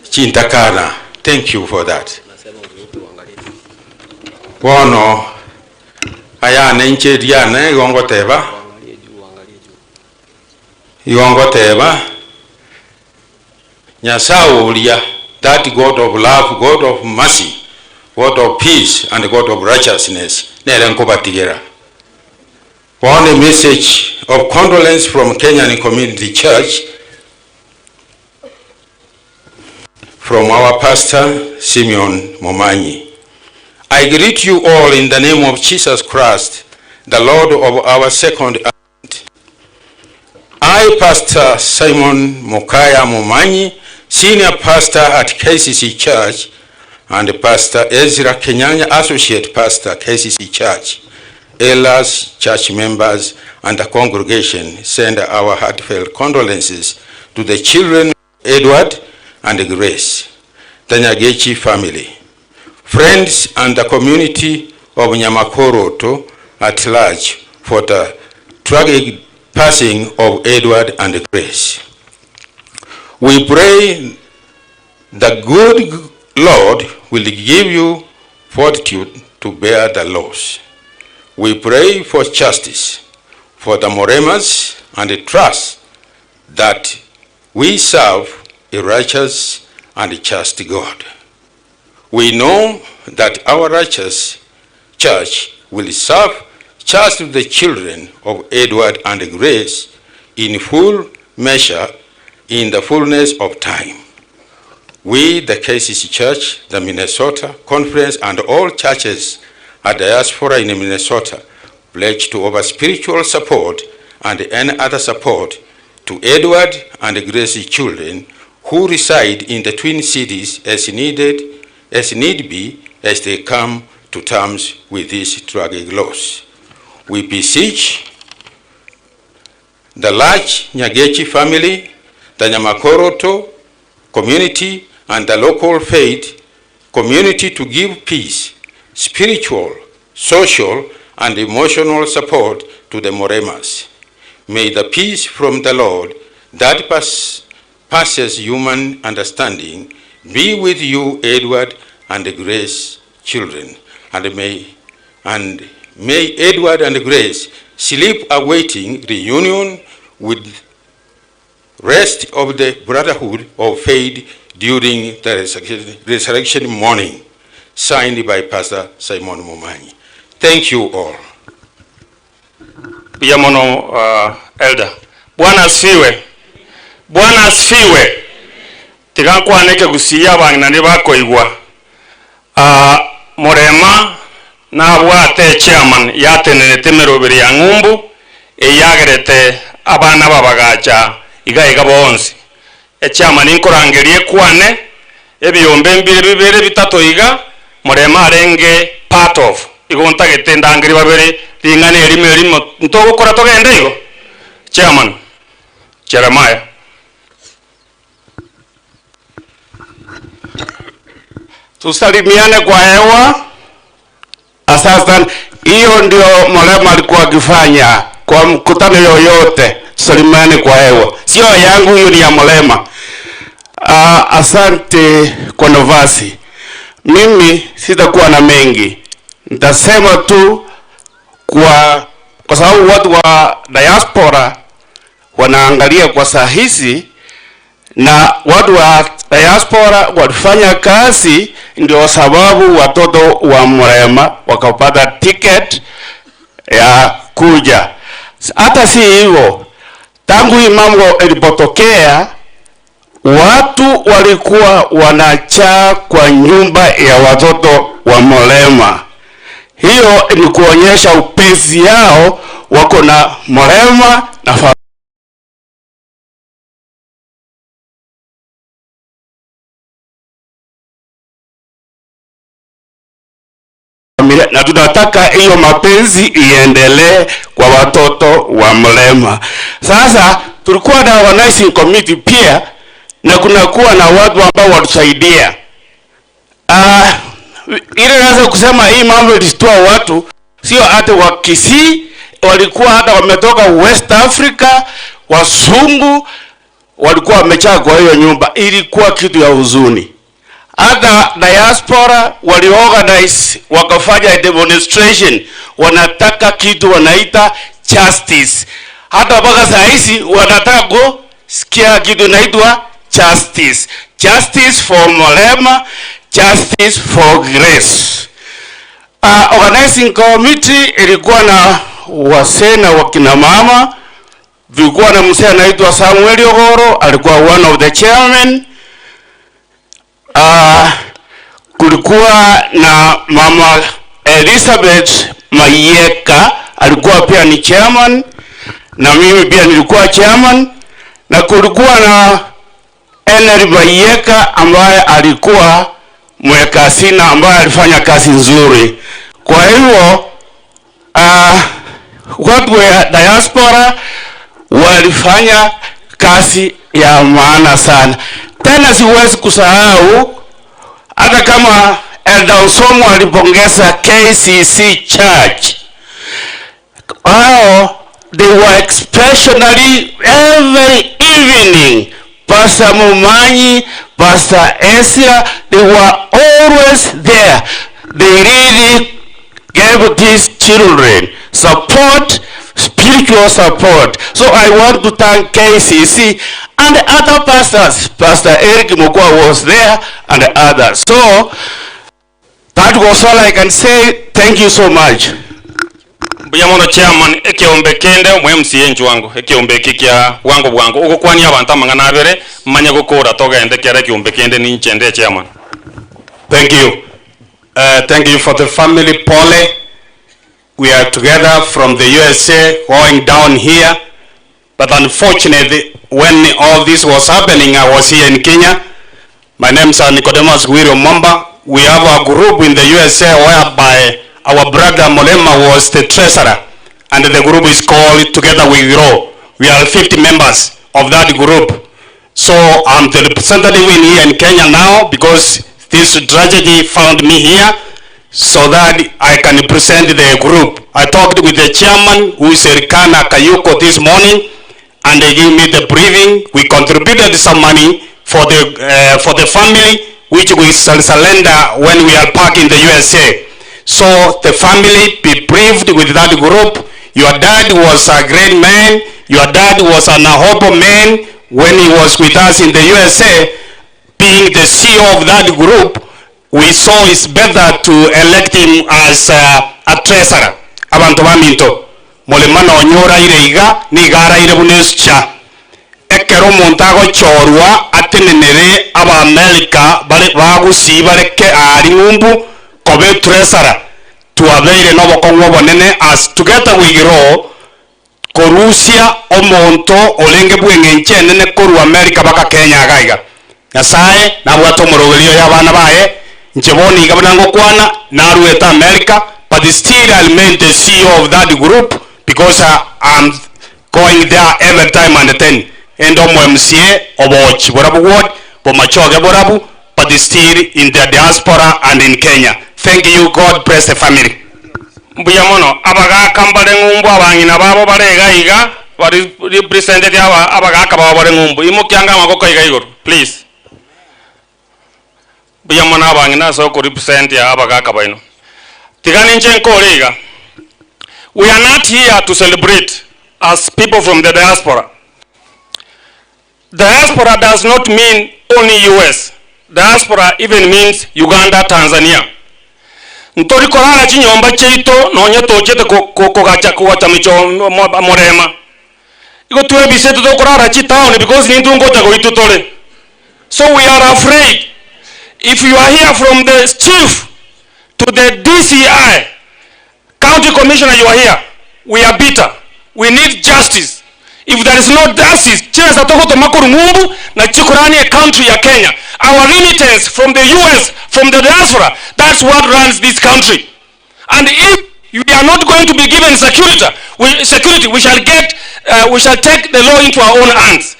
[SPEAKER 20] Chintakana? Thank you for that. Wono ayane nche diane yongo teba Nyasao ulia, that God of love, God of mercy, God of peace, and God of righteousness. On a message of condolence from Kenyan Community Church, from our pastor, Simeon Momanyi. I greet you all in the name of Jesus Christ, the Lord of our second advent. I, Pastor Simon Mokaya Momanyi, Senior Pastor at KCC Church, and Pastor Ezra Kenyanya, Associate Pastor, KCC Church, elders, church members, and the congregation send our heartfelt condolences to the children Edward and Grace, the Nyagechi family, friends, and the community of Nyamakoro at large for the tragic passing of Edward and Grace. We pray the good Lord will give you fortitude to bear the loss. We pray for justice for the Moremas and trust that we serve a righteous and just God. We know that our righteous church will serve just the children of Edward and Grace in full measure in the fullness of time. We, the KCC Church, the Minnesota Conference, and all churches at diaspora in Minnesota pledge to offer spiritual support and any other support to Edward and Grace's children who reside in the Twin Cities as need be, as they come to terms with this tragic loss. We beseech the large Nyagechi family, the Nyamakoro community, and the local faith community to give peace, spiritual, social, and emotional support to the Moremas. May the peace from the Lord that passes human understanding be with you, Edward and Grace children, and may Edward and Grace sleep awaiting reunion with rest of the brotherhood of faith during the resurrection morning. Signed by Pastor Simon Momanyi. Thank you all.
[SPEAKER 10] Pia mono elder. Bwana asifiwe. Bwana asifiwe. Tigakwaneke gusiya bang'ina bako igwa. Morema na bwate chairman yatenenete merobere ya ngumbu eyagerete abana babagacha iga bonse
[SPEAKER 6] echama ninkorangerie kwane ebiyombe bibere bitatu iga Morema arenge part of igonta getendangiri babere ringane erimo ntogukora togende igo chairman Jeremiah. Tusalimiane kwa hewa. Sasa hiyo ndio Morema alikuwa akifanya kwa mkutano yoyote. Tusalimiane kwa hewa. Sio yangu, hiyo ni ya Morema. Asante kwa nafasi. Mimi sitakuwa na mengi. Nitasema tu kwa sababu watu wa diaspora wanaangalia kwa saa hizi, na watu wa diaspora walifanya kazi, ndio sababu watoto wa Morema wakapata ticket ya kuja. Hata si hivyo, tangu hii mambo ilipotokea, watu walikuwa wanachaa kwa nyumba ya watoto wa Morema. Hiyo ni kuonyesha upezi yao, wako na Morema na na tunataka hiyo mapenzi iendelee kwa watoto wa Morema. Sasa tulikuwa na organizing committee pia, na kunakuwa na watu ambao watusaidia. Ile naweza kusema hii mambo ilitoa watu sio hata wa Kisii, walikuwa hata wametoka West Africa, wasungu walikuwa wamechaa kwa hiyo nyumba. Ilikuwa kitu ya huzuni. Hata diaspora waliorganize, wakafanya demonstration, wanataka kitu wanaita justice. Hata mpaka saa hizi wanataka kusikia kitu inaitwa justice. Justice for Morema, justice for Grace. Organizing committee ilikuwa na wasee na wakina mama. Vilikuwa na mzee anaitwa Samuel Ogoro, alikuwa one of the chairmen. Kulikuwa na mama Elizabeth Mayeka, alikuwa pia ni chairman, na mimi pia nilikuwa chairman, na kulikuwa na Enel Mayeka ambaye alikuwa mweka sina, ambaye alifanya kazi nzuri. Kwa hivyo watu wa diaspora walifanya kazi ya maana sana. Tena siwezi kusahau, hata kama Elder Somo alipongeza KCC Church, they were especially every evening, Pastor Mumanyi, Pastor Ezra, they were always there. They really gave these children support, spiritual support. So I want to thank KCC and the other pastors. Pastor Eric Mugwa was there and the others. So that was all I can say. Thank you so much.
[SPEAKER 21] Buyamono chairman ekiombe kende MCA wangu ekiombe kikia wangu uko kwani abantu amangana abere manya gukura togende kera ekiombe kende ni nchende chairman.
[SPEAKER 20] Thank you. Thank you for the family Pole. We are together from the USA going down here, but unfortunately when all this was happening I was here in Kenya. My name is Nicodemus Wiro Momba. We have a group in the USA whereby our brother Morema was the treasurer, and the group is called Together We Grow. We are 50 members of that group. So I'm the representative in here in Kenya now, because this tragedy found me here, so that I can present the group. I talked with the chairman, who is Erikana Kayuko, this morning, and they gave me the briefing. We contributed some money for the family, which we shall surrender when we are back in the USA. So the family be briefed with that group. Your dad was a great man. Your dad was an honorable man when he was with us in the USA. Being the CEO of that group, we saw it's better to elect him as a treasurer. Abantu baminto Morema Onyamora ireiga ni gara ire bunescha ekero montago chorwa atenenere aba America bale bagusi bareke ari ngumbu kobe treasurer tuabeire no bokongwo bonene as Together We Grow
[SPEAKER 21] korusia omonto olenge bweng'enche nene koru America baka Kenya gaiga Nyasaye nabwata omorogerio y'abana baye ncheboni igabana ngokwana narueta America, but still I'll remain the CEO of that group because I'm going there every time and then and MCA oboch borabu ward bomachoge borabu, but still in the diaspora and in Kenya. Thank you. God bless the family. Mbuyamono abaga kambale ngumbu abangina babo barega iga bari represented abaga kababa bare ngumbu imokyanga makoko iga igoro please. Mbuyamono abangina so ko represent ya abaga kabaino tigani njenko liga. We are not here to celebrate as people from the diaspora. Diaspora does not mean only US. Diaspora even means Uganda, Tanzania. Ntori korara chinyomba cheito nonye tochete kugacha micho Morema. Iko tuwe bisetu to korara chitown because nintu ngoja go itutole. So we are afraid. If you are here from the chief to the DCI, county commissioner, you are here. We are bitter. We need justice. If there is no justice, cheza toko to makuru ngumbu na chikurani a country ya Kenya. Our remittance from the US, from the diaspora, that's what runs this country. And if we are not going to be given security, we shall take the law into our own hands.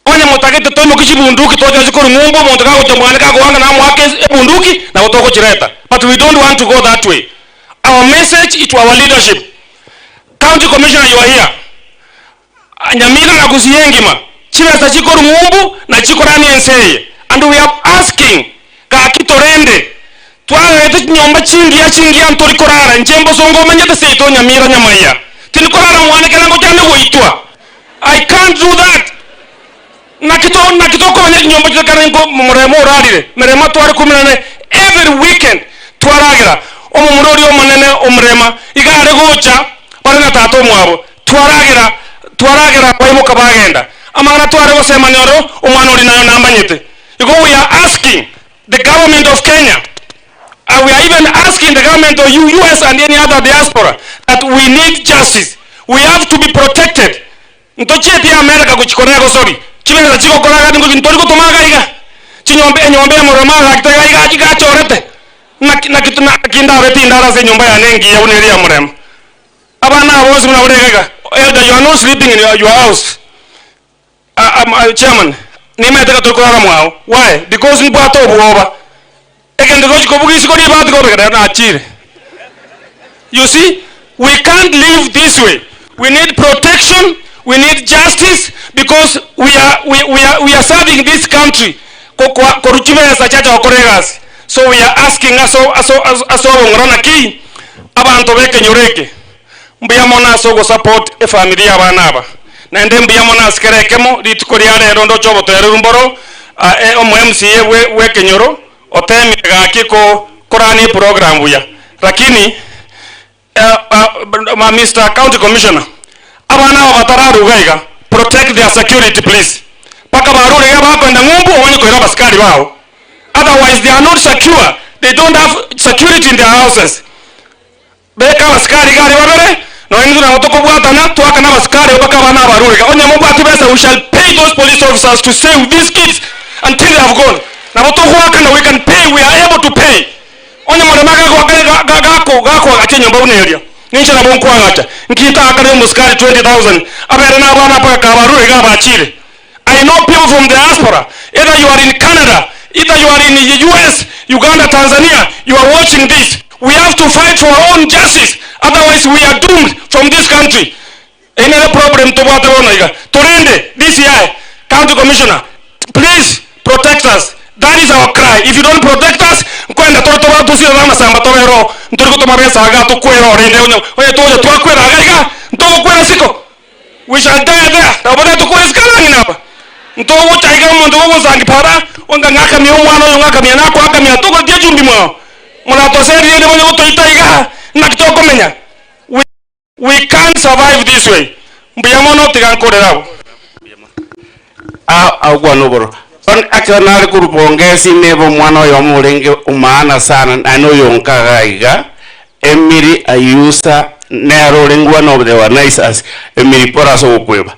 [SPEAKER 21] Onyamora tomo kichi bunduki toja zikuru ngumbu montaka kutombanika kuanga na mwake bunduki na utoko chireta. But we don't want to go that way. Our message is to our leadership. County Commissioner, you are here. Nyamira na kusiyengima. Chiresa chikoru ngumbu na chikorani enseye. And we are asking ka kitorende. Tuarete nyomba chingia ntori korara. Njembo songo manyete seito nyamira nyamaya. Tini korara mwane kelango jane woitwa. I can't do that. Nakito kwa nyomba chikarengo Morema urarire. Morema tuare kuminane every weekend. Tuaragira. Omumurori omanene omrema. Igare gocha. Parina tato mwabo. Tuaragira kwa Imo Kabagenda. Amana tuare wase Mamioro umwanori na nambanyete. We are asking the government of Kenya, we are even asking the government of US and any other diaspora that we need justice. We have to be protected. Ntocheti ya America kuchikorea gosori. Chimena chiko koraga ningo ntori kutomaga iga. Nyombe Morema iga chorete. Na kinda weti indara se nyomba ya nengi ya uneri ya Morema. Abana abozi muna urega. Elder, you are not sleeping in your house. Chairman, nimetaka tukorara mwao. Why? Because mbwato obuoba. Ekende gochi kobugi sikori bati ko na achire. You see, we can't live this way. We need protection, we need justice because we are serving this country. Koruchime sa chacha okoregas. So we are asking aso ngorona ki abantu beke nyoreke. Mbiyamona so go support e family abanaba. Na ndem mbiyamona skerekemo litukoriare rondo chobo terumboro MCA we kenyoro otemi ga kiko korani program buya. Lakini Mr. County Commissioner abana batararu gaiga protect their security please. Paka barure ya bako nda ngumbu onye ko roba skari wao. Otherwise they are not secure. They don't have security in their houses. Beka askari gari wabere no endu na motoko bwata na tuaka na askari obaka bana barure ka Onyamora atibesa we shall pay those police officers to stay with these kids until they have gone. Na motoko waka na we can pay, we are able to pay. Onyamora gako achenyo mba uneria nincha na bonko agacha nkita akare muskari 20,000 abere na bana paka kabarure ga bachire. I know people from the diaspora, either you are in Canada, either you are in the US, Uganda, Tanzania, you are watching this. We have to fight for our own justice. Otherwise, we are doomed from this country. Any other problem to what Torende, DCI, County Commissioner, please protect us. That is our cry. If you don't protect us, we shall die there. Ntogo taiga mondogo zangi para onga ngaka mi omwana ngaka mi na kwa kamia toko tie jumbi mo mona to se rie mo to itaiga na kitoko menya we can't survive this way mbiyamono tigan korerao agwa noboro on akana ku pongezi nebo mwana yo mulenge umana sana ano yonka gaiga Emiri ayusa
[SPEAKER 6] rolling one of the organizers emiripora so kweba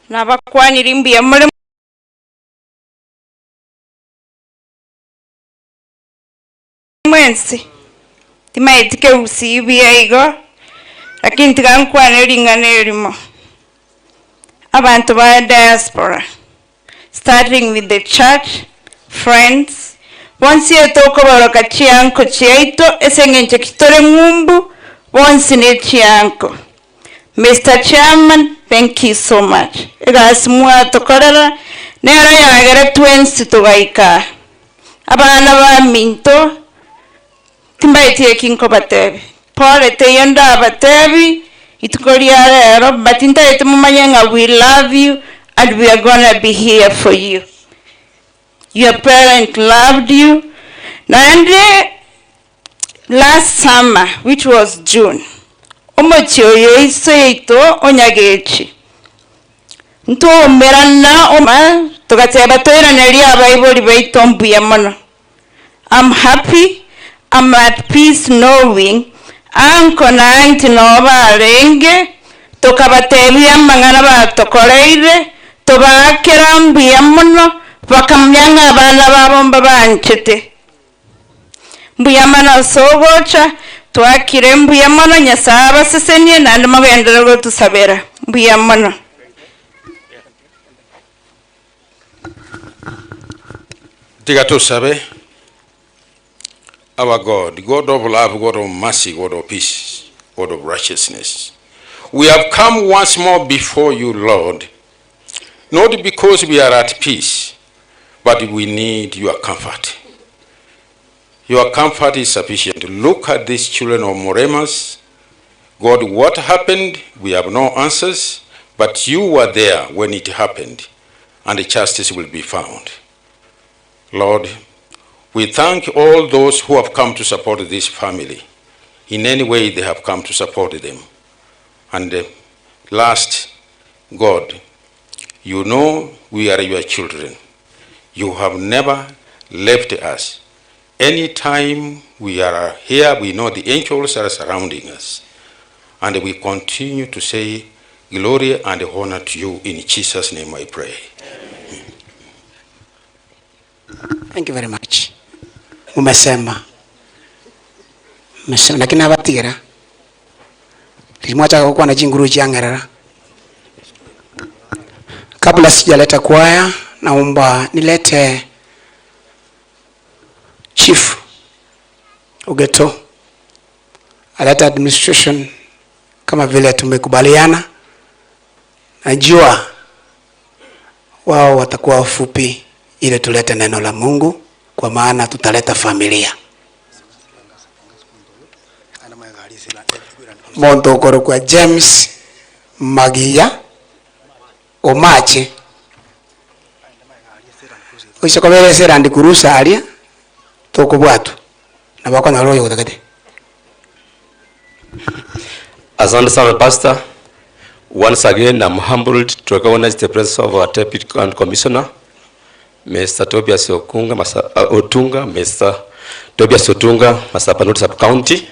[SPEAKER 1] nabakwanira imbuya muri mwensi timaitike usibi aigo lakini tikankwana lingane limo abantu ba diaspora starting with the church friends once yetoko boroka chianko chiaito esengenche kitore ngumbu once ne chianko. Mr. Chairman, thank you so much. Egasmua tokorera nero yagere twensi tugaika abana ba minto timbaiti kinko batebi pole te yenda batebi itukoria rero batinta etumumanya we love you and we are gonna be here for you. Your parent loved you. And last summer, which was June, Omochokoro iseito onyagechi. Nto merana oma togateba toira neri abaiboli baitombu yamono. I'm happy, I'm at peace knowing anko na auntie no barenge tokabatebi amangana batokoreire tobakera mbu yamono bakamyanga abana babomba banchete. Mbuyamana sogocha twakire mbuyamana nyasaba sesenie nandi magendera go tusabera mbuyamana.
[SPEAKER 20] Tigatusabe. Our God, God of love, God of mercy, God of peace, God of righteousness. We have come once more before you, Lord, not because we are at peace, but we need your comfort. Your comfort is sufficient. Look at these children of Moremas. God, what happened? We have no answers, but you were there when it happened, and the justice will be found. Lord, we thank all those who have come to support this family. In any way they have come to support them. And last, God, you know we are your children. You have never left us. Anytime we are here, we know the angels are surrounding us. And we continue to say glory and honor to you. In Jesus' name I pray.
[SPEAKER 2] Thank you very much. Umesema lakini abatira limwacha kuwa na jinguru jangarara. Kabla sijaleta kwaya, naomba nilete Chief Ogeto aleta administration kama vile tumekubaliana. Najua wao watakuwa wafupi ili tulete neno la Mungu, kwa maana tutaleta familia. Mogotu kwa James Magia Omache Oishakobere serandi kurusa alia toko bwatu na bako na royo kutakate.
[SPEAKER 22] Asante sana Pastor. Once again, I'm humbled to recognize the presence of our Deputy Commissioner, Mr. Tobias Otunga, Mr. Tobias Otunga, Masapanut Sub-County,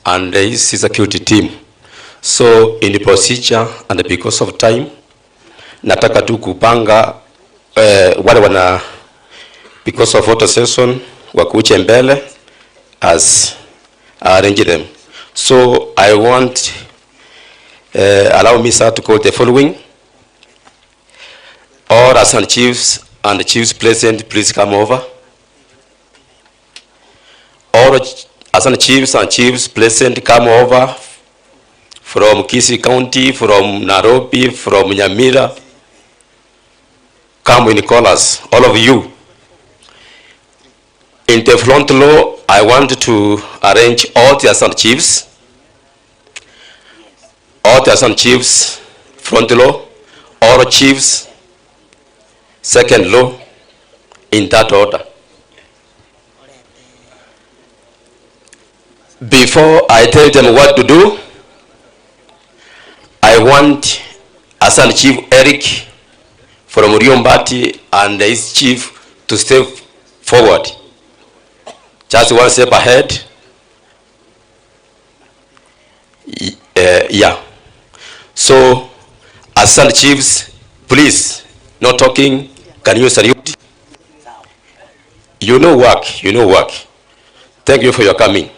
[SPEAKER 22] and his security team. So, in the procedure, and because of time, nataka tu kupanga wale wana, because of photo session, wakuche mbele as arrange them. So, I want, allow me, sir, to call the following. All Assistant Chiefs and the Chiefs present, please come over. All Assistant Chiefs and Chiefs present, come over from Kisii County, from Nairobi, from Nyamira. Come in colors, all of you. In the front row, I want to arrange all the Assistant Chiefs. All the Assistant Chiefs, front row, all Chiefs, second row, in that order. Before I tell them what to do, I want Assistant Chief Eric from Riombati and his chief to step forward. Just one step ahead. Yeah. So, Assistant Chiefs, please, no talking. Can you salute? You know work. You know work. Thank you for your coming.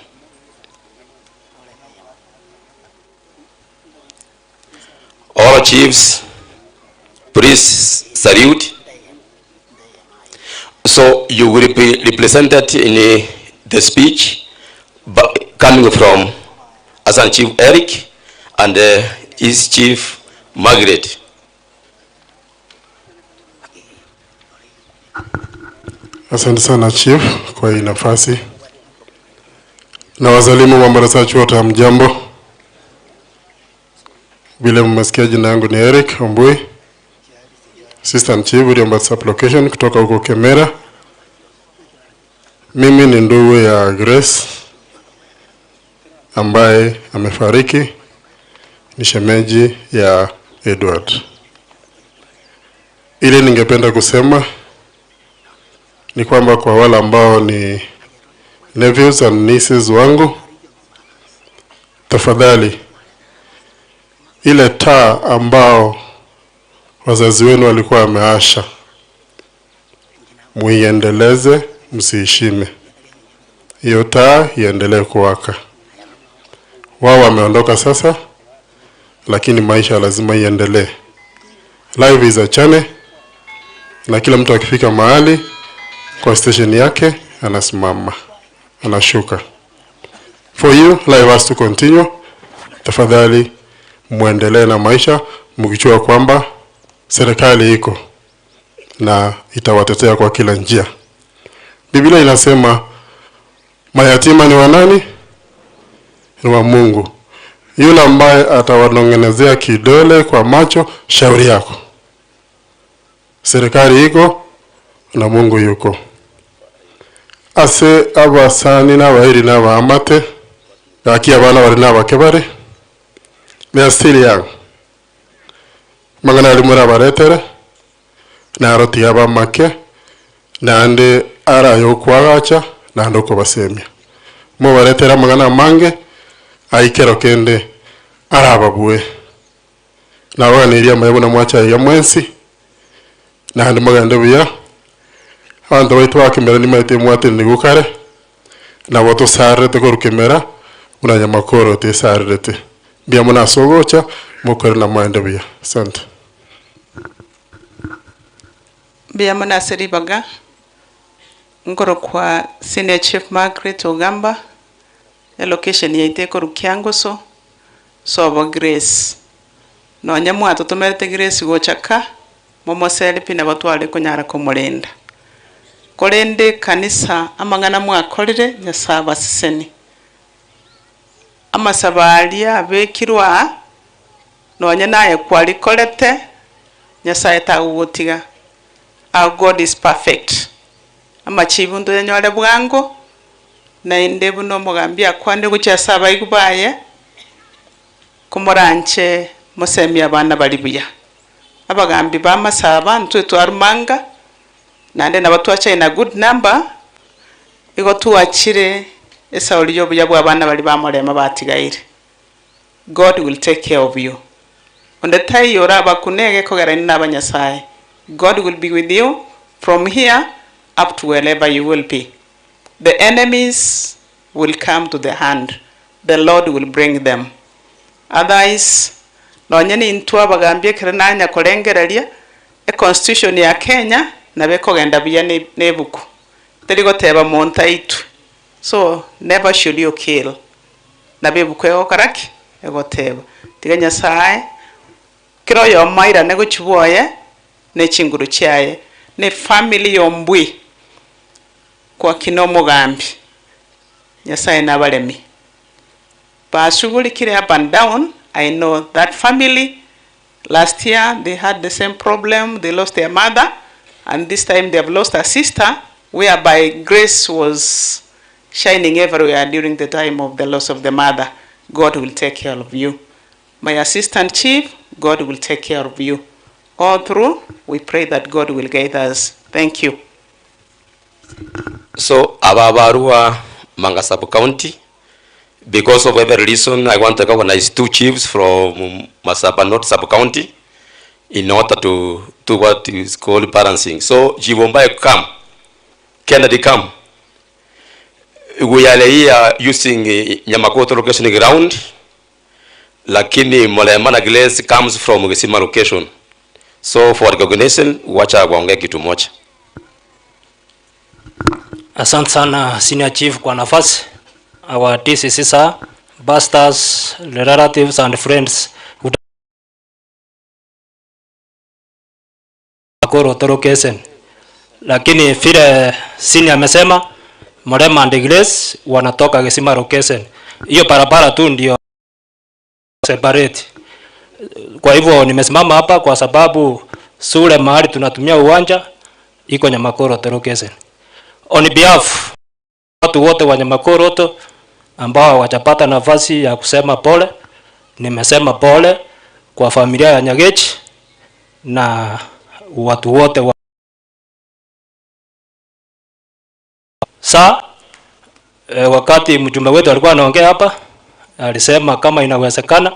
[SPEAKER 22] All chiefs, please salute. So you will be represented in the speech coming from Assistant Chief Eric and his Chief Margaret.
[SPEAKER 3] Asante sana Chief kwa hii nafasi. Na wazalimu wambarasachi wote hamjambo. Vile mmesikia jina yangu ni Eric Ombui, Assistant Chief Uriomba Sublocation kutoka huko Kemera. Mimi ni ndugu ya Grace ambaye amefariki, ni shemeji ya Edward. Ile ningependa kusema ni kwamba kwa wale ambao ni nephews and nieces wangu, tafadhali ile taa ambao wazazi wenu walikuwa wameasha, muiendeleze, msiishime. Hiyo taa iendelee kuwaka. Wao wameondoka sasa, lakini maisha lazima iendelee. Life is a journey, na kila mtu akifika mahali kwa station yake anasimama, anashuka. For you, life has to continue. Tafadhali muendelee na maisha mkijua kwamba serikali iko na itawatetea kwa kila njia. Biblia inasema mayatima ni wa nani? Ni wa Mungu. Yule ambaye atawanongenezea kidole kwa macho, shauri yako. Serikali iko na Mungu yuko. Ase abasani na bahiri na baamate yaki abana bari na bakebare. They are still young. Magana alimura baretere na aroti abamake na ande ara yokwagacha na ndoko basemya. Mo baretera magana mange aikero kende arababue. Na wana iria mayabona mwacha ya mwensi na ande maganda buya. Ando waitu wakimera ni maite mwate ni gukare na woto sarete korukemera una nyamakoro te sarete. Bia muna sogocha mukore na maende buya. Asante.
[SPEAKER 5] Bia muna seribaga ngoro kwa Senior Chief Margaret Ogamba ya location ya iteko rukiangoso sobo Grace no Onyamora tutumete Grace gochaka momo selfie na batwale kunyara kumulenda kolende kanisa amangana mwakolire nyasaba siseni amasabalia abekirwa no naye kwali kolete nyasaye tagutiga. Our God is perfect. Amachibundo yanyole bwango na indebu no mugambia kwande gucha saba igubaye kumuranche musemi abana balibuya abagambi bamasaba ntwe twarumanga nande nabatwacha ina good number igo tuachire esauli yo buya bwabana bali bamorema batigaire. God will take care of you. On the time you raba kunege kogerani n'abanyasaye. God will be with you from here up to wherever you will be. The enemies will come to the hand. The Lord will bring them. Otherwise, no nyeni intwa bagambye kirananya kolengereria a constitution ya Kenya na beko genda biya nebuku. Teligo teba monta itu. So never should you kill. Na bebuku ego karaki ego teba. Tiganya sae kiro yo maira nego chiboye ne chinguru chaye ne family yombwi kwa kinomo gambi nyasaye nabalemi bashugulikire up and down. I know that family last year they had the same problem. They lost their mother and this time they have lost a sister, whereby grace was shining everywhere during the time of the loss of the mother. God will take care of you. My assistant chief, God will take care of you. All through, we pray that God will guide us. Thank you.
[SPEAKER 22] So Ababarua Manga sub-county, because of every reason, I want to recognize 2 chiefs from Masaba North sub-county in order to do what is called balancing. So Jivombai come, Kennedy come. We are here using Nyamakoto location ground, lakini Morema na Glace comes from Gesima location. So for recognition, wacha waongee kitu moja.
[SPEAKER 7] Asante sana senior chief kwa nafasi. Our TCC sir, pastors, relatives and friends. Makoro torokesen. Lakini vile senior amesema Morema and Grace wanatoka Gesima location. Hiyo barabara tu ndio separate. Kwa hivyo nimesimama hapa kwa sababu sule mahali tunatumia uwanja iko Nyamakoro torokesen. On behalf watu wote wa Nyamakoro ambao wajapata nafasi ya kusema pole, nimesema pole kwa familia ya Nyagechi na watu wote wa wakati mjumbe wetu alikuwa anaongea hapa, alisema kama inawezekana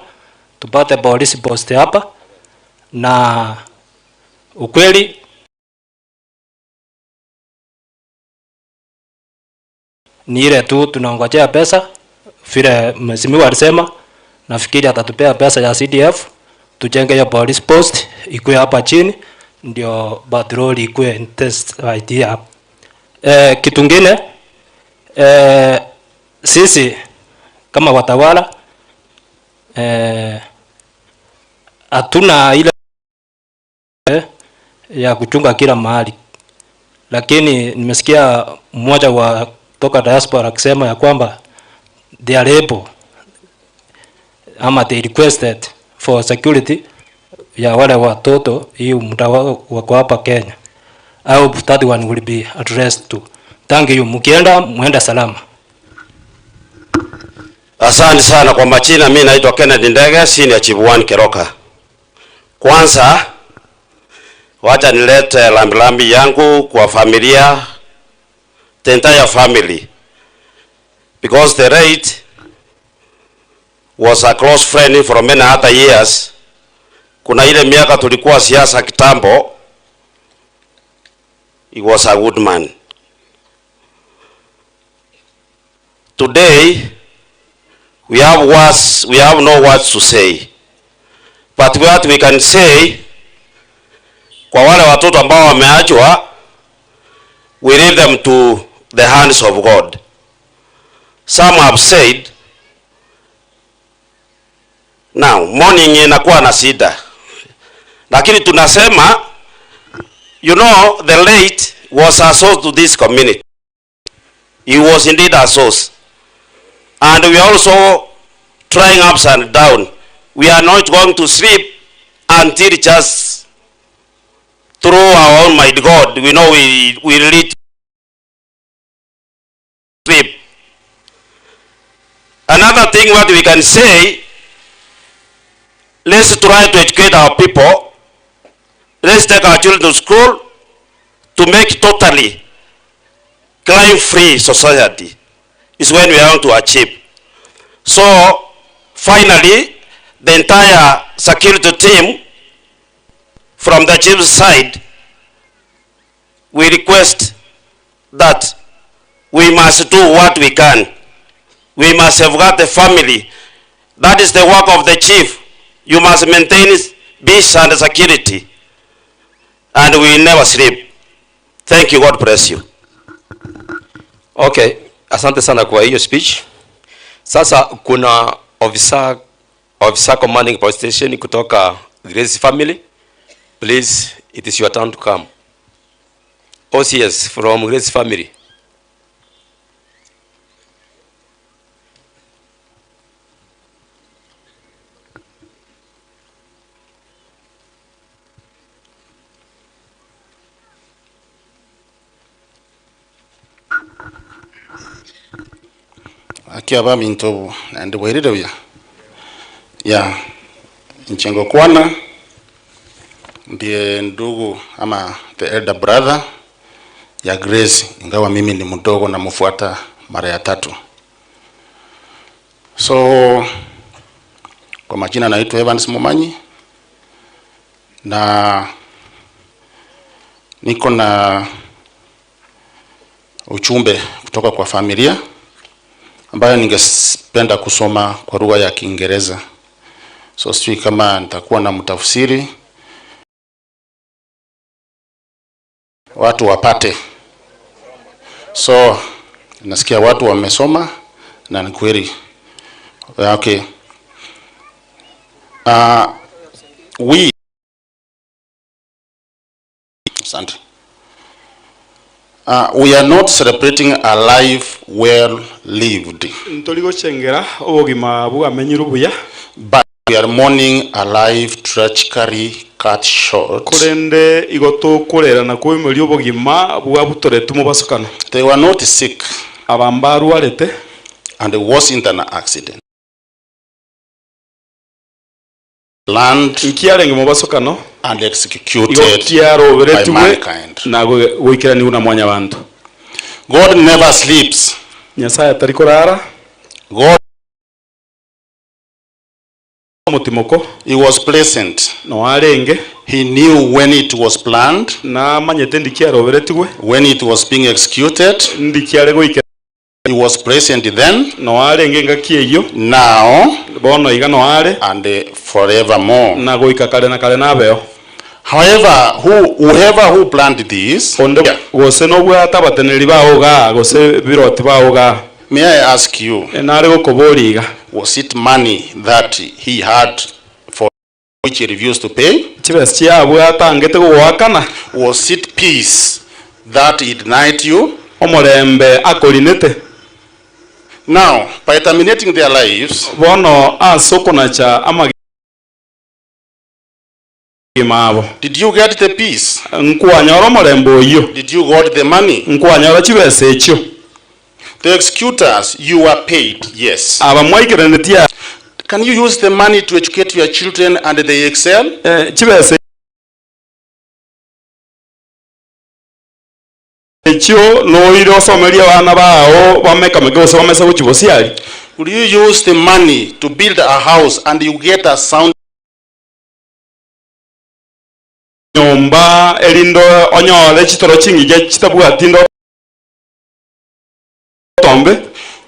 [SPEAKER 7] tupate police post hapa, na ukweli ni ile tu tunaongojea pesa. Vile mheshimiwa alisema, nafikiri atatupea pesa ya CDF tujenge hiyo police post ikuwe hapa chini, ndio patrol ikuwe test idea. Kitu kingine sisi kama watawala hatuna ile ya kuchunga kila mahali, lakini nimesikia mmoja wa toka diaspora akisema ya kwamba they are able ama they requested for security ya wale watoto hii muda wako hapa Kenya. I hope that one will be addressed too. Thank you. Mkienda muenda salama.
[SPEAKER 6] Asante sana kwa majina. Mimi naitwa Kennedy Ndege, senior chief 1 Keroka. Kwanza wacha nilete lambi yangu kwa familia, the entire family, because the late was a close friend for many other years. Kuna ile miaka tulikuwa siasa kitambo, he was a good man. Today we have no words to say, but what we can say, kwa wale watoto ambao wameachwa, we leave them to the hands of God. Some have said now morning inakuwa na shida, lakini tunasema, you know, the late was a source to this community. He was indeed a source, and we are also trying ups and down. We are not going to sleep until just through our own might God, we know we really sleep. Another thing what we can say, let's try to educate our people. Let's take our children to school to make totally crime-free society is when we are going to achieve. So finally, the entire security team from the chief's side, we request that we must do what we can. We must safeguard the family. That is the work of the chief. You must maintain peace and security, and we never sleep. Thank you. God bless you.
[SPEAKER 22] Okay, asante sana kwa hiyo speech. Sasa kuna officer commanding police station kutoka Grace family. Please, it is your turn to come. OCS from Grace family.
[SPEAKER 3] Akia ba minto and waited ya Nchengo Kwana ndiye ndugu ama the elder brother
[SPEAKER 9] ya Grace, ingawa mimi ni mdogo na mfuata mara ya 3. So kwa majina naitwa Evans Momanyi na niko na ujumbe kutoka kwa familia ambayo ningependa kusoma kwa lugha ya Kiingereza. So sijui kama nitakuwa na mtafsiri watu wapate. So nasikia watu wamesoma na ni kweli. Okay. We are not celebrating a life well lived, but we are mourning a life tragically cut short. They were not sick and it wasn't an accident. Land and executed by mankind. God never sleeps. God, he was present. He knew when it was planned, when it was being executed. He was present then, now, and forevermore. However, whoever who planned this, may I ask you, was it money that he had for which he refused to pay? Was it peace that he denied you? Now, by terminating their lives, did you get the peace? Did you got the money? The executors, you were paid, yes. Can you use the money to educate your children and they excel? Would you use the money to build a house and you get a sound?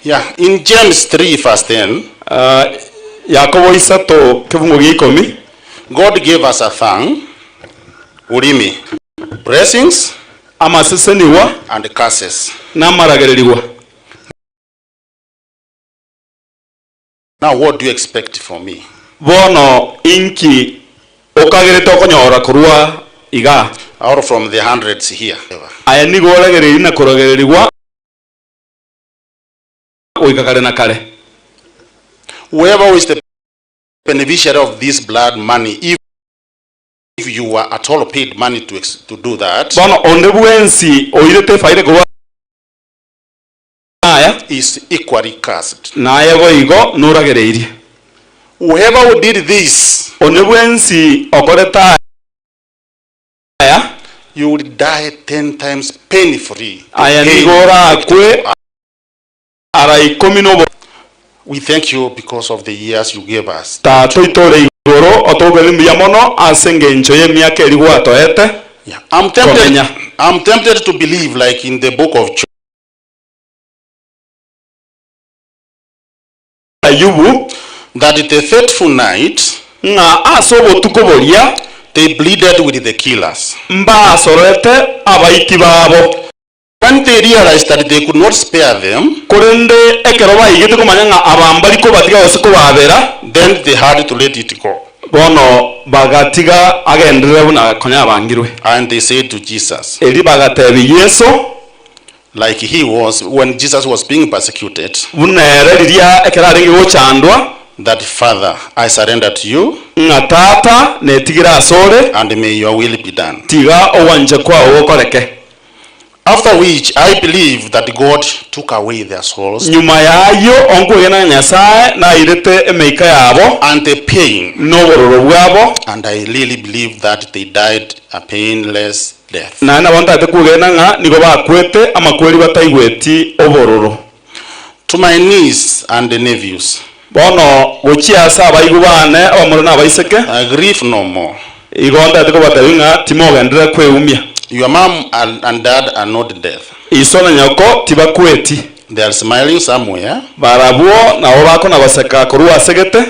[SPEAKER 9] Yeah, in James 3 verse 10, God gave us a thing, blessings and curses. Now what do you expect from me? Out from the hundreds here. Whoever is the beneficiary of this blood money, if you were at all paid money to do that, is equally cursed. Whoever who did this, you will die 10 times pain-free. We thank you because of the years you gave us. Yeah. I'm tempted to believe, like in the book of Job, that the faithful night, they bleeded with the killers. When they realized that they could not spare them, then they had to let it go. And they said to Jesus, like he was when Jesus was being persecuted, that Father, I surrender to you, and may your will be done. After which I believe that God took away their souls.
[SPEAKER 6] Nyuma yayo ongoyena Nyasaye na irete emeika yabo
[SPEAKER 9] and the pain
[SPEAKER 6] n'obororo bwabo,
[SPEAKER 9] and I really believe that they died a painless death.
[SPEAKER 6] Na nabonta tekugena nga nigo bakwete amakweli bataigweti obororo.
[SPEAKER 9] To my niece and the nephews,
[SPEAKER 6] bono gochiasa abaigubane abamoro na abaiseke,
[SPEAKER 9] I grieve no more.
[SPEAKER 6] Igonda teko batawinga timogendera kweumia.
[SPEAKER 9] Your mom and dad are not dead.
[SPEAKER 6] Isona nyoko tibakweti.
[SPEAKER 9] They are smiling somewhere.
[SPEAKER 6] Barabuo na obako na baseka korua segete.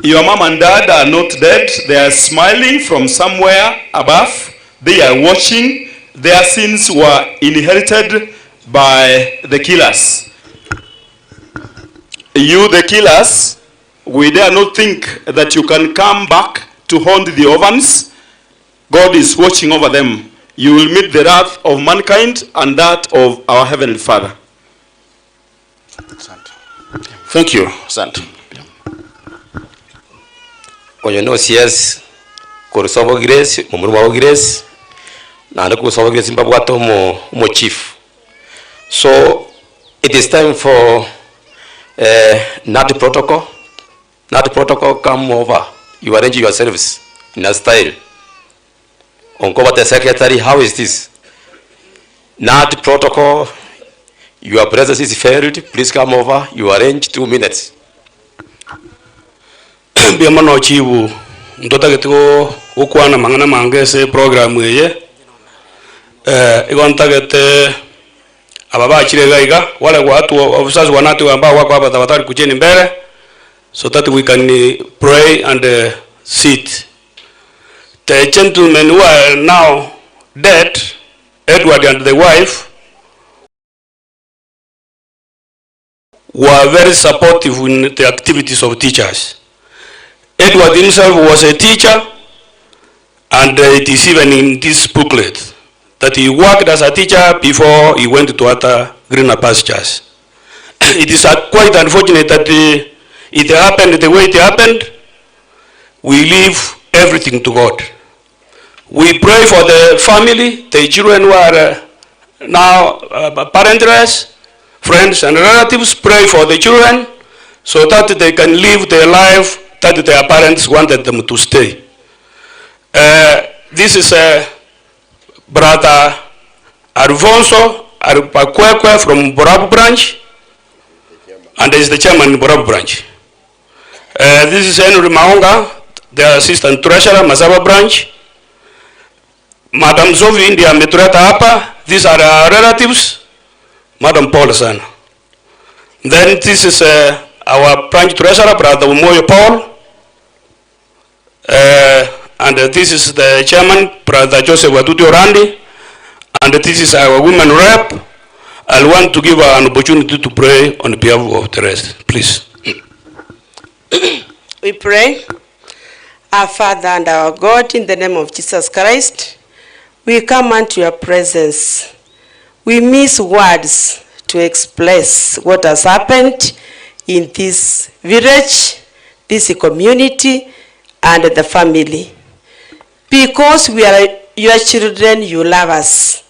[SPEAKER 6] Your mom and dad are not dead. They are smiling from somewhere above. They are watching. Their sins were inherited by the killers. You, the killers, we dare not think that you can come back to haunt the orphans. God is watching over them. You will meet the wrath of mankind and that of our Heavenly Father.
[SPEAKER 9] Thank you, Sant.
[SPEAKER 22] Oyo no CS kurusobo grace mumuruma wa grace na ndo kurusobo grace mbabwato mo chief. So it is time for NAT protocol. NAT protocol, come over. You arrange your service in a style. Onkoba the secretary, how is this? NAT protocol, your presence is failed. Please come over. You arrange 2 minutes.
[SPEAKER 21] Biamano chibu ndota getiko ukwana mangana mangese program yeye igonta gete ababa chirega wale watu officers wanatu ambao wako hapa tafadhali kujeni mbele so that we can pray and sit. The gentlemen who are now dead, Edward and the wife, were very supportive in the activities of teachers. Edward himself was a teacher, and it is even in this booklet that he worked as a teacher before he went to other greener pastures. It is quite unfortunate that it happened the way it happened. We leave everything to God. We pray for the family, the children who are now parentless, friends and relatives. Pray for the children so that they can live their life that their parents wanted them to stay. This is Brother Alfonso Arpakwekwe from Borabu branch, and is the chairman in Borabu branch. This is Henry Maonga, the assistant treasurer, Masaba branch. Madam Zovi India Metureta hapa. These are our relatives. Madam Paul Sana. Then this is our branch treasurer, Brother Umoyo Paul. And this is the chairman, Brother Joseph Watuti Orandi. And this is our women rep. I want to give her an opportunity to pray on behalf of the rest. Please.
[SPEAKER 11] We pray. Our Father and our God, in the name of Jesus Christ, we come unto your presence. We miss words to express what has happened in this village, this community, and the family. Because we are your children, you love us.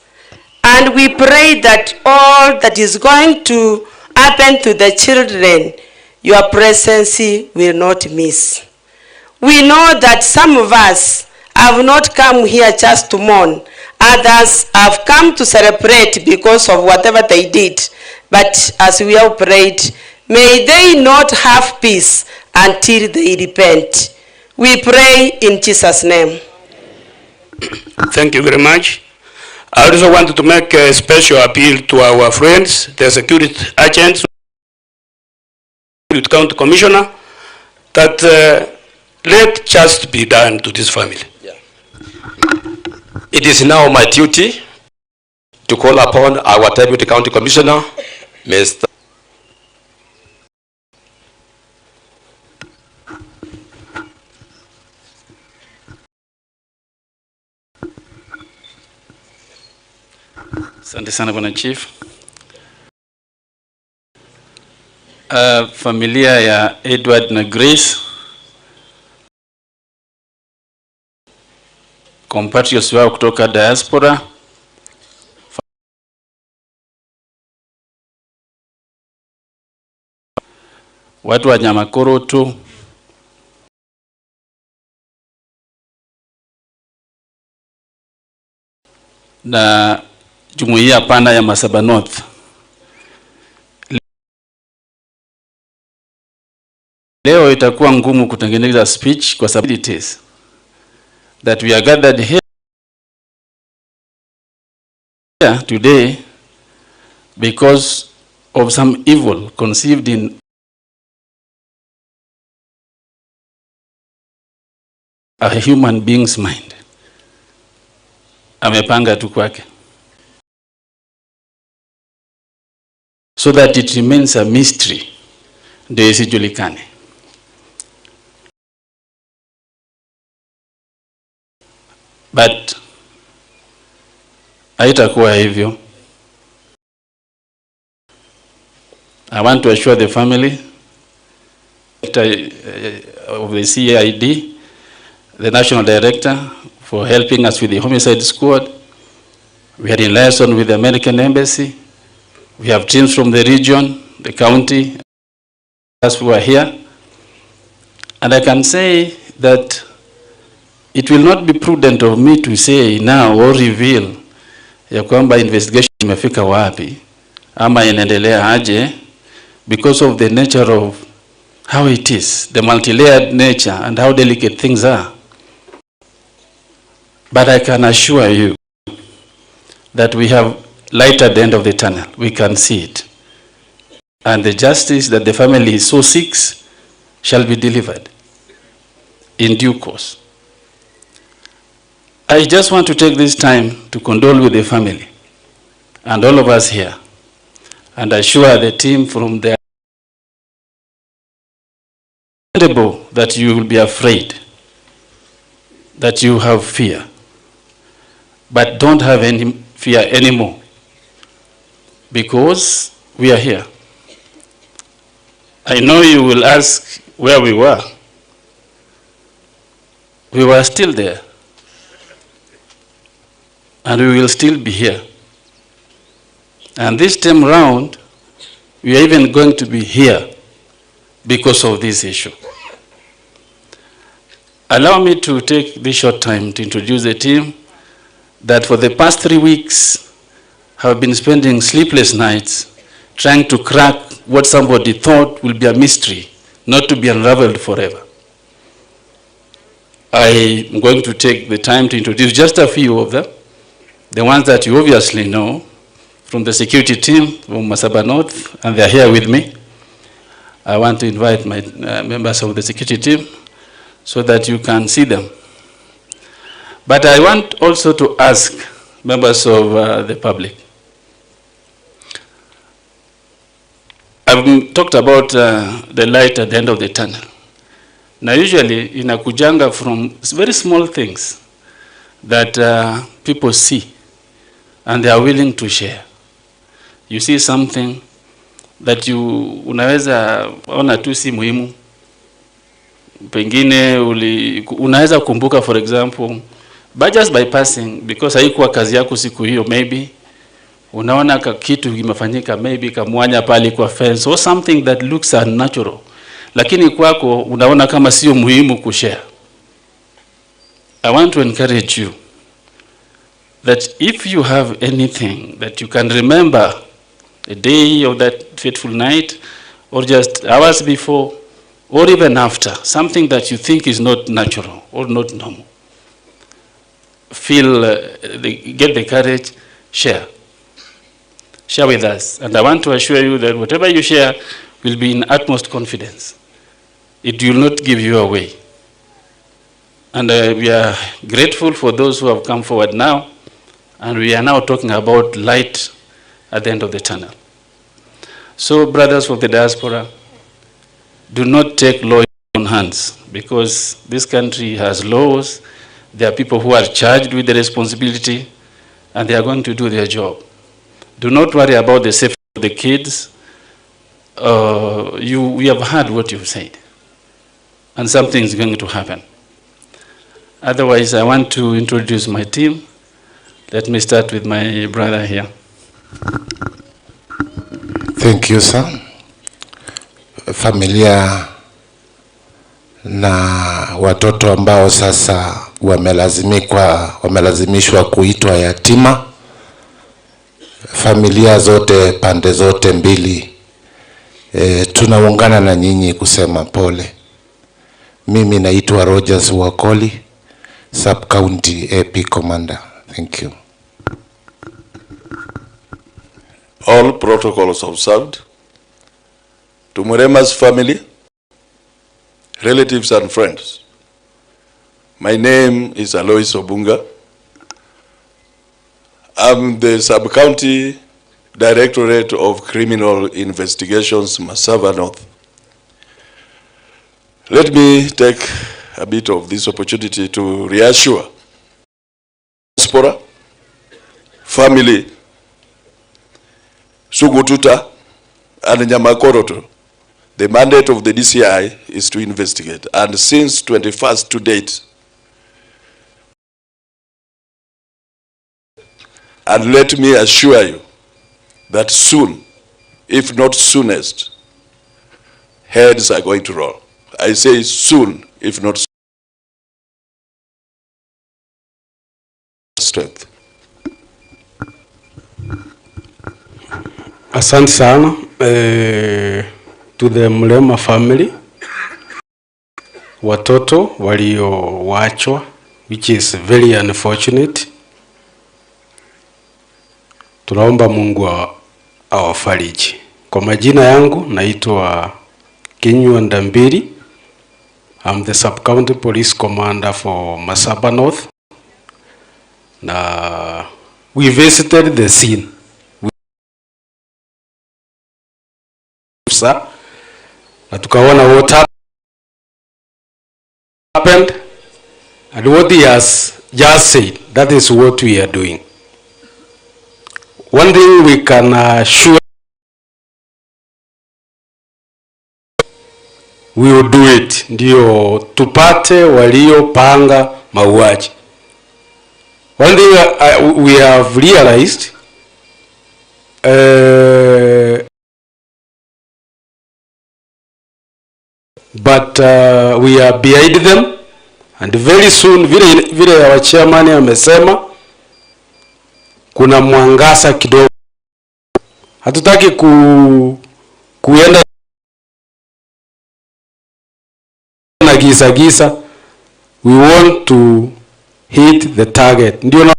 [SPEAKER 11] And we pray that all that is going to happen to the children, your presence will not miss. We know that some of us have not come here just to mourn. Others have come to celebrate because of whatever they did. But as we have prayed, may they not have peace until they repent. We pray in Jesus' name.
[SPEAKER 21] Thank you very much. I also wanted to make a special appeal to our friends, the security agents, county commissioner, that let justice be done to this family.
[SPEAKER 22] Yeah. It is now my duty to call upon our deputy county commissioner, Mr.
[SPEAKER 12] Asante sana Bwana Chief. familia ya Edward na Grace, compatriots wao kutoka diaspora, watu wa Nyamakoro tu, na jumuiya pana ya Masaba North. Leo itakuwa ngumu kutengeneza speech kwa sababu it is that we are gathered here today because of some evil conceived in a human being's mind. Amepanga tu kwake, so that it remains a mystery, ndio isijulikane. But haitakuwa hivyo. I want to assure the family of the CID, the National Director, for helping us with the homicide squad. We are in liaison with the American Embassy. We have teams from the region, the county, as who are here. And I can say that it will not be prudent of me to say now or reveal ya kwamba investigation imefika wapi ama inaendelea aje, because of the nature of how it is, the multi-layered nature and how delicate things are. But I can assure you that we have light at the end of the tunnel. We can see it. And the justice that the family so seeks shall be delivered in due course. I just want to take this time to condole with the family and all of us here and assure the team from there that you will be afraid, that you have fear, but don't have any fear anymore, because we are here. I know you will ask where we were. We were still there. And we will still be here. And this time round, we are even going to be here because of this issue. Allow me to take this short time to introduce the team that for the past 3 weeks have been spending sleepless nights trying to crack what somebody thought will be a mystery, not to be unraveled forever. I am going to take the time to introduce just a few of them. The ones that you obviously know from the security team from Masaba North, and they are here with me. I want to invite my members of the security team so that you can see them. But I want also to ask members of the public. I've talked about the light at the end of the tunnel. Now usually inakujanga from very small things that people see and they are willing to share. You see something that unaweza ona tu si muhimu, pengine unaweza kumbuka, for example, but just by passing, because haikuwa kazi yako siku hiyo, maybe unaona kitu kimefanyika, maybe kamwanya pale kwa fence or something that looks unnatural, lakini kwako unaona kama sio muhimu kushare. I want to encourage you that if you have anything that you can remember the day of that fateful night, or just hours before, or even after, something that you think is not natural or not normal, get the courage, share. Share with us. And I want to assure you that whatever you share will be in utmost confidence. It will not give you away. And we are grateful for those who have come forward now. And we are now talking about light at the end of the tunnel. So, brothers of the diaspora, do not take law in your own hands, because this country has laws. There are people who are charged with the responsibility, and they are going to do their job. Do not worry about the safety of the kids. we have heard what you've said, and something is going to happen. Otherwise, I want to introduce my team. Let me start with my brother here.
[SPEAKER 13] Thank you, sir. Familia na watoto ambao sasa wamelazimishwa kuitwa yatima. Familia zote, pande zote mbili, tunaungana na nyinyi kusema pole. Mimi naitwa Rogers Wakoli, Sub-County AP Commander. Thank you.
[SPEAKER 14] All protocols observed. To Morema's family, relatives and friends, my name is Alois Obunga. I'm the Sub-County Directorate of Criminal Investigations, Masava North. Let me take a bit of this opportunity to reassure diaspora, family, Sugututa, and Nyamakoro. The mandate of the DCI is to investigate, and since 21st to date, and let me assure you that soon, if not soonest, heads are going to roll. I say soon, if not strength.
[SPEAKER 23] Asante sana to the Morema family, watoto walioachwa, which is very unfortunate. Tunaomba Mungu awafariji. Kwa majina yangu naitwa Kinyua Ndambiri. I'm the Sub-County Police Commander for Masaba North. Na we visited the scene. Na tukaona what happened and what he has just said. That is what we are doing. One thing we can assure, we will do it. Ndio tupate waliopanga mauaji. One thing we have realized, but we are behind them, and very soon, vile our chairman amesema, kuna mwangaza kidogo. Hatutaki kuenda na giza. We want to hit the target. Ndio na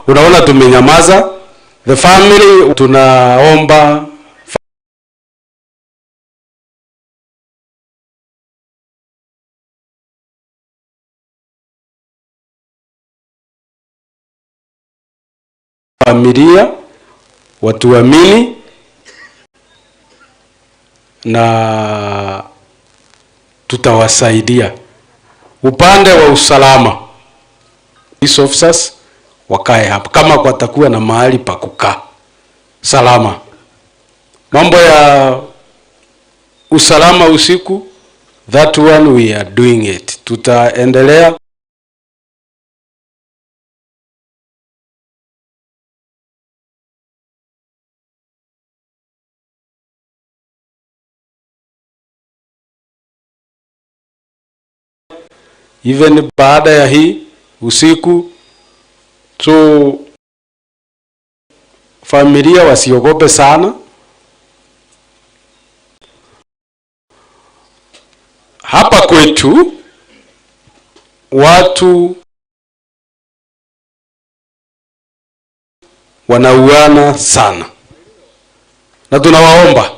[SPEAKER 23] unaona tumenyamaza. The family tunaomba familia watuamini na tutawasaidia. Upande wa usalama, police officers wakae hapa kama watakuwa na mahali pa kukaa salama. Mambo ya usalama usiku, that one we are doing it. Tutaendelea. Even baada ya hii usiku, so familia wasiogope sana. Hapa kwetu watu wanauana sana, na tunawaomba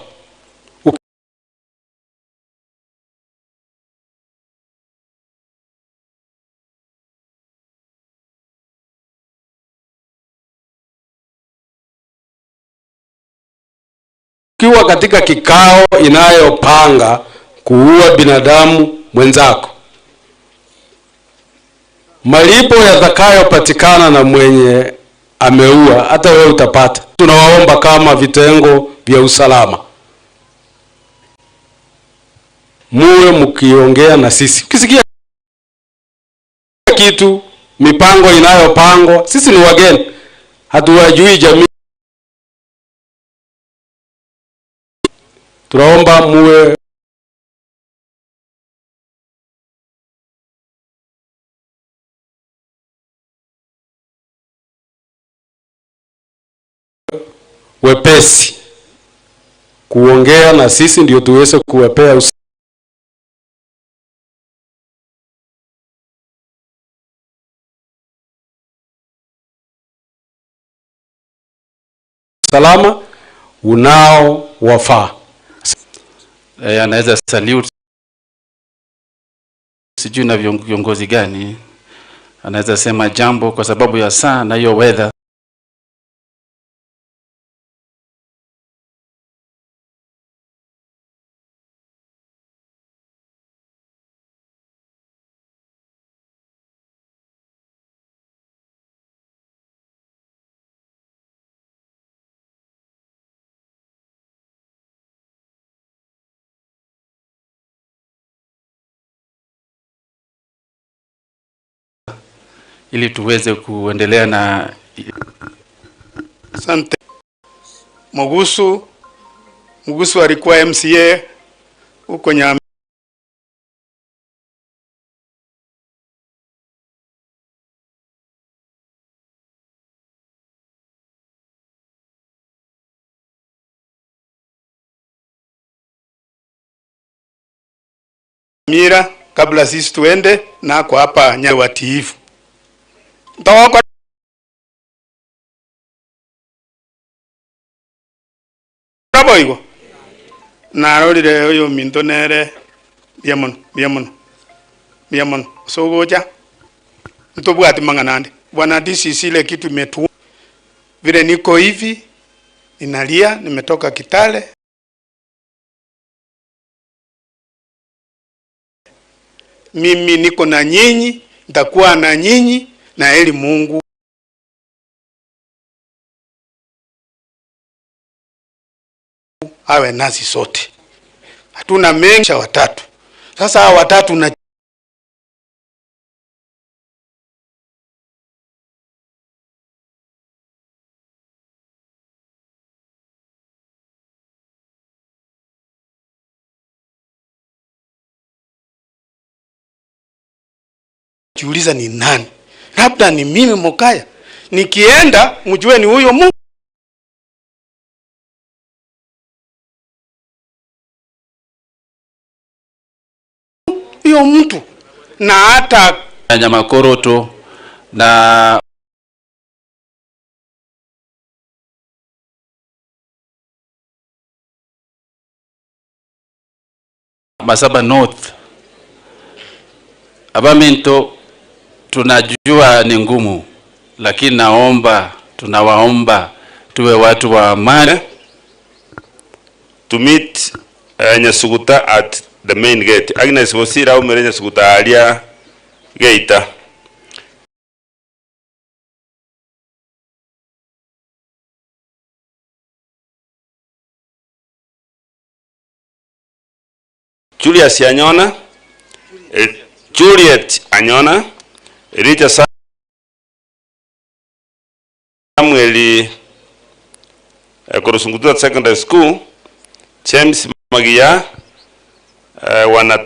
[SPEAKER 23] Ukiwa katika kikao inayopanga kuua binadamu mwenzako, malipo yatakayopatikana na mwenye ameua hata wewe utapata. Tunawaomba kama vitengo vya usalama, muwe mkiongea na sisi. Ukisikia kitu, mipango inayopangwa, sisi ni wageni, hatuwajui jamii. Tunaomba muwe wepesi kuongea na sisi ndio tuweze kuwapea usalama unaowafaa.
[SPEAKER 12] Anaweza salute, sijui na viongozi gani, anaweza sema jambo kwa sababu ya saa na hiyo weather. Ili tuweze kuendelea na
[SPEAKER 15] asante. Mogusu alikuwa MCA huko Nyamira. Kabla sisi tuende na kwa hapa Nyayo watiifu. Ndoko Raboigo na rolire oyo minto nere biamono so goja ntobwati manganande bwana, this is ile kitu imetu vile niko hivi ninalia, nimetoka Kitale. Mimi niko na nyinyi, nitakuwa na nyinyi, na eli Mungu awe nasi sote. Hatuna mengi watatu. Sasa hawa watatu na jiuliza ni nani? Labda ni mimi Mokaya. Nikienda mjue ni huyo Mungu. Huyo mtu na hata
[SPEAKER 12] Nyamakoro na Masaba North. Abaminto tunajua ni ngumu, lakini tunawaomba tuwe watu wa amani.
[SPEAKER 6] To meet Nyasuguta at the main gate. Agnes Wosira umere Nyasuguta alia gate. Julius Anyona, Juliet Anyona, Rita Samuel Korosunguta Secondary School, James Magia wana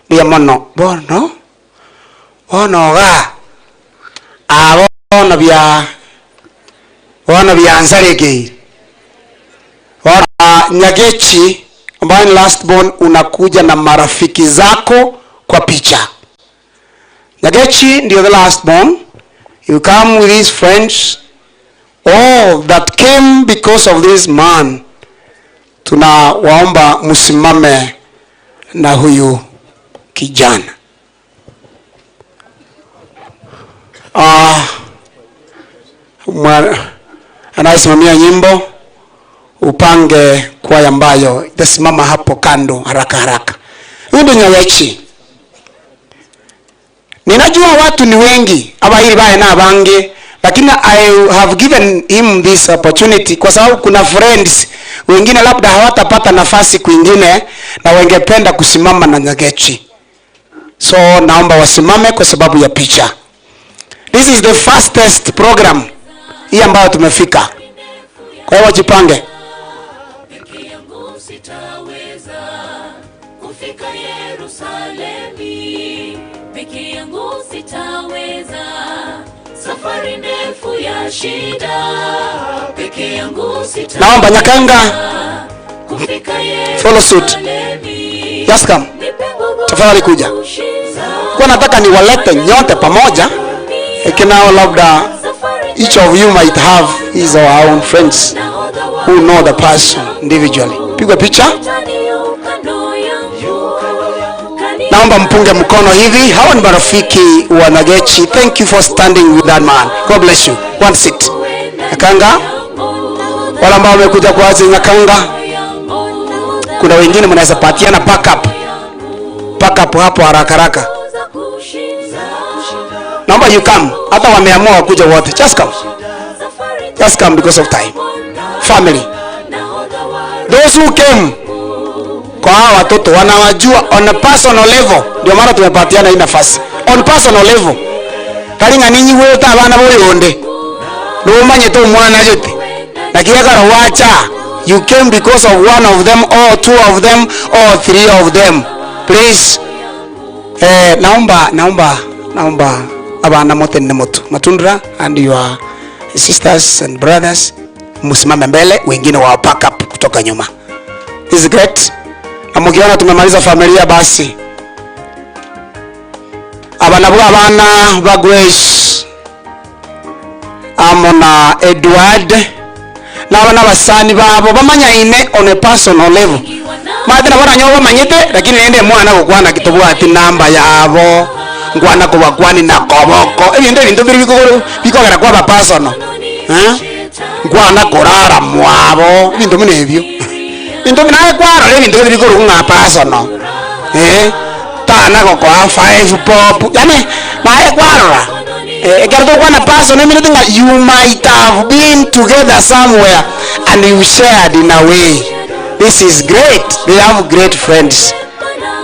[SPEAKER 2] biamono bono ga abono bya nzarege Nyagechi ambaye last born, unakuja na marafiki zako kwa picha Nyagechi ndio the last born. You come with his friends. All that came because of this man. Tunawaomba msimame na huyu kijana. Anayesimamia nyimbo upange kwaya ambayo itasimama hapo kando haraka haraka. Huyu ndio Nyagechi. Ninajua watu ni wengi abahiri bae na bange, lakini I have given him this opportunity kwa sababu kuna friends wengine labda hawatapata nafasi kwingine na wangependa kusimama na Nyagechi. So naomba wasimame kwa sababu ya picha. This is the fastest program hii ambayo tumefika. Kwa hiyo wajipange.
[SPEAKER 4] Kufika Yerusalemi peke yangu sitaweza, safari ndefu ya shida peke yangu sitaweza.
[SPEAKER 2] Naomba Nyakanga follow suit. Just come. Tafadhali kuja. Kwa nataka niwalete nyote pamoja. Ikinao labda each of you might have his or her own friends who know the person individually. Pigwa picha. Naomba mpunge mkono hivi. Hawa ni marafiki wa Nyagechi. Thank you for standing with that man. God bless you. One seat. Nyakanga. Wala ambao wamekuja kwa ajili Nyakanga. Kuna wengine mnaweza patiana pack up. Pack up hapo haraka haraka. Naomba you come. Hata wameamua kuja wote. Just come. Just come because of time. Family. Those who came kwa hawa watoto wanawajua on a personal level. Ndio maana tumepatiana hii nafasi. On personal level. Kalinga ninyi wote abana boyonde. Ndio manye to mwana yote. Na kiaga wacha. You came because of one of them or two of them or three of them. Please. Naomba abana mote ni moto. Matundra and your sisters and brothers msimame mbele, wengine wa pack up kutoka nyuma. This is great. Na mkiona tumemaliza familia basi. Abana ba Grace. Amona Edward. Na abana basani babo bamanya ine on a personal level. Madina bana nyoba manyete lakini ende mwana gukwana kitobwa ati namba yabo. Ngwana ko bakwani na koboko. Ebintu bikogera kwa ba personal. Ngwana korara mwabo. Ebintu binebyo. Into mina kwaro le bintu bikuru nga personal. Tana ko kwa 5 pop. Yani mae kwaro. Gerdo kwa na personal meaning that you might have been together somewhere and you shared in a way. This is great. They have great friends.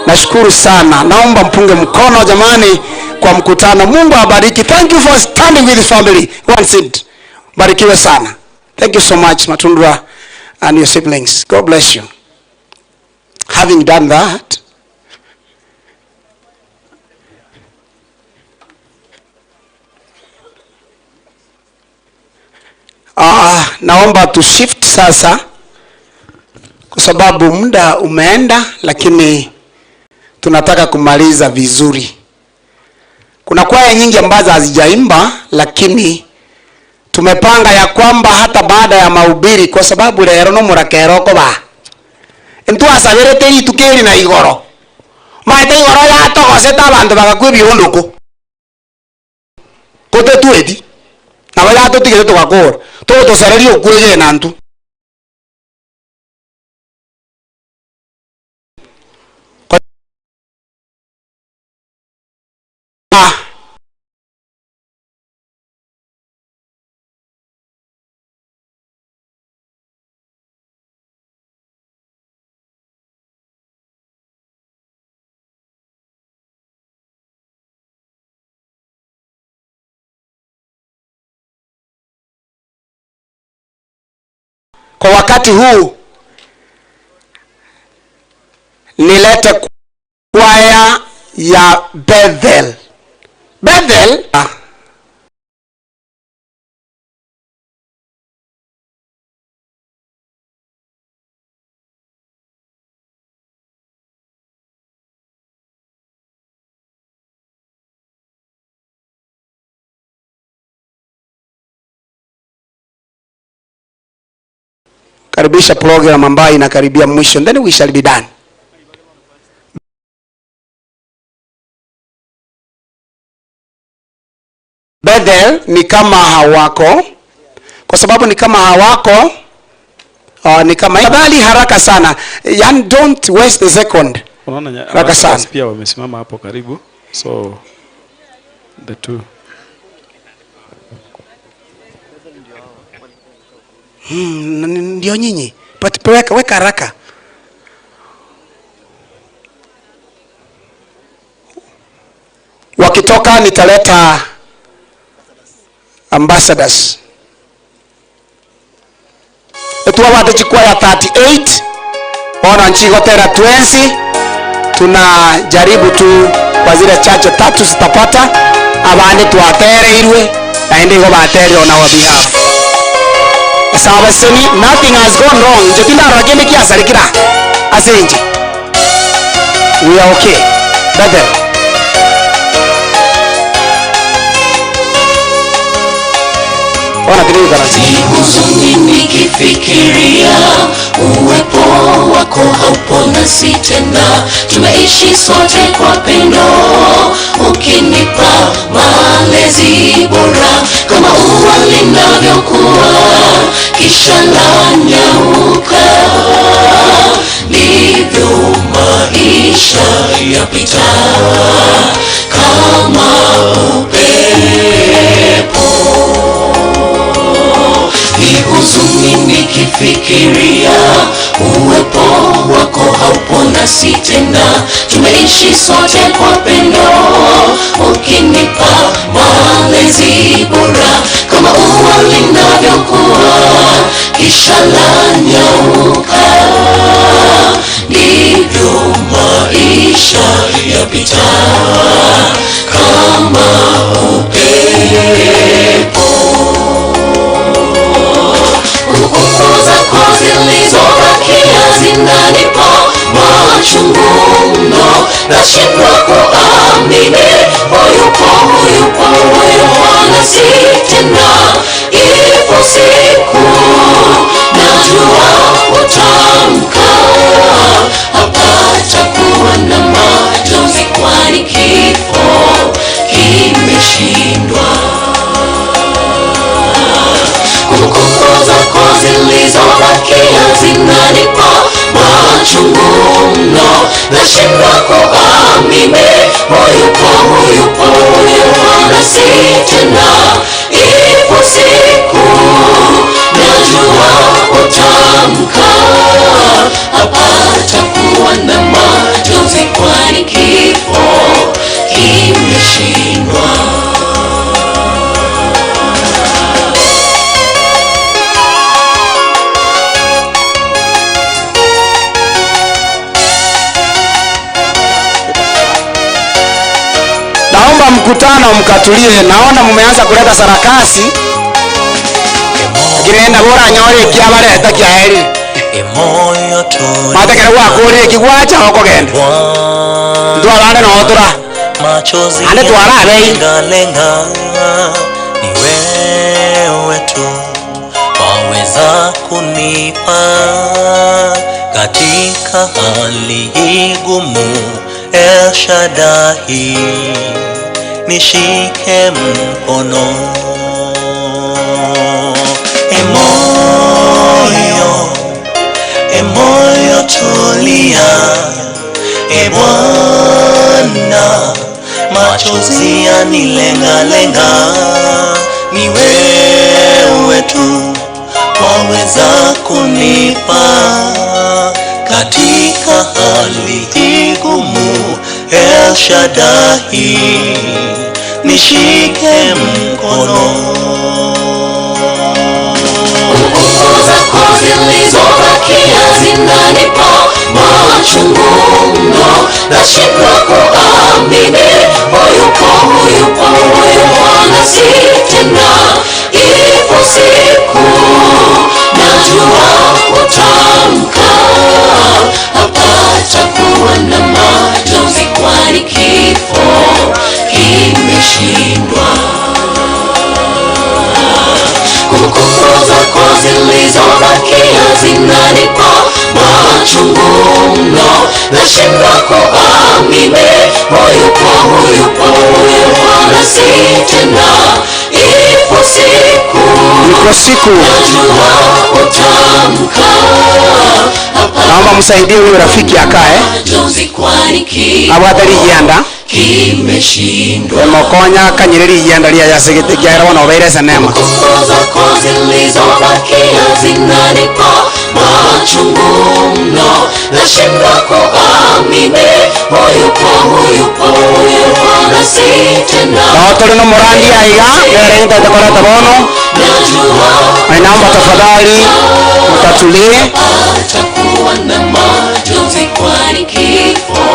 [SPEAKER 2] Nashukuru sana. Naomba mpunge mkono jamani kwa mkutano. Mungu awabariki. Thank you for standing with the family. One seat. Barikiwe sana. Thank you so much Matundra and your siblings. God bless you. Having done that, naomba tu shift sasa kwa sababu muda umeenda, lakini tunataka kumaliza vizuri. Kuna kwaya nyingi ambazo hazijaimba, lakini tumepanga ya kwamba hata baada ya mahubiri, kwa sababu lero no murakero ko ba ntu asabirete itukeri na igoro maite igoro ya togose ta bantu bagakwe biunduko kote tuedi na wala to tigere to gakora to sarari okwege na ntu kwa wakati huu nilete kwaya ya Bethel. karibisha program ambayo inakaribia mwisho, then we shall be done. Bethel ni kama hawako, kwa sababu ni kama hawako, ni kama bali haraka sana, yani don't waste the second.
[SPEAKER 16] Unaona
[SPEAKER 2] haraka sana
[SPEAKER 16] pia wamesimama hapo karibu, so the two
[SPEAKER 2] ndio nyinyi, but weka haraka. Wakitoka nitaleta ambassadors. Etuwa wate chukua ya 38. Ona nchigo tera 20. Tunajaribu tu kwa zile chache tatu zitapata. Abane tuatere irwe. Naende higo batere on our behalf. Sabaseni, nothing has gone wrong. Jekinda ragene kia sarikira. Asenji. We are okay. Brother.
[SPEAKER 4] Ni huzuni nikifikiria uwepo wako haupo nasi tena. Tumeishi sote kwa pendo, ukinipa malezi bora kama ua linavyokuwa kisha lanyauka. Ndivyo maisha yapita kama upepo. Ni huzuni nikifikiria uwepo wako haupo nasi tena. Tumeishi sote kwa pendo, ukinipa malezi bora kama ua linavyokuwa kisha lanyauka. Ndivyo maisha yapita kama upepo. Kumbukumbu zako zilizobakia zinanipa machungu mno. Nashindwa kuamini huyupo nasi tena. Ipo siku najua utamka, hapatakuwa na majonzi kwani kifo kimeshindwa. Kumbukumbu zako zilizobakia zinanipa machungu mno. Nashindwa kuamini huyupo nasi tena. Ipo siku najua utamka, hapatakuwa na majonzi kwani kifo kimeshindwa.
[SPEAKER 2] Naomba mkutano mkatulie, naona mumeanza kuleta sarakasi. Kirenda bora nyore kiabareta kiaeri.
[SPEAKER 4] Emonyo tu.
[SPEAKER 2] Matakere wakore kigwacha hoko genda. Ndwalane no otura.
[SPEAKER 4] Machozi
[SPEAKER 2] ande twara bei.
[SPEAKER 4] Lenga ni wewe tu waweza kunipa katika hali ngumu. El Shaddai, nishike mkono. Emonyo tulia. Bwana, machozi yanilenga. Ni wewe tu waweza kunipa katika hali ngumu. El Shaddai, nishike mkono. Kumbukumbu zako zilizobakia zinanipa machungu mno. Nashindwa kuamini huyupo nasi tena. Ipo siku najua utamka, hapatakuwa na majonzi kwani kifo kimeshindwa. Kumbukumbu zako zilizobakia zinanipa machungu mno, nashindwa kuamini huyupo nasi tena. Ipo siku najua utamka.
[SPEAKER 2] Naomba msaidie huyo rafiki akae. Abwadari yanda. Kimeshindwa. Mokonya kanyereri yanda lia yasegete gyaira wana obereza nema.
[SPEAKER 4] Zilizobakia zinanipa machungu mno, nashindwa kuamini huyupo nasi tena.
[SPEAKER 2] Tawatoli no morandi aiga nere nita takora tabono. Naomba tafadhali mtatulie.
[SPEAKER 4] Atakuwa na majonzi kwani kifo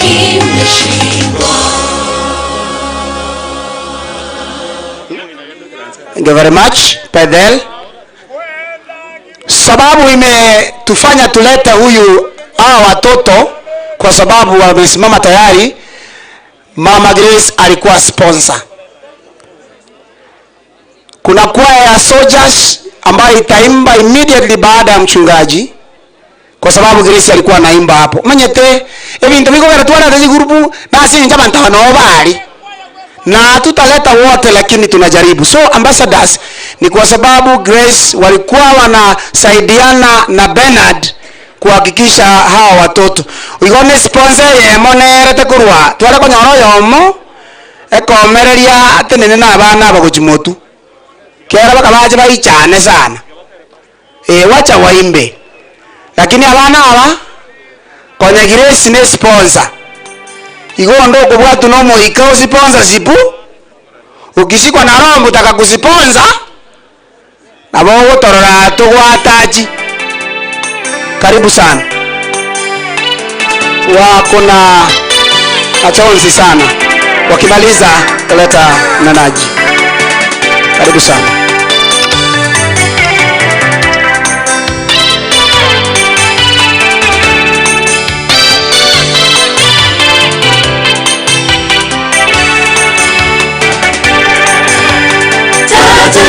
[SPEAKER 4] kimeshindwa.
[SPEAKER 2] Thank you very much, Pedel. Sababu imetufanya tulete huyu watoto kwa sababu wamesimama tayari. Mama Grace alikuwa sponsor. Kuna kwaya ya soldiers ambayo itaimba immediately baada ya mchungaji, kwa sababu Grace alikuwa anaimba hapo. Manyete ebintu biko gara tuana taji grupu na sinja bantaba no bali. Na tutaleta wote lakini tunajaribu. So ambassadors ni kwa sababu Grace walikuwa wanasaidiana na Bernard kuhakikisha hawa watoto. Igone sponsor Emonyo tekurwa. Twala ko nyoro yomo ekomereria atenene na abana bagojimotu. Kera bakabaje bayichane sana. Wacha waimbe. Lakini abana aba konya Grace ne sponsor. Igondo kubwatu no moika sponsor sipu. Ukishikwa na roho mutaka kusiponza. Na bogo torora tugwataji. Karibu sana. Wako na achonzi sana. Wakimaliza kuleta nanaji. Karibu sana.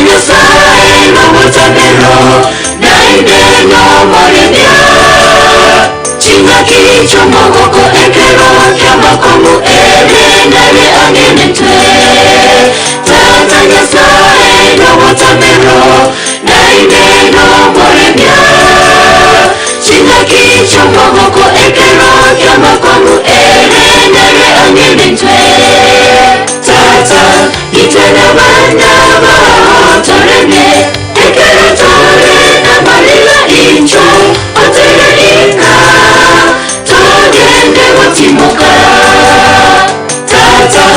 [SPEAKER 4] Nyasaye no mutabero nainde no morenia chinga kicho mogoko ekero kama kongu ere nare angenetwe. Tata Nyasaye no mutabero nainde no morenia chinga kicho mogoko ekero kama kongu ere nare angenetwe. Tata itena banda torene ekere torena malila incho otere ika togende watimoka. Tata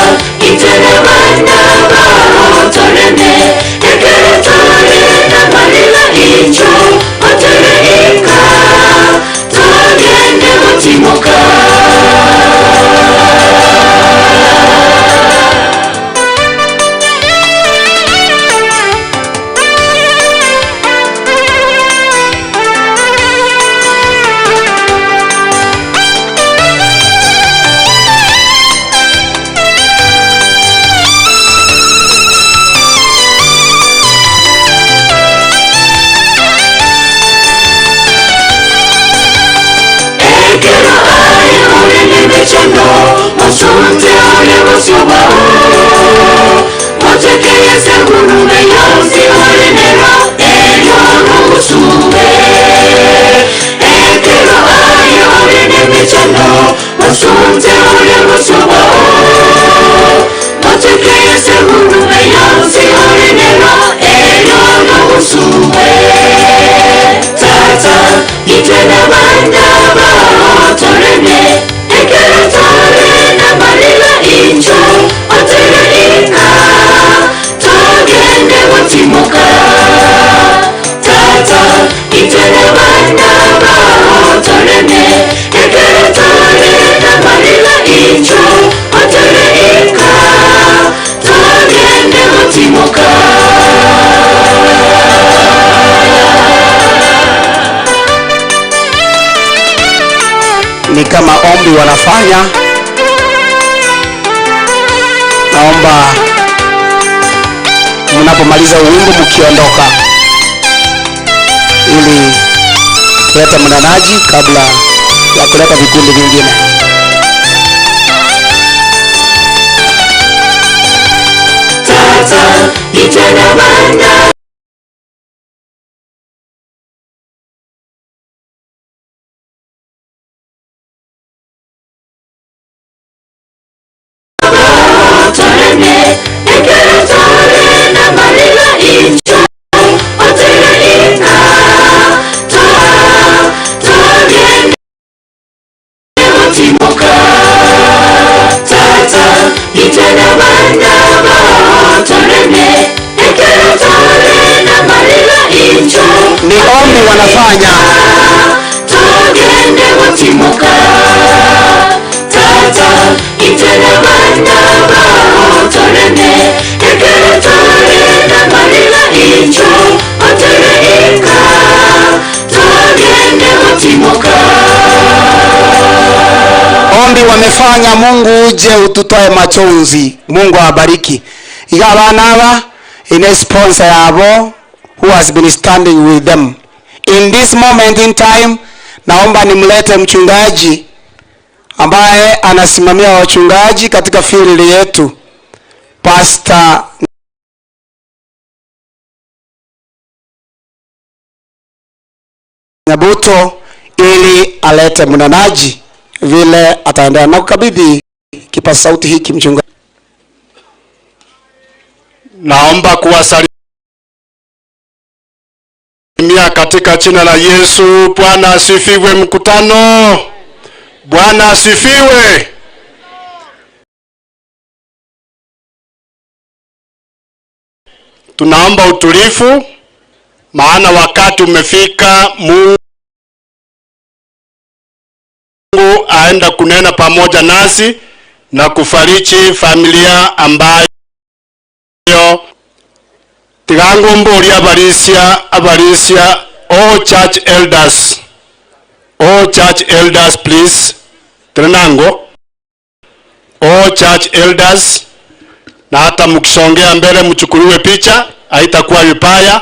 [SPEAKER 4] itene banda torene ekere torena malila incho otere ika togende watimoka. Masunte ole wasiobao Motekeye segurume yonsi ole nero Eyo nusube Ekero aye ole nemechano Masunte ole wasiobao Motekeye segurume yonsi ole nero Eyo nusube Tata itena banda bao torene Ekero torena malila incho otere ika togende watimoka. Tata itene banda bao torene ekero torena malila incho otere ika togende watimoka.
[SPEAKER 2] Ni kama ombi wanafanya. Naomba mnapomaliza wimbo mkiondoka ili kuleta mnenaji kabla ya kuleta vikundi vingine.
[SPEAKER 4] Tata itana banda Torene ekero tore na marila incho otere ina torene otimoka tata itana banda ba torene ekero tore na marila incho
[SPEAKER 2] ni ombi wanafanya
[SPEAKER 4] torene otimoka tata itana banda ba torene ekero tore na marila incho otere ika torene otimoka.
[SPEAKER 2] Ombi wamefanya, Mungu uje ututoe machozi. Mungu awabariki. Iga abana aba ine sponsor yabo who has been standing with them in this moment in time. Naomba nimlete mchungaji ambaye anasimamia wachungaji katika field yetu, Pastor Nyabuto, ili alete mnenaji vile ataendelea na kukabidhi kipaza sauti hiki mchungaji.
[SPEAKER 23] Naomba kuwasalimia katika jina la Yesu. Bwana asifiwe mkutano. Bwana asifiwe. Tunaomba utulivu, maana wakati umefika Mungu aenda kunena pamoja nasi na kufariji familia ambayo tigango mbori abarisia all church elders please trenango all church elders, na hata mkisongea mbele mchukuliwe picha haitakuwa vibaya.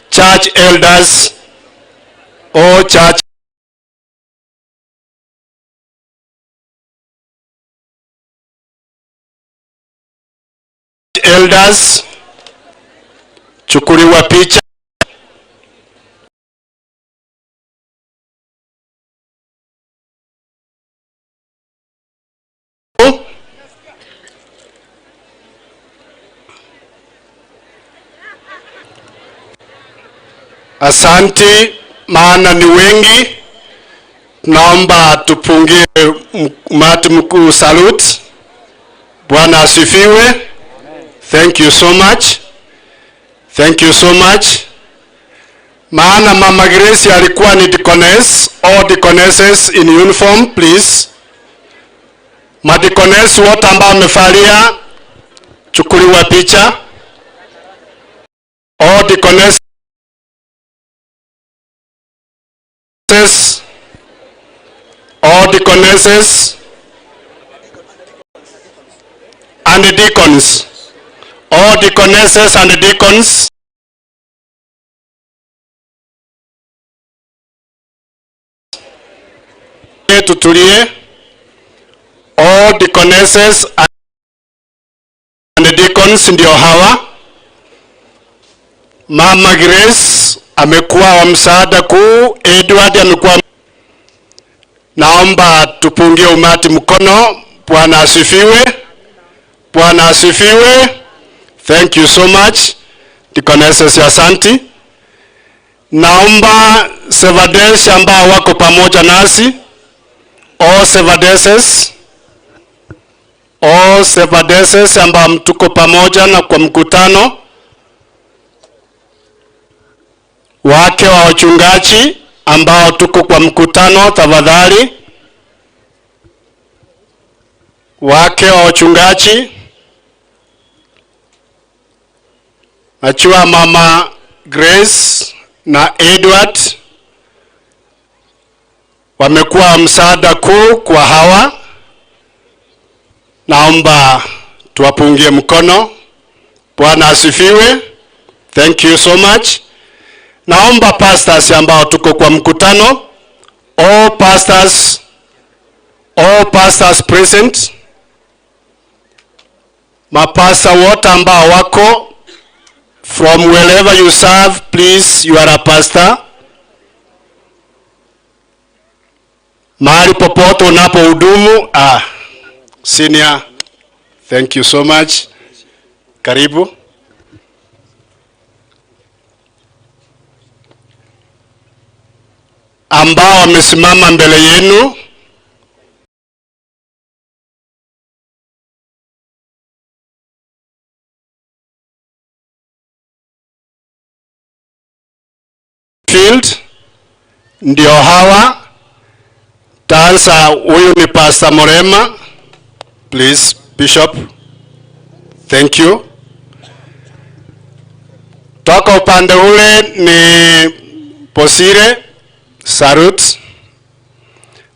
[SPEAKER 23] Church elders, all church elders, chukuliwa picha. Asante, maana ni wengi. Naomba tupungie mati mkuu salute. Bwana asifiwe. Thank you so much. Thank you so much. Maana Mama Grace alikuwa ni deaconess. All deaconesses in uniform please. Madeaconess wote ambao wamefalia chukuliwa picha. All deaconesses, all deaconesses and the deacons, all deaconesses and the deacons, tutulie. All deaconesses and the deacons ndio hawa. Mama Grace amekuwa wa msaada kuu, Edward amekuwa. Naomba tupungie umati mkono. Bwana asifiwe. Bwana asifiwe. Thank you so much. Deaconesses ya Santi. Naomba Sevades ambao wako pamoja nasi. All Sevades ambao mtuko pamoja na kwa mkutano. Wake wa wachungaji ambao tuko kwa mkutano, tafadhali. Wake wa wachungaji, achua Mama Grace na Edward wamekuwa msaada kuu kwa hawa. Naomba tuwapungie mkono. Bwana asifiwe. Thank you so much. Naomba pastors ambao tuko kwa mkutano
[SPEAKER 17] all pastors present, mapasta wote ambao wako, from wherever you serve, please, you are a pastor. Mahali popote unapohudumu, senior, thank you so much. Karibu. Ambao wamesimama mbele yenu, field ndio hawa. Taanza, huyu ni Pastor Morema. Please, Bishop. Thank you. Toka upande ule ni Posire, Sarut,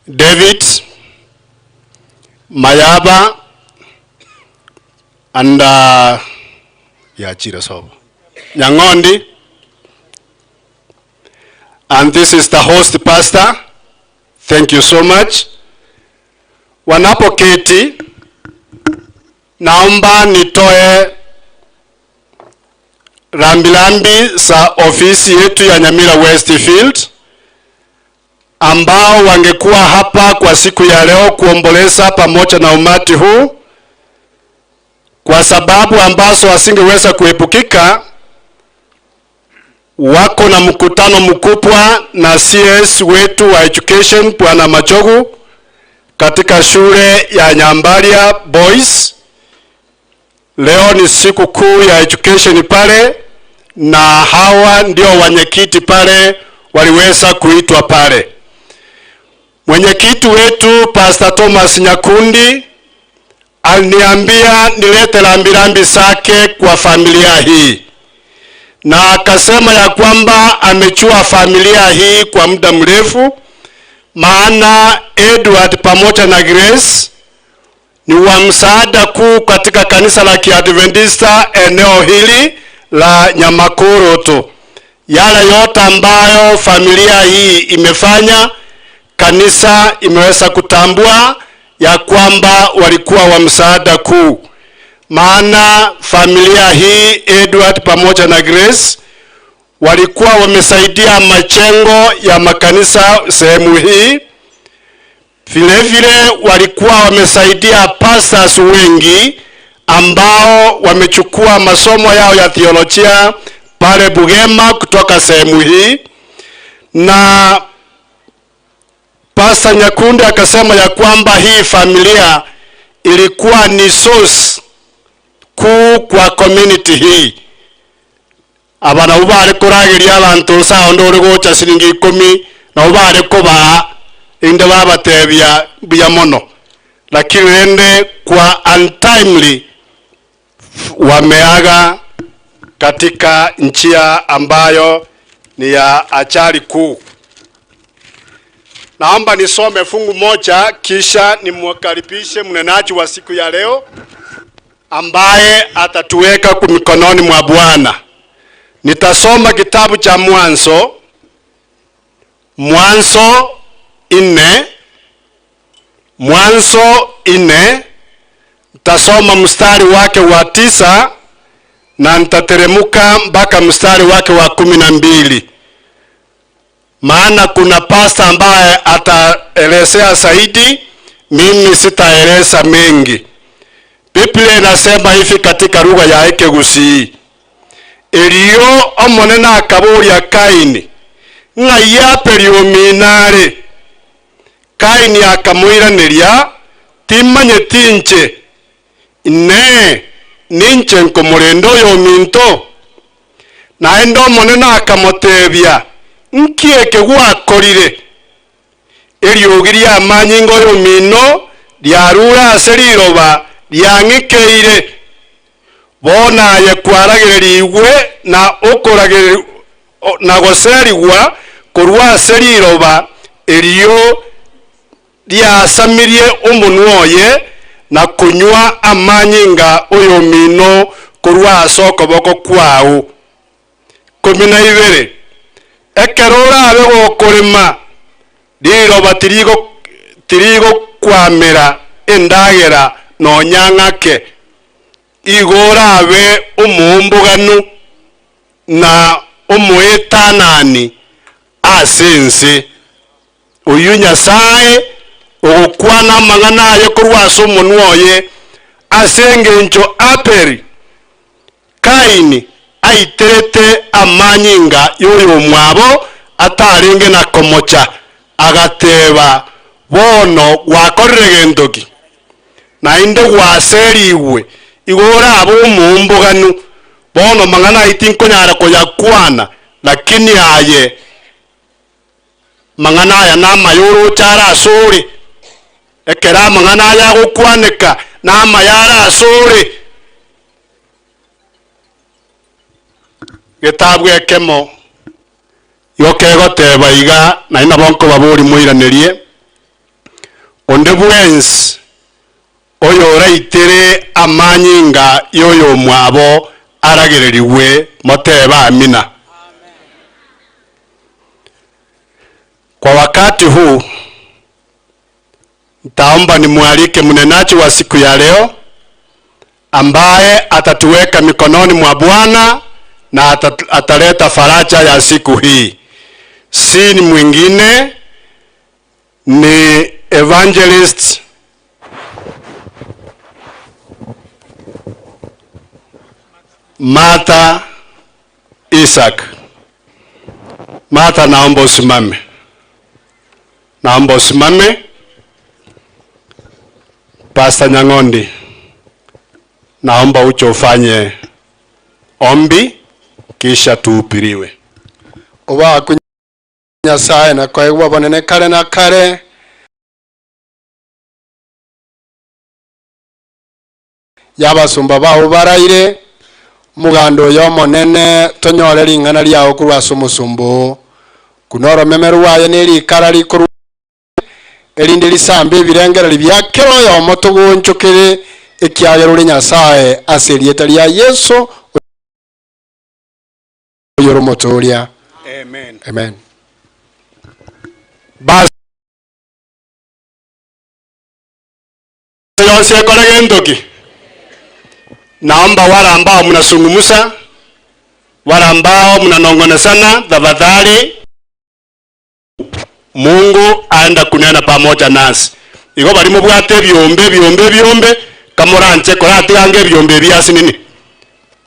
[SPEAKER 17] David, Mayaba, and Nyangondi. And this is the host pastor. Thank you so much. Wanapoketi, naomba nitoe rambirambi za ofisi yetu ya Nyamira Westfield ambao wangekuwa hapa kwa siku ya leo kuomboleza pamoja na umati huu, kwa sababu ambazo wasingeweza kuepukika. Wako na mkutano mkubwa na CS wetu wa education Bwana Machogu katika shule ya Nyambaria Boys. Leo ni siku kuu ya education pale, na hawa ndio wenyekiti pale waliweza kuitwa pale. Mwenyekiti wetu Pastor Thomas Nyakundi aliniambia nilete rambirambi zake kwa familia hii, na akasema ya kwamba amechua familia hii kwa muda mrefu, maana Edward pamoja na Grace ni wa msaada kuu katika kanisa la Kiadventista eneo hili la Nyamakoro tu. Yale yote ambayo familia hii imefanya, kanisa imeweza kutambua ya kwamba walikuwa wa msaada kuu. Maana familia hii Edward pamoja na Grace walikuwa wamesaidia majengo ya makanisa sehemu hii. Vile vile walikuwa wamesaidia pastors wengi ambao wamechukua masomo yao ya theolojia pale Bugema kutoka sehemu hii. Na Pastor Nyakundi akasema ya kwamba hii familia ilikuwa ni source kuu kwa community hii. Abana ubare kuragiria abantu sao ndore gocha siringi 10 na ubare koba inde babatebya bya mono, lakini ende kwa untimely wameaga katika njia ambayo ni ya ajali kuu. Naomba nisome fungu moja kisha nimwakaribishe mnenaji wa siku ya leo ambaye atatuweka mikononi mwa Bwana. Nitasoma kitabu cha Mwanzo 4. Nitasoma mstari wake wa 9 na nitateremuka mpaka mstari wake wa 12. Maana kuna pastor ambaye ataelezea zaidi, mimi sitaeleza mengi. Biblia inasema hivi katika lugha ya Ekegusi: Elio omonena akaburia Kaini, ng'aya periominare. Kaini akamwiraniria, timanye tinche, ne ninche nkomorendo yo minto. Naende omonena akamotebia, nkieke gwakorire. Eriogiria amanyingo yo mino lyarura ase liroba lyang'ikeire. Bona ye kwaragirigwe na okoragire na goserigwa korwa ase liroba elio lyasamirie omunwa oye na kunywa amanyinga oyo mino korwa ase okoboko kwao. 12. Ekero orabe gokorema Liroba tirigo kwamera endagera nonyang'ake igora abe umumbuganu na umuetanani asense uyu Nyasaye ogokwana amang'ana aye korwa ase omonwa oye ase engencho aperi Kaini aiterete amanyinga yoyo omwabo atarenge na komocha agateba bono gwakorire gentoki nainde gwaseriwe igora abo omumbuganu bono mang'ana iti nkonyara koyakwana lakini aye mang'ana aya namayoro ochara asore ekera mang'ana aya agokwaneka namayara asore getabu ekemo yokegoteba iga naina bonko babori moiranerie onde bwensi oyo oraitere amanyinga yoyo mwabo aragereriwe moteba amina. Kwa wakati huu nitaomba nimwalike mnenaji wa siku ya leo ambaye atatuweka mikononi mwa Bwana na ataleta faraja ya siku hii. Si ni mwingine ni evangelist Martha Isaac. Martha, naomba usimame. Naomba usimame. Pastor Nyangondi, naomba ucho ufanye ombi kisha tuupiriwe.
[SPEAKER 2] Oba Nyasaye na kwa igwa bonene kare na kare yabasumba baho baraire mugando yo monene tonyore ringana lyao kurwa somusumbu kunoro memeru waye neri karari kuru elinde lisambe birengera libyakero yo motogonchokere ekyagero ri Nyasaye aserieta lya Yesu yoro motoria.
[SPEAKER 17] Amen.
[SPEAKER 2] Amen.
[SPEAKER 17] Bas yose kolege ndoki naomba wale ambao mnasungumusa, wale ambao mnanongonesana, tafadhali Mungu aenda kunena pamoja nasi. Iko bali mubwate byombe kamoranje korati yange byombe byasi nini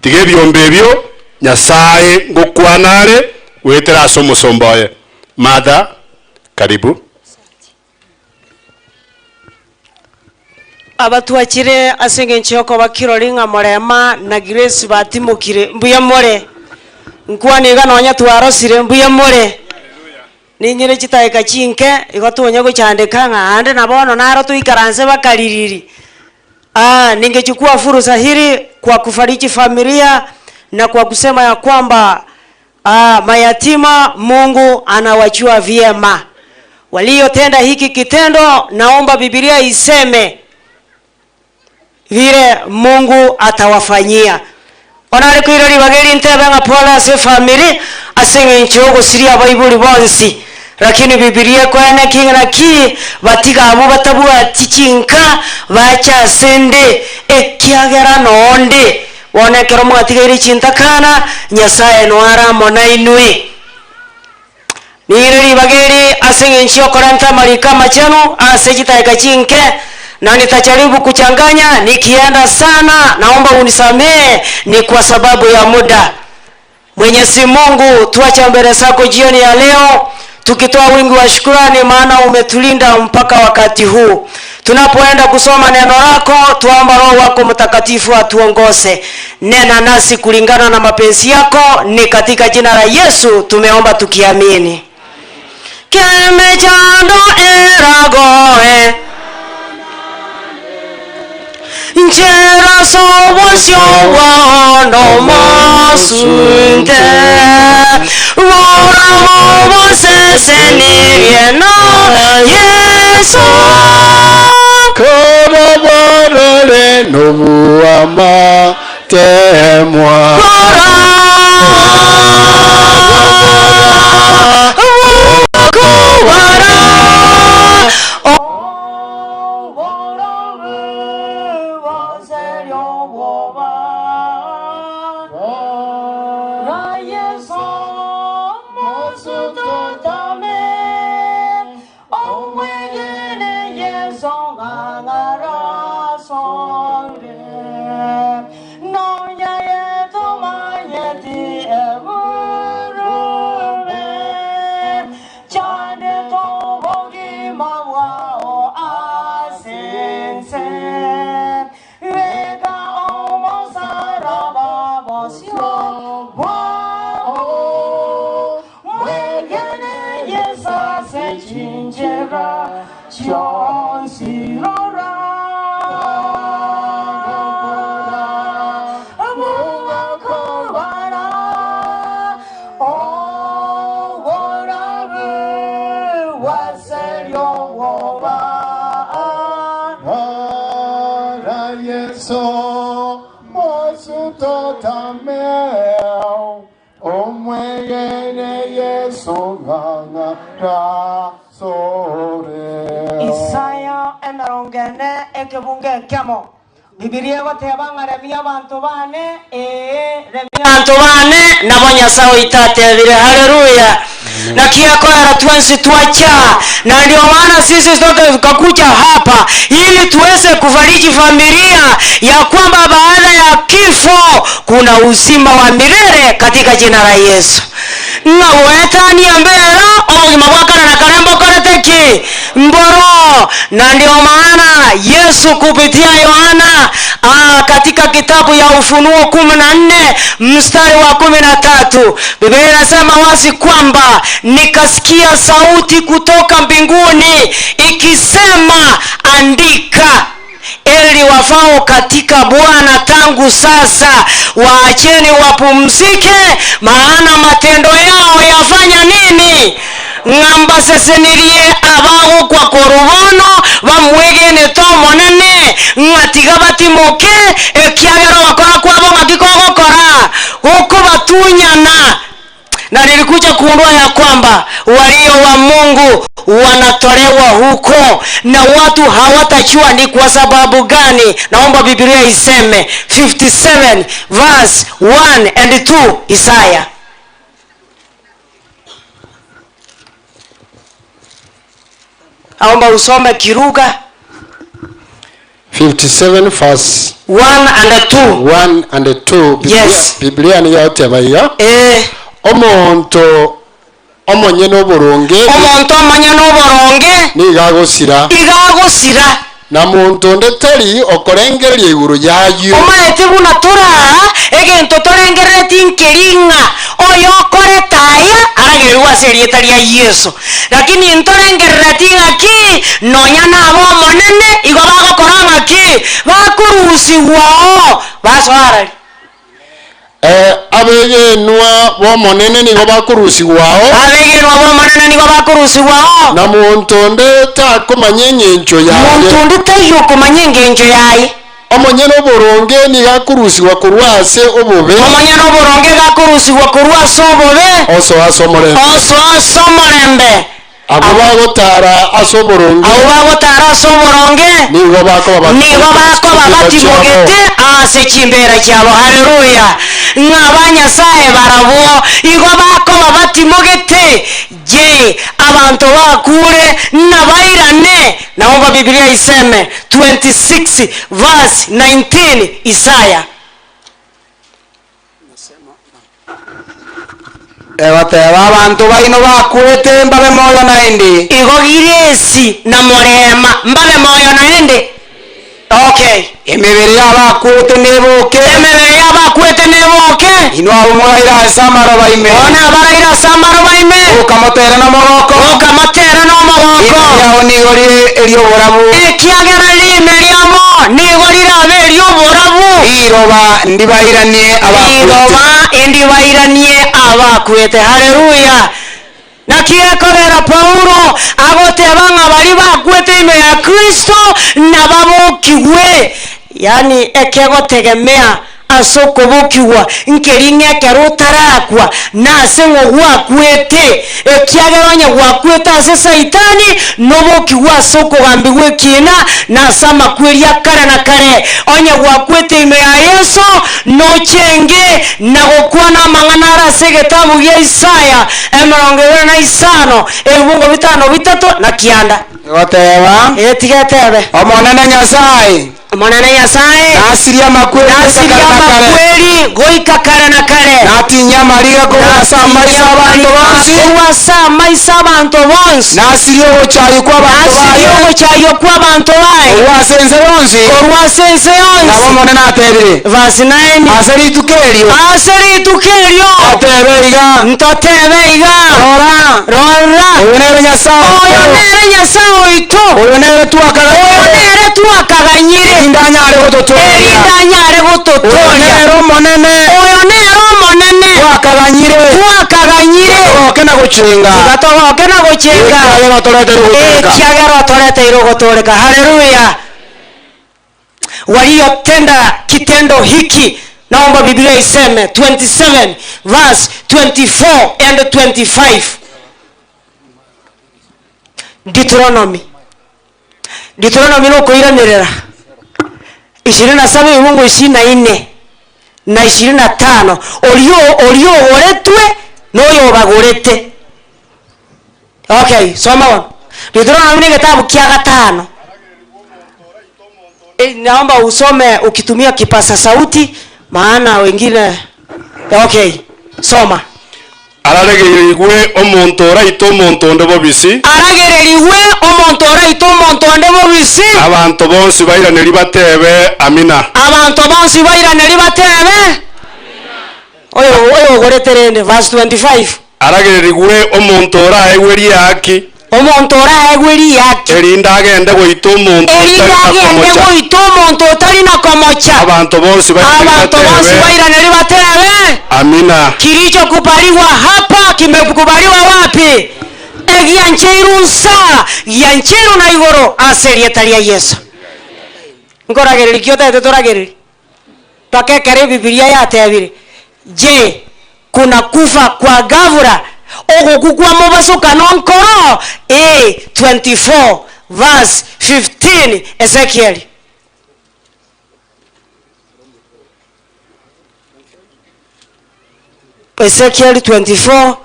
[SPEAKER 17] tige byombe byo Nyasaye ngokwanare wetera somusomboye. Mother, karibu.
[SPEAKER 11] Abatuachire asenge nchoko bakiroringa Morema na Grace batimukire mbuya more nkwani ganonya twarosire mbuya more ninyire chitaika chinke igotonye guchandika ng'ande nabono naro tuikaranse bakaririri. Ningechukua fursa hili kwa kufariji familia na kwa kusema ya kwamba mayatima Mungu anawajua vyema. Waliotenda hiki kitendo, naomba Biblia iseme vile Mungu atawafanyia. Onare kwirori bageri ntebe nga pola se family asenge nchogo siria Bible bonsi. Lakini Biblia kwene kinga ki batiga abo batabua tichinka bacha sende ekyagera nonde wonekero mwatigiri chintakana Nyasaye nwara mona inui. Niriri bageri asenge nchio koranta marika machanu asejita ekachinke na nitajaribu kuchanganya nikienda sana, naomba unisamee, ni kwa sababu ya muda. Mwenyezi Mungu tuacha mbele zako jioni ya leo tukitoa wingi wa shukrani, maana umetulinda mpaka wakati huu. Tunapoenda kusoma neno lako, tuomba Roho wako Mtakatifu atuongoze. Nena nasi kulingana na mapenzi yako, ni katika jina la Yesu tumeomba tukiamini. Keme chando eragoe Njera sobosyo wano masunte Rora mobose senirieno Yesu
[SPEAKER 2] Kono borole nobuama temwa
[SPEAKER 11] Rora
[SPEAKER 8] Yesu mosutotameo omwegene Yesu nganga sore
[SPEAKER 18] Isaya emerongene ekebunge kemo Bibilia goteba ngaremia abantu bane remia abantu bane nabo Nyasaye itatebire haleluya na kiakoera twensi tuacha na ndio maana sisi sote tukakuja hapa ili tuweze kufariji familia ya kwamba baada ya kifo kuna uzima wa milele katika jina la Yesu na wetani ambera omugima gwakana na karembo koreteki mboro na ndio maana Yesu kupitia Yohana katika kitabu ya Ufunuo 14 mstari wa 13 Biblia inasema wazi kwamba nikasikia sauti kutoka mbinguni ikisema andika eli wafao katika Bwana tangu sasa waacheni wapumzike maana matendo yao yafanya nini ngamba sesenirie abago kwa korubono bamwegene tomonene ngatiga batimoke ekiagero bakora kwabo ngakikogokora huko batunyana na nilikuja kuundua ya kwamba walio wa Mungu wanatolewa huko na watu hawatajua ni kwa sababu gani. Naomba Biblia iseme 57 verse 1 and 2 Isaya. Naomba usome Kiruga
[SPEAKER 17] 57 verse
[SPEAKER 18] 1 and 2.
[SPEAKER 17] 1 and 2.
[SPEAKER 18] Yes.
[SPEAKER 17] Biblia ni yote bayo. Omonto omonye n'oboronge nigagosira na muntu ndeteri okorengereria iguru yayo
[SPEAKER 18] omaete buna tora egento torengereti nkeringa oyo koretaya aragerwa serieta ria Yesu lakini ntorengereti ngaki nonya nabo monene igo bagokora ngaki bakurusiwao baswara
[SPEAKER 17] abegenwa bomonene nigo bakurusiwao na muntu ndeta komanya engencho yaye omonye n'oboronge nigakurusiwa kurwase obobe osoasa omorembe abo bagotara asoboronge nigo bakoba
[SPEAKER 18] batimogete ase chimbera cyabo haleluya n'abanyasaye barabo igo bakoba batimogete je abantu bakure nabairane naomba Biblia iseme 26 verse 19 Isaya
[SPEAKER 2] Ebateba abantu baino bakurete mbabe moyo naende
[SPEAKER 18] igo giresi na Morema mbabe moyo naende okay
[SPEAKER 2] emibiri y'abakurete neboke ino abo muraira samara baime
[SPEAKER 18] ona baraira samara baime
[SPEAKER 2] ukamotera n'amaboko yaho nigori erioborabu
[SPEAKER 18] ekiagera lime liamo nigorira abe erioborabu
[SPEAKER 2] iroba ndibairanie abakwete haleluya nakiekorera Paulo agotebanga bali bakwete ime ya Kristo na babokiwe yani ekegotegemea asokobokiwa nkeringe kerutarakwa nasengo gwakwete ekiageranya gwakwete ase saitani nobokiwa asokogambiwe kina nasama kweria kare na kare onye gwakwete ime ya Yesu nochenge nagokwana mang'ana ase gitabu gya Isaya 25 ebungo 5:3 na kianda goteba
[SPEAKER 18] etigetebe
[SPEAKER 2] omonene Nyasaye nasiria makweli
[SPEAKER 18] goika kare na kare
[SPEAKER 2] natinya mariga kuwasa maisa abantu bonsi nasiria obuchayo kw'abantu bayo orwasense bonsi nabo monene atebire
[SPEAKER 18] verse 9 aseritukerio ntotebe iga rora
[SPEAKER 2] oyo nere
[SPEAKER 18] Nyasaye oito
[SPEAKER 2] oyo nere
[SPEAKER 18] twakaganyire
[SPEAKER 2] indanyare gototonya
[SPEAKER 18] nero monene twakaganyire gatogoke na guchenga ekiagero toreteirwo guturika haleluya waliotenda kitendo hiki. Naomba Biblia iseme 27 verse 24 and 25. Deuteronomy no kuiranirira 27 Mungu 24 na 25 olio oretwe no yobagorete. Okay, soma wana. Deuteronomy ni kitabu kia 5. Naomba usome ukitumia kipasa sauti maana wengine. Okay, soma.
[SPEAKER 17] Aragererigwe omuntu oraito omuntu onde bobisi.
[SPEAKER 18] Aragererigwe omuntu oraito omuntu onde bobisi.
[SPEAKER 17] Abantu bonsi bairaneri batebe amina.
[SPEAKER 18] Abantu bonsi bairaneri batebe amina. Oyo goreterende verse 25.
[SPEAKER 17] Aragererigwe omuntu oraegweri yaki.
[SPEAKER 18] Omuntu oraegweri yaki.
[SPEAKER 17] Erinda agende goito omuntu
[SPEAKER 18] otari na komocha.
[SPEAKER 17] Abantu bonsi
[SPEAKER 18] bairaneri batebe
[SPEAKER 17] amina.
[SPEAKER 18] Kilichokubaliwa hapa kimekubaliwa wapi? Egiancheirunsa yanchero na igoro aserietalia Yesu. Ngoragereri kyote toragereri. Pakekere Biblia yatebire. Je, kuna kufa kwa gavura ogukukwa mubasoka nonkoro? 24 verse 15 Ezekiel. Ezekiel 24.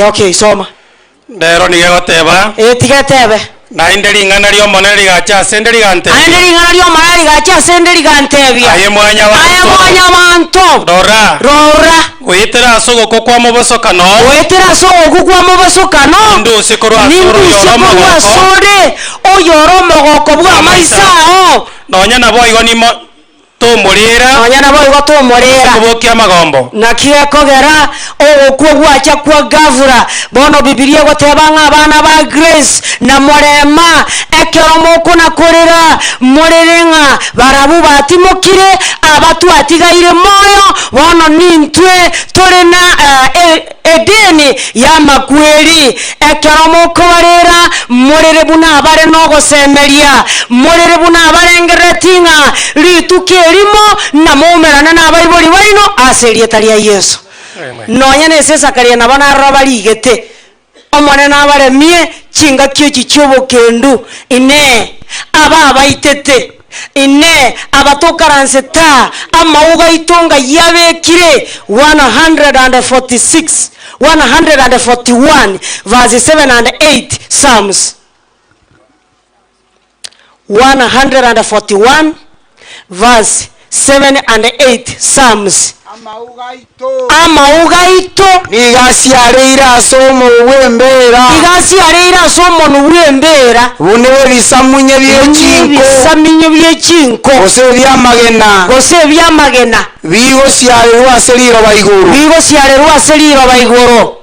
[SPEAKER 18] Okay, soma.
[SPEAKER 21] Ndero nigegoteba.
[SPEAKER 18] Tigetebe.
[SPEAKER 21] Na inderingana ryo moneri gacha senderi gante.
[SPEAKER 18] Inderingana ryo moneri gacha senderi gantebia.
[SPEAKER 21] Aye mwanya
[SPEAKER 18] manto. Rora.
[SPEAKER 21] Wetera sogo kokwa mubosokano.
[SPEAKER 18] Wetera sogo kokwa mubosokano.
[SPEAKER 21] Ndu sikorwa
[SPEAKER 18] sore oyoromo goko bwa maisao.
[SPEAKER 21] Nonya nabo igonimo tumurira
[SPEAKER 18] onyana boy gotumurira
[SPEAKER 21] kubokia magombo
[SPEAKER 18] nakie kogera ogukwo gwacha kwa gavura bono Biblia gotebanga abana ba Grace na Morema ekeromo kuna kurira muriringa barabu batimukire abatu atigaire moyo bono nintwe turina edeni ya makweri ekeromo kubarira murire buna bare no gosemeria murire buna barengeretinga lituke elimo na mumerana na abaibori barino aserietalia Yesu. Nonya nesesa karia na bana rabaligete omone na baremie chinga kyo chichobo kendu ine aba baitete ine abatokaranzeta amauga itonga yabekire 141 verse 7 and 8 Psalms 141 verse 7 and 8 Psalms. Amaugaito
[SPEAKER 2] nigasiareira somo wembera nuwembera bune bisamunye byechinko gose byamagena bigo siarerwa seriro baigoro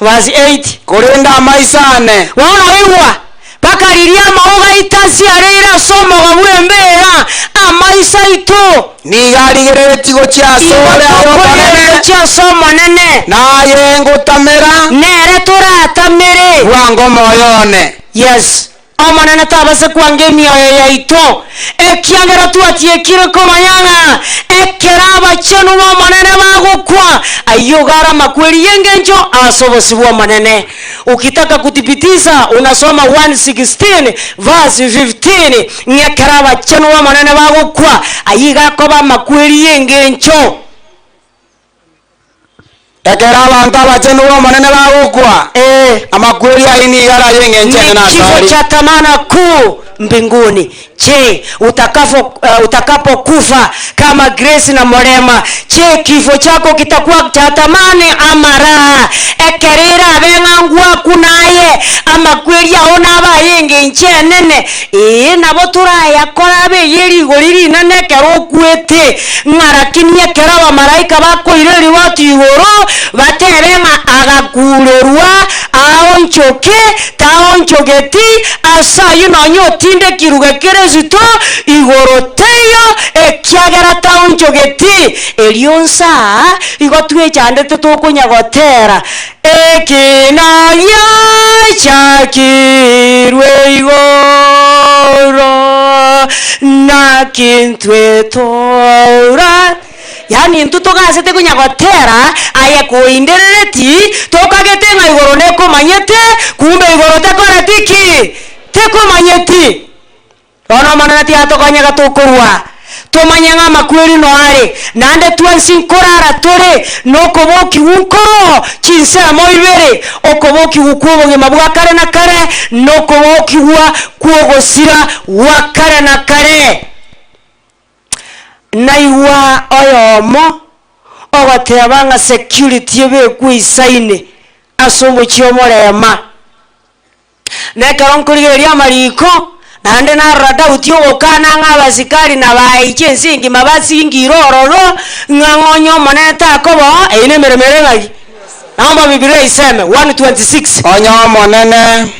[SPEAKER 2] verse 8 korenda amaisane wana iwa bakariria mauga itasi areira somo wembera amaisa ito ni garigerere tigo cha somo nene naye ngutamera nere turatamere wango moyone. Yes, omanene tabase kwangemia yaito ekiagera tuatiekire komanyanga ekeraba chenu wa manene bagukwa ayogara makweli yengenjo asobosibwa manene. Ukitaka kutipitiza unasoma 116 verse 15 ngekeraba chenu wa manene bagukwa ayiga koba makweli yengenjo ekeraba ntaba chenu wa manene bagukwa amakweli aini gara yengenjo na kifo cha tamana kuu mbinguni. Je, utakapokufa kama Grace na Morema, je, kifo chako kitakuwa cha tamani ama raha? Ekerera bengangwa kunaye ama kweli aona abayenge nchenene nabo turaya korabe yeri goriri nane kero kwete ngarakinie keraba malaika bakoireri watu igoro baterenga agakurerwa aonchoke taonchogeti asa yinonyo tinde kirugekere zito igoro teyo ekiagera taonchogeti elionsa igotwe chande tukunyagotera ekinaya chakirwe igoro
[SPEAKER 18] kintwe tora yani ntuto gasete kunyagotera aye kuindereti tokagete ngaigoro neko manyete kumbe igoro tekora tiki teko manyeti ono manati atokanyaga tokorwa tomanyanga makweri no are nande twansi korara tore nokoboki unkoro kinsa moibere okoboki ukubo ngemabwa kare na kare nokoboki wa kuogosira wakare na kare naiwa oyomo ogatebanga security ebe kuisaine asomo chiomorema nekaronkurigeria mariko nande narada utiogokana ng'abasikari na baiche nsingi mabasingi irororo ng'ang'onyo moneta kobo eine meremere gagi naomba Biblia iseme 126
[SPEAKER 2] onyo monene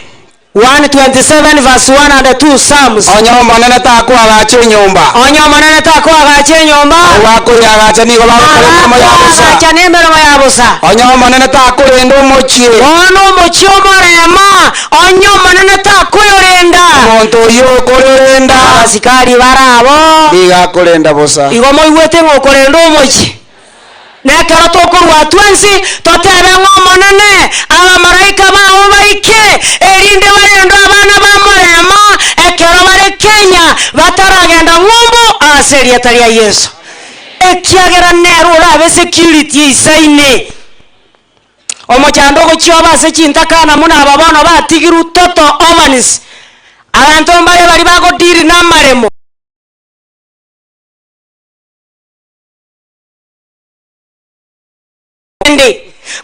[SPEAKER 18] 127 verse 1 and 2 Psalms.
[SPEAKER 2] Onyo monene tako agache nyumba.
[SPEAKER 18] Onyo monene tako agache nyumba.
[SPEAKER 2] Wako agache ni goba ko ya busa.
[SPEAKER 18] Agache ni mbere ya busa.
[SPEAKER 2] Onyo monene tako rendo mochi.
[SPEAKER 18] Ono mochi omorema. Onyo monene tako yorenda.
[SPEAKER 2] Monto yo korenda.
[SPEAKER 18] Asikari barabo.
[SPEAKER 2] Biga korenda busa.
[SPEAKER 18] Igomo iwete ngokorendo mochi. Nekero tokorwa twensi totebe ng'omonene abamaraika bawo baike erinde barendo abana bamorema ekero bare Kenya bataragenda ng'ombo aseria taria Yesu ekiagera nero orabe security isaine omochando gochioba ase chintakana muna ababono batigiru toto omanis abantu mbare bari bagodiri namaremo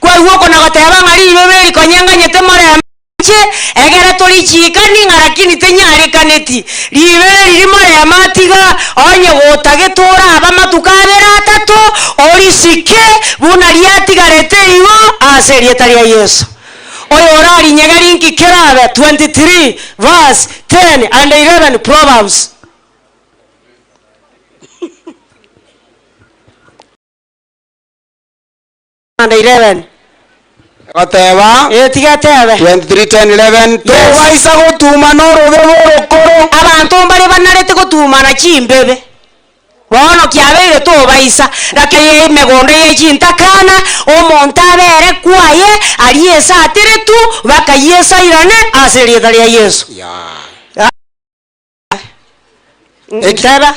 [SPEAKER 18] kwa huko na goteba ngari beberi konyanga nyete morema egere tori chikani ngarakini tenyari kaneti libere liri morema tiga onye gotage tora abamatukabera atatu orisike buna liatigarete igo aserie taria Yesu oyo orari nyegari nkikerabe 23 verse 10 and 11 Proverbs and 11
[SPEAKER 2] Oteva
[SPEAKER 18] etigatebe
[SPEAKER 2] 23:10-11 towaisa gotuma norobe borokoro
[SPEAKER 18] abantu mbali banarete gotuma na chimbebe bono kiabeire tobaisa rake megondo ye chintakana omonto abere kwaye aliesa ateretu bakayesa irane aserie taria Yesu ekitaba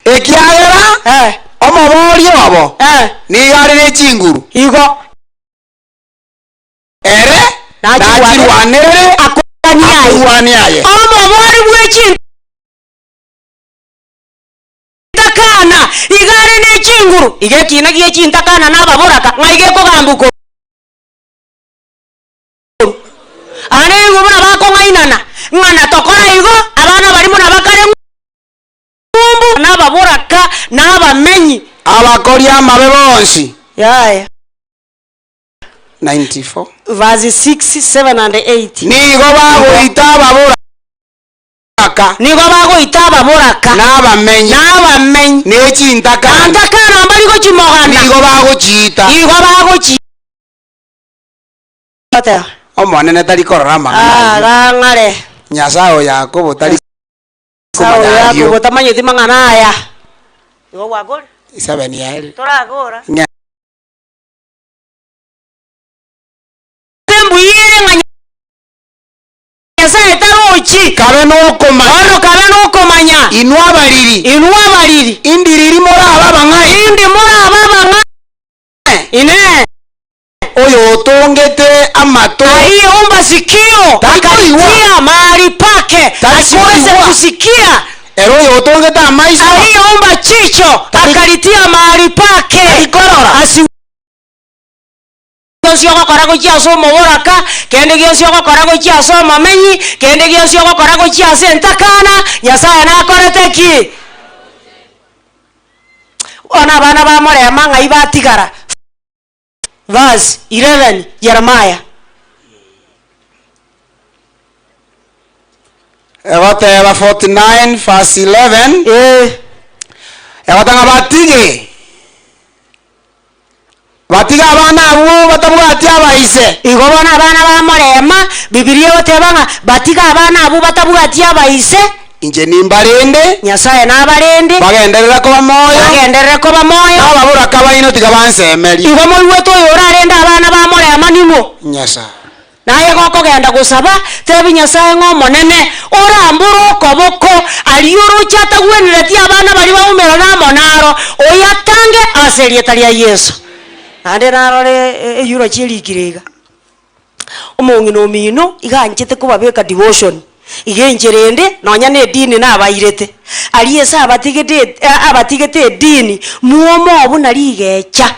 [SPEAKER 2] ekiagera omobori obo ni yarire chinguru
[SPEAKER 18] igo
[SPEAKER 2] ere nachirwanere akwaniaye
[SPEAKER 18] omobori bwechi takana igare ne chinguru igekina gie chintakana nababoraka ngaige kogambuko ane ngo bana bako ngainana ngana tokora igo abana bari muna bakare ngumbu nababoraka nabamenyi
[SPEAKER 2] abakoria mabe bonsi
[SPEAKER 18] yaya
[SPEAKER 2] 94
[SPEAKER 18] verse 6 7 and 8
[SPEAKER 2] nigo bagoita baboraka nabamenyi nechintakana
[SPEAKER 18] mbali gochimogana
[SPEAKER 2] nigo bagochita omonene tari korora
[SPEAKER 18] magana ngare
[SPEAKER 2] nyasao Yakobo tari
[SPEAKER 18] sao Yakobo tamanyeti mangana aya igo gwakore
[SPEAKER 2] 7 yaeli
[SPEAKER 18] toragora
[SPEAKER 2] kabe nokomanya inwa bariri indiriri moraba bang'ai ine oyo otongete amato
[SPEAKER 18] aiomba sikio akalitia mahali pake asiweze kusikia
[SPEAKER 2] ero oyo otongete amaiso
[SPEAKER 18] aiomba chicho akalitia mahali pake gionsi ogokora gochiasa omoboraka kende gionsi ogokora gochiasa omamenyi kende gionsi ogokora gochiasa entakana Nyasaye nakorete ki ona abana ba morema ng'ai batigara verse 11 Jeremiah
[SPEAKER 2] egoteba 49 verse 11 egotanga batige batiga abana abo batabwati abaise
[SPEAKER 18] igo bona abana ba Morema Bibilia otebanga batiga abana abo batabwati abaise
[SPEAKER 2] inje nimbarende
[SPEAKER 18] Nyasaye nabarende
[SPEAKER 2] bagenderera ko bamoyo ababura kabaino tiga bansemeri
[SPEAKER 18] igo moiweto yorarenda abana ba Morema nimo
[SPEAKER 2] Nyasaye
[SPEAKER 18] naye goko genda gusaba tebi Nyasaye ng'omonene orambura okoboko alioro chata gwenireti abana bali baumera na monaro oyatange aserieta lia Yesu ande narore euro chirikiriga Mong'ina omino iganchete kubabeka devotion igenjerende nonya ne dini nabairete aliyesa abatigete dini muomo obuna ligecha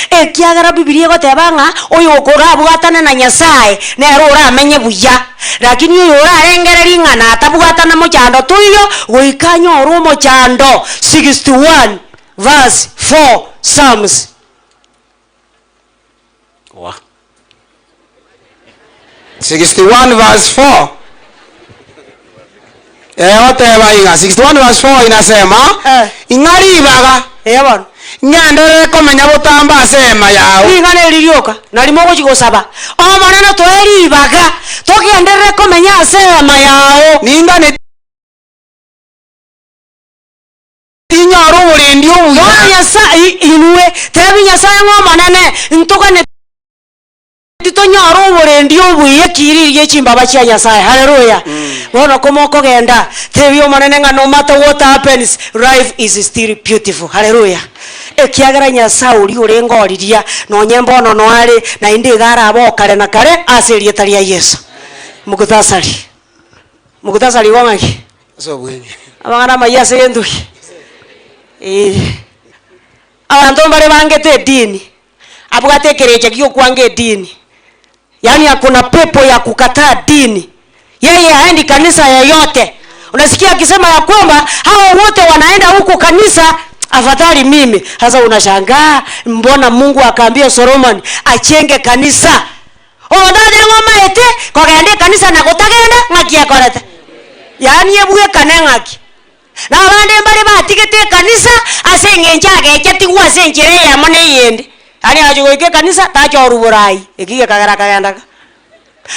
[SPEAKER 18] ekiagara Bibilia gotebanga oyo okora abwatana na Nyasaye nero oramenye buya lakini oyo orarengereri ng'ana atabwatana mochando tuyo goikanya oro mochando 61 verse 4 Psalms
[SPEAKER 2] 61 verse 4 oteba inga 61 verse 4 inasema ing'aribaga
[SPEAKER 18] eyabona
[SPEAKER 2] nyandere komenya butamba asema yawo
[SPEAKER 18] ingane lilioka nalimo gochigosaba omonene tweribaga togenderere komenya asema yawo
[SPEAKER 2] ningane tinyoro burendi obuya
[SPEAKER 18] Nyasaye inwe tebi Nyasaye ng'omonene ntogane titonyoro uburendi obuye kiririe chimbaba chia Nyasaye haleluya bono komoko genda tebi omonene nga no matter what happens life is still beautiful haleluya ekiagara Nyasaye uri urengoriria no nyembono no ari na indi gara abokare na kare aserieta lia Yesu mugutasari wangaki
[SPEAKER 2] so bwenye
[SPEAKER 18] abangana mayase yenduki abantu mbale bangete dini abwatekereje kyo kwange dini yani hakuna pepo ya kukataa dini yeye haendi kanisa yoyote unasikia akisema ya kwamba hao wote wanaenda huko kanisa afadhali mimi sasa unashangaa mbona Mungu akaambia Solomon achenge kanisa ondade ngoma ete kogende kanisa na gutagenda ngakia korete yani yebwe kanengaki na abande mbale batigete kanisa asengenjage chatigwa senjere ya mone yende ani ajugoike kanisa tacho ruburai ekige kagenda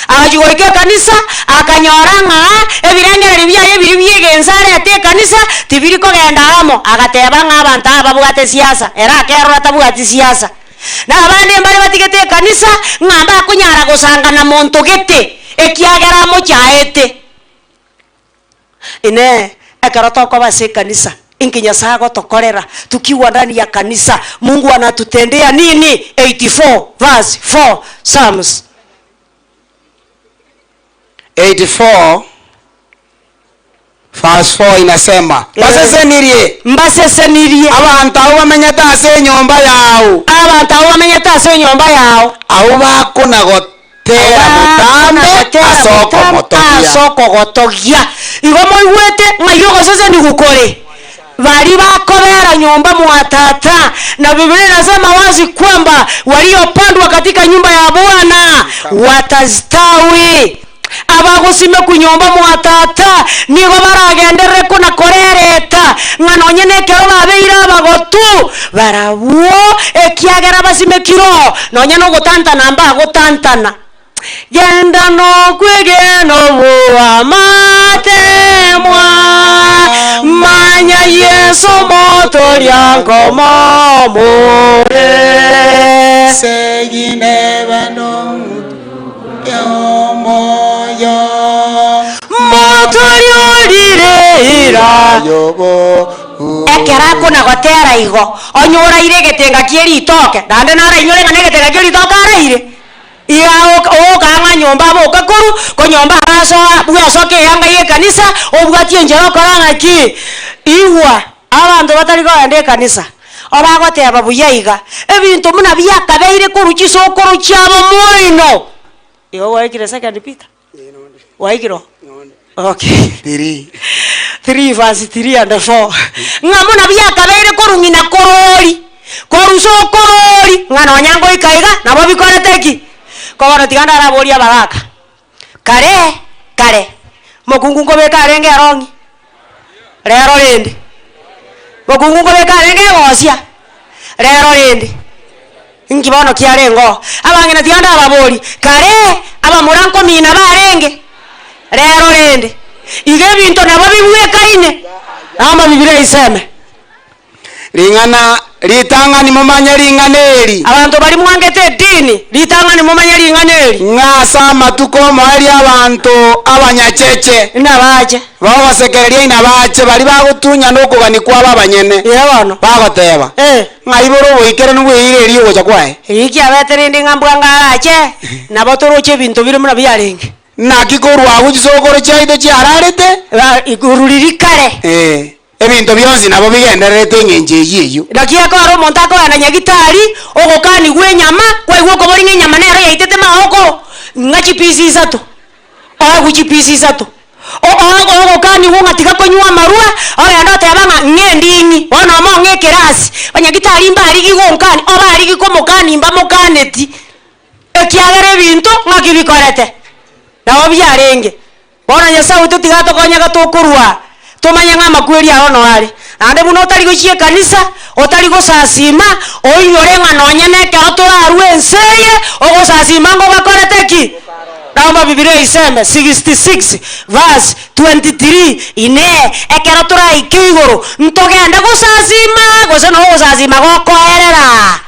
[SPEAKER 18] ajugoike kanisa akanyoranga ebirengere byaye biri byegensare ate kanisa tibiri kogenda amo agateba ng'abantu ababwate siasa era akero atabwate siasa na abande mbale batigete kanisa ng'amba kunyara gusanga na monto gete ekiagera mo chaete ine akaroto kwa base kanisa inginya sago tokorera tukiwa ndani ya kanisa Mungu anatutendea nini 84 verse 4 Psalms
[SPEAKER 2] 84 verse 4 inasema
[SPEAKER 18] mbasesenirie
[SPEAKER 2] abantu abo bamenyeta ase nyomba yao abo bakona gotera mutambe
[SPEAKER 18] asoko gotogia igo moigwete ng'airo sasa ni gukore bali bakobera nyumba mwatata na Biblia inasema wazi kwamba waliopandwa katika nyumba ya Bwana watastawi abagusime kunyomba mwatata nigo baragendere kuna korereta ng'ano nyene kero babeira abagotu barabuo ekiagera basime kiro nonya no gutantana mba gutantana genda no kwegeno bua matemwa manya Yesu moto lyango momore
[SPEAKER 2] segine bano yomoyo
[SPEAKER 18] moto lyolirira
[SPEAKER 2] yobo
[SPEAKER 18] ekera kuna gotera igo onyora ire getenga kieri itoke dande nara inyore ngane getenga kieri itoke araire iya okanga nyomba boka koru ko nyomba aso bwasoke yanga ye kanisa obwatie njero koranga ki iwa abantu batari ko ande kanisa abagoteba buyayiga ebintu muna byakabeire koruki sokoro cyabo moino yo waikire second Peter waikiro okay 3 verse 3 and 4 ngamuna byakabeire korungina korori korusokorori ngana nyango ikaiga nabo bikoreteki kono tiganda araboria bagaka kare mokungu ngo beka renge arongi rero rende mokungu ngo beka renge gosia rero rende nkibono kiarengo abangena tianda ababori kare abamuranko mina barenge rero rende ige bintu nabo bibuye kaine ama Biblia iseme
[SPEAKER 2] ringana litanga ni mumanya ringaneri
[SPEAKER 18] abantu bali mwangete dini litanga ni mumanya ringaneri
[SPEAKER 2] ngasa matuko mahali abantu abanyacheche
[SPEAKER 18] nabaje
[SPEAKER 2] baba sekereria inabache bali bagutunya nokugani kwa babanyene
[SPEAKER 18] yabano
[SPEAKER 2] bagoteba ngaiboro boikere nubwire rio gocha kwae
[SPEAKER 18] iki abeterinde ngambwa ngarache nabo toroche bintu biri muna byarenge
[SPEAKER 2] nakikorwa agusogoro chaito chiararete
[SPEAKER 18] igurulirikare
[SPEAKER 2] ebintu byonsi nabo bigendererete ng'enje yiyo
[SPEAKER 18] ndakiakora omonto akoana nyagitari ogokani gwenyama kwaigwa okobori ng'enyama nero yaitete maoko ng'achipisi isato oguchipisi isato ogokani gung'atiga konywa amarua ogenda oteba ng'ending'i bono omo ng'ekerasi banyagitari mbarigi gonkani obarigi komokani mba mokaneti ekiagera ebinto ng'aki bikorete nabo byarenge bono nyasaye totiga tokonyaga tokorwa tomanya ng'amakweri aho noare ande buno otari gochie kanisa otari gosasima oinyore ng'anonya nekero torarwe enseye ogosasima ngo bakorete ki naomba Biblia iseme 66 verse 23 ine ekero toraike igoro ntogenda gosasima gose no gosasima gokoerera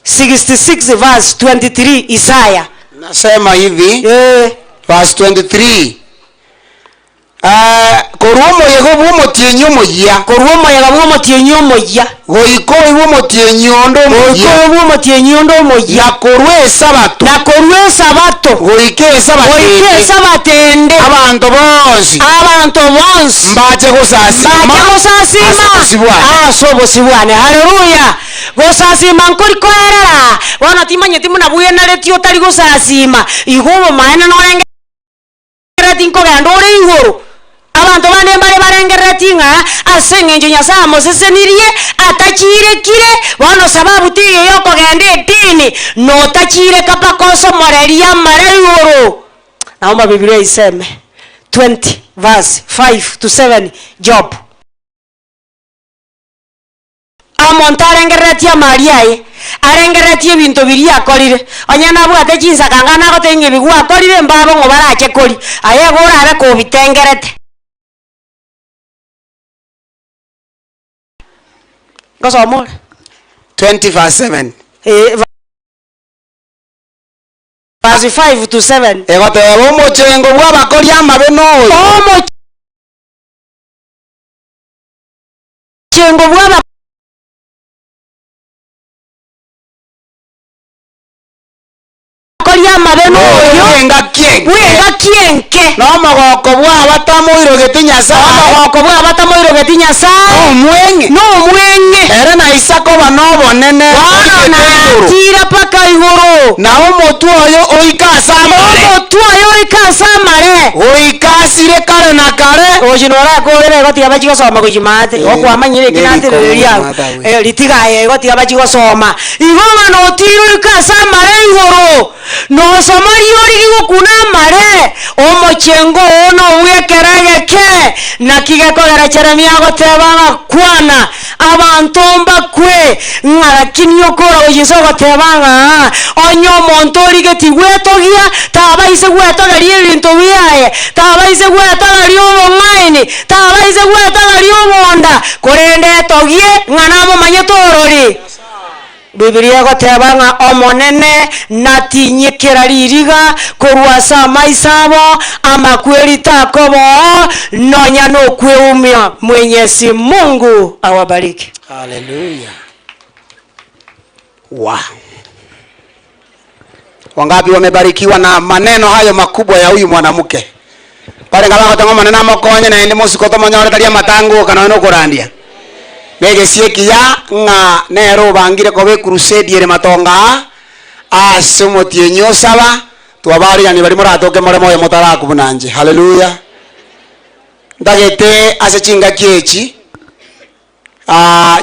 [SPEAKER 18] 66 verse 23 Isaya
[SPEAKER 2] nasema hivi verse 23 korumo yego bumo tienyo moya
[SPEAKER 18] korumo yego bumo tienyo moya
[SPEAKER 2] goiko bumo tienyo ndo moya
[SPEAKER 18] goiko bumo tienyo ndo moya
[SPEAKER 2] na korwe sabato goike sabatende abantu bonsi mbache gosasima
[SPEAKER 18] sobosibwane haleluya gosasima nkori koerera bona timanye timuna buye naretio tari gosasima igubo maena norenge tinko gando ore igoro abantu bane bare barengereti ng'a aseng'enjo nyasaye amosesenirie atachirekire bono sababu tiyo yokogenda edini notachire kapakoso moreria mare igoro naomba Biblia iseme 20 verse 5 to 7 Job amonta arengeretia mariae arengeretie bintu biri akorire onyana bwate chinsa kangana gotenge bigwa akorire mbabo ngo barache kori aye gora abe ko bitengerete gosomo
[SPEAKER 2] 20 verse 7
[SPEAKER 18] verse 5 to 7
[SPEAKER 2] egoteba omochengo bwa bakori amabe noyo
[SPEAKER 18] omochengo bwa amabeno oyo wenga kienke
[SPEAKER 2] nomogoko bwa batamoiro geti nyasaye
[SPEAKER 18] nomweng'e
[SPEAKER 2] ere na isako banobonene
[SPEAKER 18] tira paka igoro
[SPEAKER 2] na omotu oyo oikasamare oikasire kare na kare
[SPEAKER 18] ochinorakorere gotiga bachigosoma gochimate okwamanyire kinatiriria litigaye gotiga bachigosoma igong'ano otiro oikasamare igoro nosomari origi gokuna mare omochengo ono bwekerageke nakigekogera Jeremia goteba kwana abantu mbakwe ng'arakini okora oyiso goteba onyo omonto origeti gwetogia tabaise gwetogeria ebinto biaye tabaise gwetogeria obong'aini tabaise gwetogeria obonda korende etogie ng'ana momanye torori Biblia goteba ng'a omonene natinyekera ririga korwasa amaisabo amakweri takobo nonya nokweumia Mwenyezi Mungu awabariki.
[SPEAKER 2] Haleluya. Wow. Wangapi wamebarikiwa na maneno hayo makubwa ya huyu mwanamke? Pale ngaba gotango maneno makonye na ende musiko to monyore talia matango kana no kurandia. Begesie kiya nga nero bangire kobe crusade yere matonga asemotie nyosaba twabari yani bari muratoke more moyo motara kubunanje. Haleluya. Ndagete ase chinga kiechi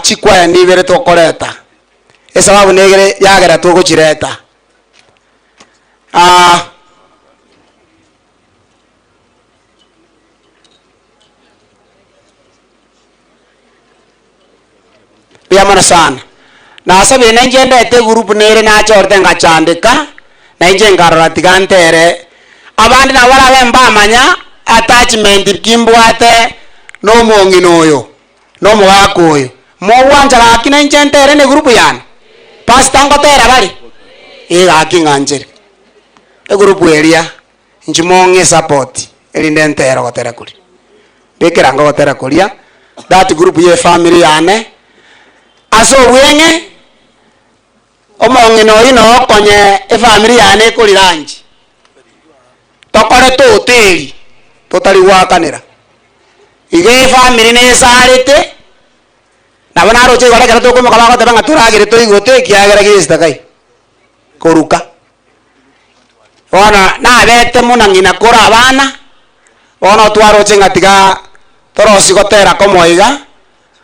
[SPEAKER 2] chikwaya nibere tokoreta esababu negere yagera tuguchireta biamana sana na sabe na njenda ete group nere na chorte ngachandika na nje ngarora tigantere abandi na wala bemba manya attachment kimbwate no Mong'ina oyo no mwako oyo mo wanja lakini njentere ne group yana pastor ngotera bali gaking'anjire egroup eria njimong'e support elinde ntero gotera kuri bekera ngo gotera kuria that group ye family yane aso wenge Omong'ina ino konye family yane kuri range tokore toteri totali wakanira ige family ne sarete nabona roche gore kera toko mukaba gote banga turagire to igote kiagera gisita kai koruka ona na bete munang'ina kora abana ona twaroche ngatiga torosi gotera komoiga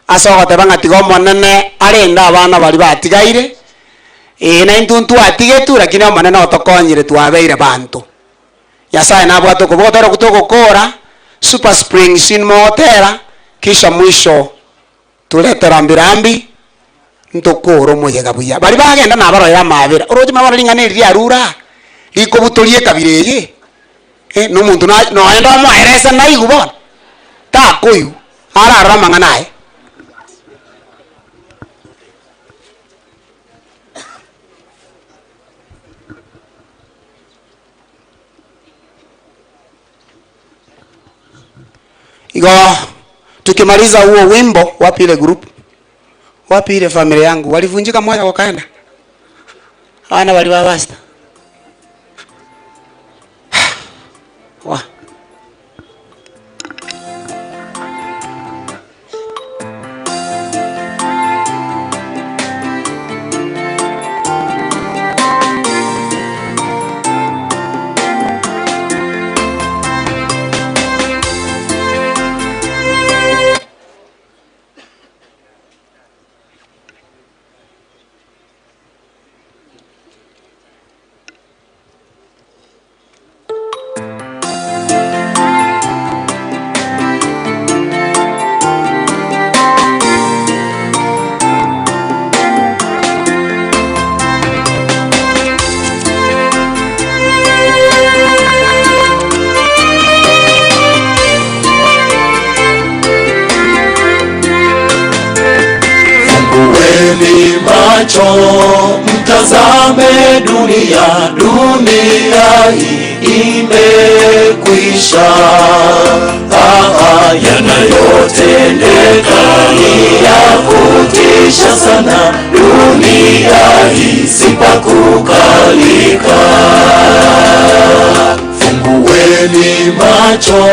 [SPEAKER 2] asogote banga tigo monene arenda abana bali batigaire na intuntu atigetu lakini omonene otokonyire twabeire bantu Nyasaye nabwato kubotera kutokokora super spring sin motera kisha mwisho tuletera mbirambi ntokoro mojega buya bali bagenda nabaro ya mabera oroje mabara lingane ria rura liko butorie kabirege no muntu no enda mo eresa na igubona ta koyu ara rama nganae Igo tukimaliza huo wimbo wapi ile group wapi ile familia yangu walivunjika moja wakaenda wana wali wabasta wa
[SPEAKER 4] Mtazame dunia, dunia hii imekwisha. Yanayotendeka ni ya kutisha sana, dunia hii si pa kukalika. Fungueni macho,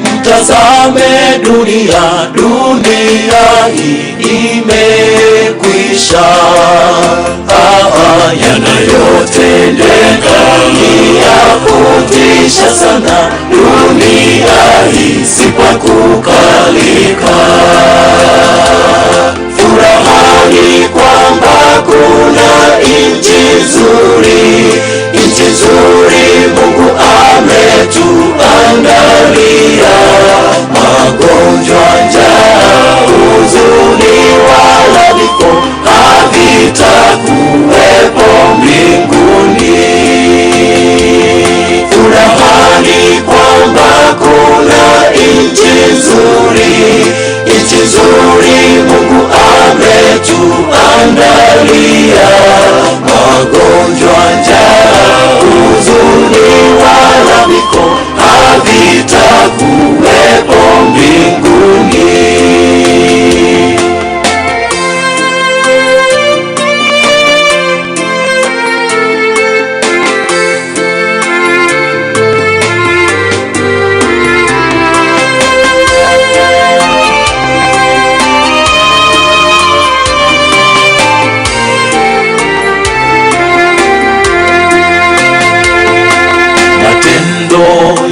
[SPEAKER 4] mtazame dunia, dunia hii imekwisha. Yanayotendeka ni ya kutisha sana, dunia hii si pa kukalika. Furahani kwamba kuna nchi nzuri, nchi nzuri Mungu ametuandalia. Magonjwa, njaa, huzuni wala vifo havitakuwepo mbinguni. Furahani kwamba kuna nchi nzuri, nchi nzuri Mungu ametuandalia. Magonjwa, njaa, huzuni wala vifo havitakuwepo mbinguni.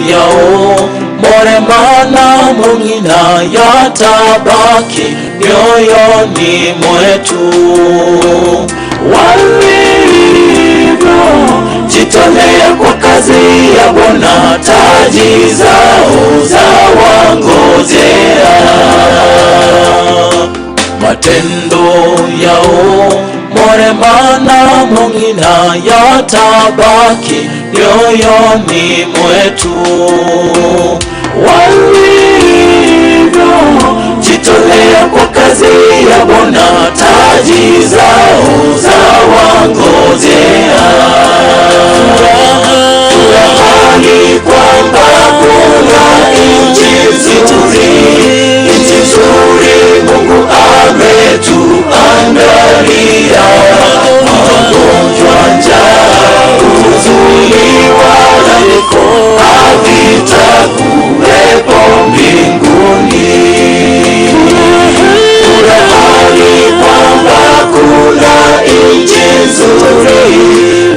[SPEAKER 4] Yao Morema na Mong'ina yatabaki mioyoni mwetu. Walivyo jitolea kwa kazi ya Bwana, taji zao za wangojea. Matendo yao Morema na Mong'ina yatabaki mioyoni mwetu. Walivyo jitolea kwa kazi ya Bwana, taji zao zawangojea. Furahani kwamba kuna nchi nzuri, nchi nzuri Mungu ametuandalia. Magonjwa, njaa, huzuni wala niko havitakuwepo mbinguni. Furahani kwamba kuna nchi nzuri,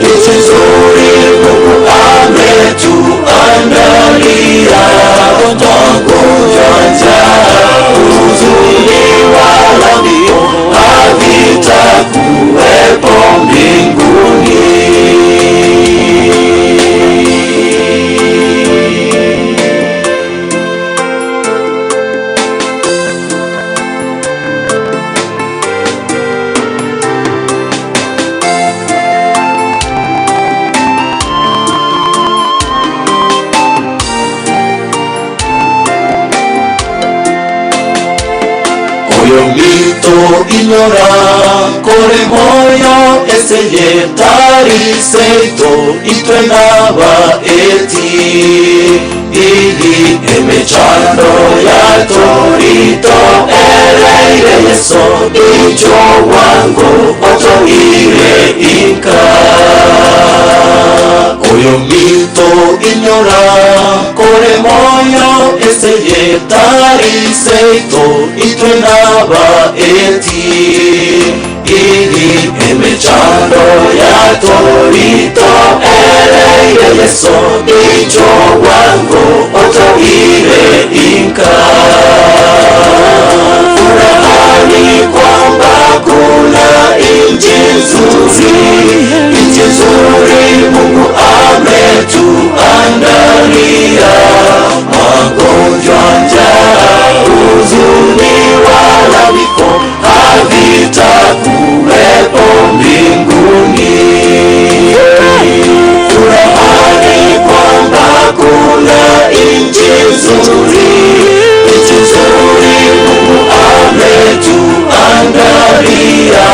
[SPEAKER 4] nchi nzuri Mungu ametuandalia. Magonjwa, njaa, huzuni wala niko havitakuwepo mbinguni. Ignora kore moyo eseye tari seito itwenaba eti ili emechando ya torito ereire yeso icho wangu oto ire inka. Oyo mito ignora kore moyo eseye tari seito itwenaba eti ili emechando ya torito ereire yeso icho wangu oto ire inka. Furahani kwamba kuna nchi nzuri, nchi nzuri Mungu ametuandalia. Magonjwa, njaa, huzuni wala vifo havitakuwepo mbinguni. Furahani kwamba kuna nchi nzuri, nchi nzuri Mungu ametuandalia.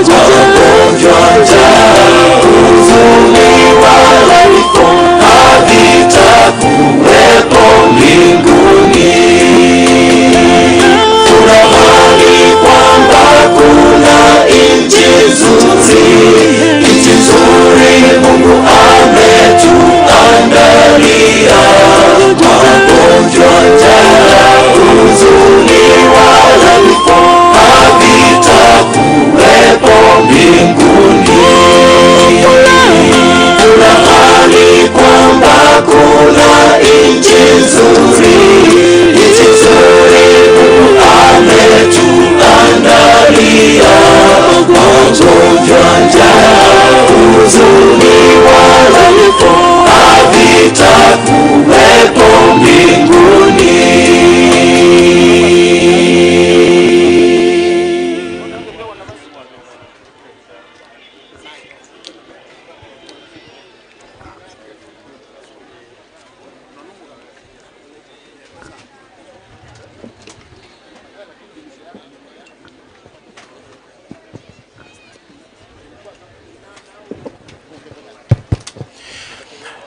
[SPEAKER 4] Magonjwa, njaa, huzuni wala vifo havitakuwepo mbinguni. Furahani kwamba kuna nchi nzuri, nchi nzuri Mungu ametuandalia. Magonjwa, njaa, huzuni wala vifo havitakuwepo mbinguni. Furahani kwamba kuna nchi nzuri, nchi nzuri Mungu ametuandalia. Magonjwa, njaa, huzuni wala vifo havitakuwepo mbinguni.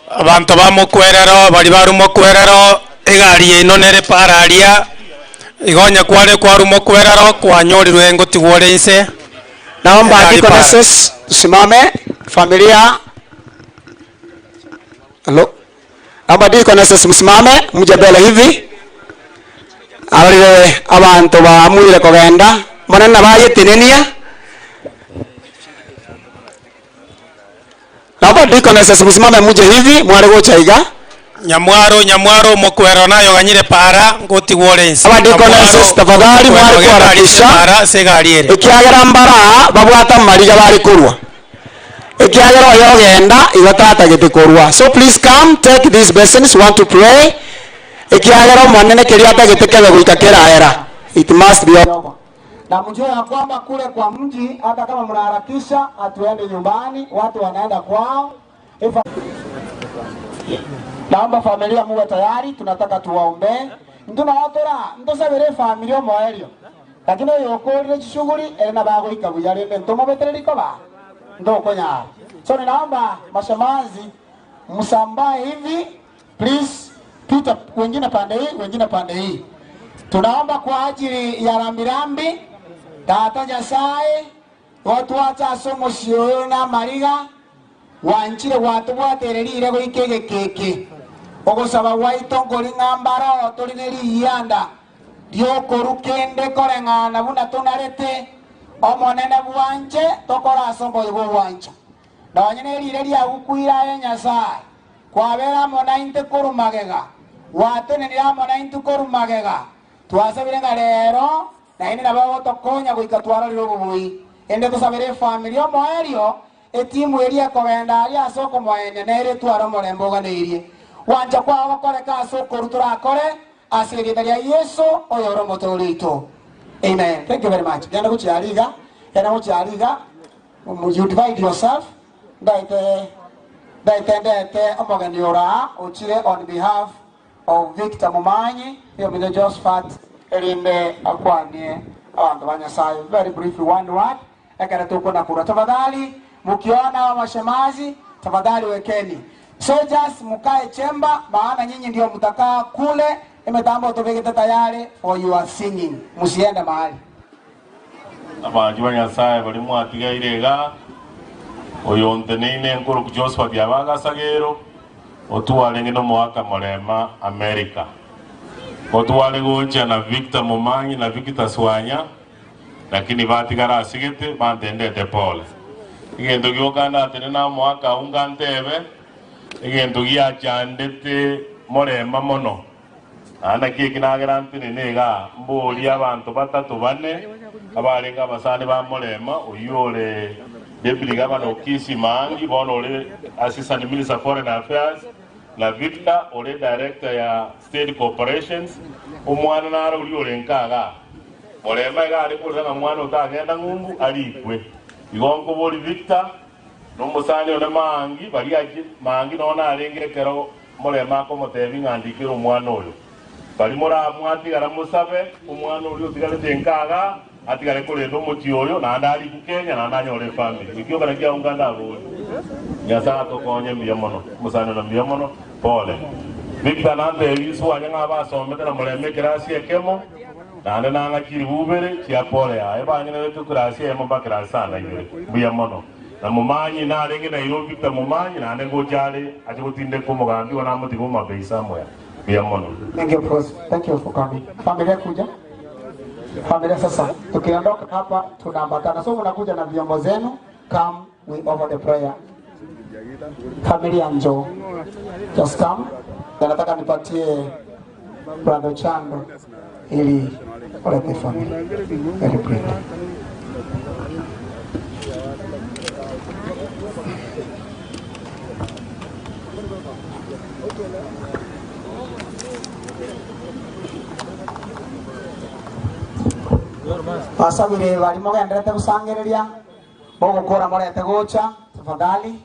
[SPEAKER 21] Abantu bamukwerero bari barumukwerero egari ino nere pararia igonya kware kwarumukwerero kwanyorirwe ngotigwore inse.
[SPEAKER 2] Naomba deaconesses tusimame. Familia, hello, naomba deaconesses msimame muje mbele hivi. Alire abantu bamwire kogenda monana bayetinenia. Naomba deaconesses msimame muje hivi mware gochaiga.
[SPEAKER 21] Nyamwaro mokwero nayo ganyire para ngotigwore inse.
[SPEAKER 2] Aba deaconesses tafadhali mware kwarakisha
[SPEAKER 21] para segariere.
[SPEAKER 2] Ikiagera mbara babwata mariga bari kurwa. Ikiagera yogenda igatata gitikorwa. So please come take these basins, want to pray. Ikiagera mwanene kiriata gitekebe guikakera era. It must be over.
[SPEAKER 1] Na mjue ya kwamba kule kwa mji hata kama mnaharakisha hatuende nyumbani, watu wanaenda kwao. Naomba familia muwe tayari, tunataka tuwaombe. Nduna watora, ndosabere familia moelio. Lakini yokore shughuli elena bago ikabujali ntomo beteriko ba. Ndo konya. So ninaomba mashamazi msambae hivi, please pita wengine pande hii, wengine pande hii. Tunaomba kwa ajili ya rambirambi Tata Nyasaye watu wacha somo shio na mariga wanchire watu bwatererire go ikege keke ogosaba waitongori ngambaro torineri yanda diokorukende korengana buna tonarete omonene bwanje tokora sombo yugo wancha dawanyene ria gukwira ya Nyasaye kwabera mona inte korumagega watenera mona inte korumagega twasabire ngarero na ine nabo tokonya goikatwara riro bubui ende tusabire familia moerio etimu eria kobenda ali asoko moene nere twara morembo ganirie wanja kwa bakore ka soko rutura kore asiri dalia Yesu oyoro motorito. Amen. Thank you very much. Yana kuchiariga you divide yourself daite omogeniora uchire on behalf of Victor Mumanyi yo mine Josephat erinde akwanie abantu banyasaye. Very briefly one word ekara tuko na kura tafadhali mkiona mashemazi tafadhali wekeni soldiers mukae chemba maana nyinyi ndio mtakaa kule imetambo tubegete tayari for your singing musiende mahali
[SPEAKER 10] abantu banyasaye bali mwatiga irega oyonte nine nkuru ku Josephat yabaga sagero otuwale ngino mwaka Morema America otuwale gocha na Victor Mumanyi na Victor Swanya lakini batigara asigete bandendete pole igendo gyoganda atenena mwaka ungantebe igendo gya chandete Morema mono ana kikinagira ntine nega mboli abantu batatu bane abalenga abasane ba Morema uyole deputy governor Kisi Mangi bonole assistant minister foreign affairs na Victor ole director ya state corporations umwana naro uyole nkaga Morema gari kuza mwana utagenda ngungu alikwe igongo boli Victor no musani ole Mangi bali aje Mangi nona arengerekero Morema ko motebi ngandikira umwana oyo bali mora mwati gara musabe umwana uli utigale tenkaga atigale kole no muti oyo na ndali ku Kenya na ndanyole family ikyo kana kya unganda abo nyasa to konye miyamono musani na miyamono pole Victor nande yisu anyanga basomete na Morema kirasi ekemo nande nanga kiri bubere kya pole ya ebanyene wetu kirasi emo bakira sana ibe miyamono na Mumanyi na renge na iro Victor Mumanyi na ndengo jale achikutinde ko mugambi wana muti ko mabeisa moya miyamono.
[SPEAKER 1] Thank you for coming. Familia kuja. Familia sasa tukiondoka hapa tunaambatana. So mnakuja na viongozi zenu, come we offer the prayer. Familia njoo. Just come. Nataka nipatie brother Chando ili olete familia. Very brief. Pasabire bali mogendete gusangereria bogukora morete gocha tafadhali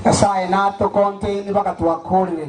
[SPEAKER 1] Nyasaye nato contain bakatwakurire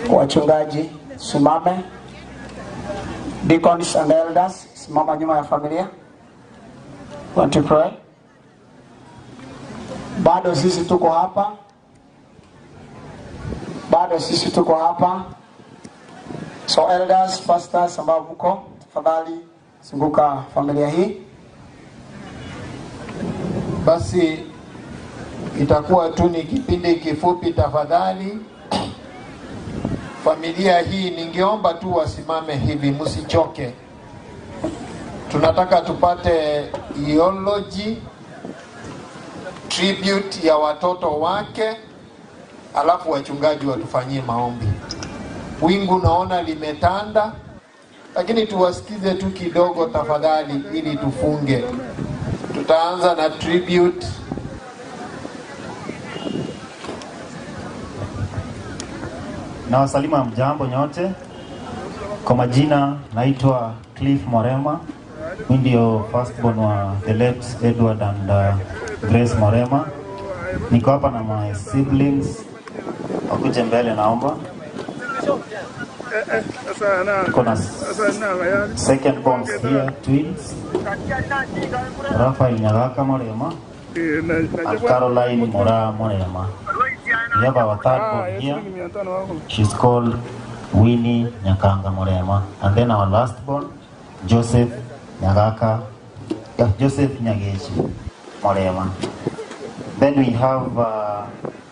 [SPEAKER 1] Wachungaji simame, deacons and elders simama nyuma ya familia. Want to pray? Bado sisi tuko hapa. So elders, pastors ambao mko tafadhali zunguka familia hii. Basi
[SPEAKER 8] Itakuwa tu ni kipindi kifupi tafadhali. Familia hii ningeomba tu wasimame hivi, msichoke. Tunataka tupate eulogy, tribute ya watoto wake, alafu wachungaji watufanyie maombi. Wingu naona limetanda, lakini tuwasikize tu kidogo tafadhali ili tufunge. Tutaanza na tribute.
[SPEAKER 5] Na wasalimu mjambo nyote. Kwa majina naitwa Cliff Morema. Mimi ndio firstborn wa the late Edward and Grace Morema. Niko hapa na my siblings. Wakuje mbele naomba. Kuna second born here, twins. Rafael Nyagaka Morema and Caroline Mora Morema. We have our third born here. She's called Winnie Nyakanga Morema. And then our last born, Joseph Nyagechi Morema. Then we have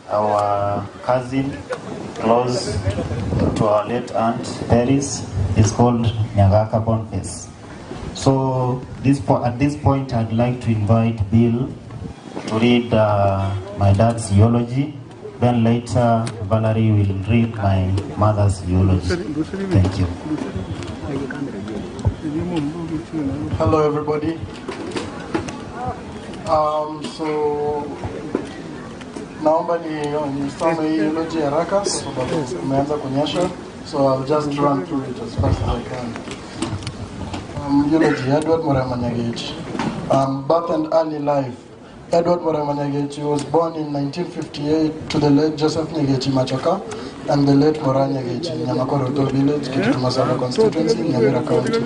[SPEAKER 5] our cousin close to our late aunt Paris is called Nyagaka Boniface. So at this point I'd like to invite Bill to read my dad's eulogy. Then later Valerie will read my mother's eulogy. Thank you.
[SPEAKER 8] Hello everybody. So naomba nisome hii eulogy haraka kwa sababu umeanza kunyesha. So I'll just run through it as fast as I can. Eulogy, Edward Morema Nyagechi. Birth and early life. Edward Morema Nyagechi was born in 1958 to the late Joseph Nyagechi Machoka and the late Mora Nyagechi in Nyamakoro village, Kitutumasara constituency, Nyamira County.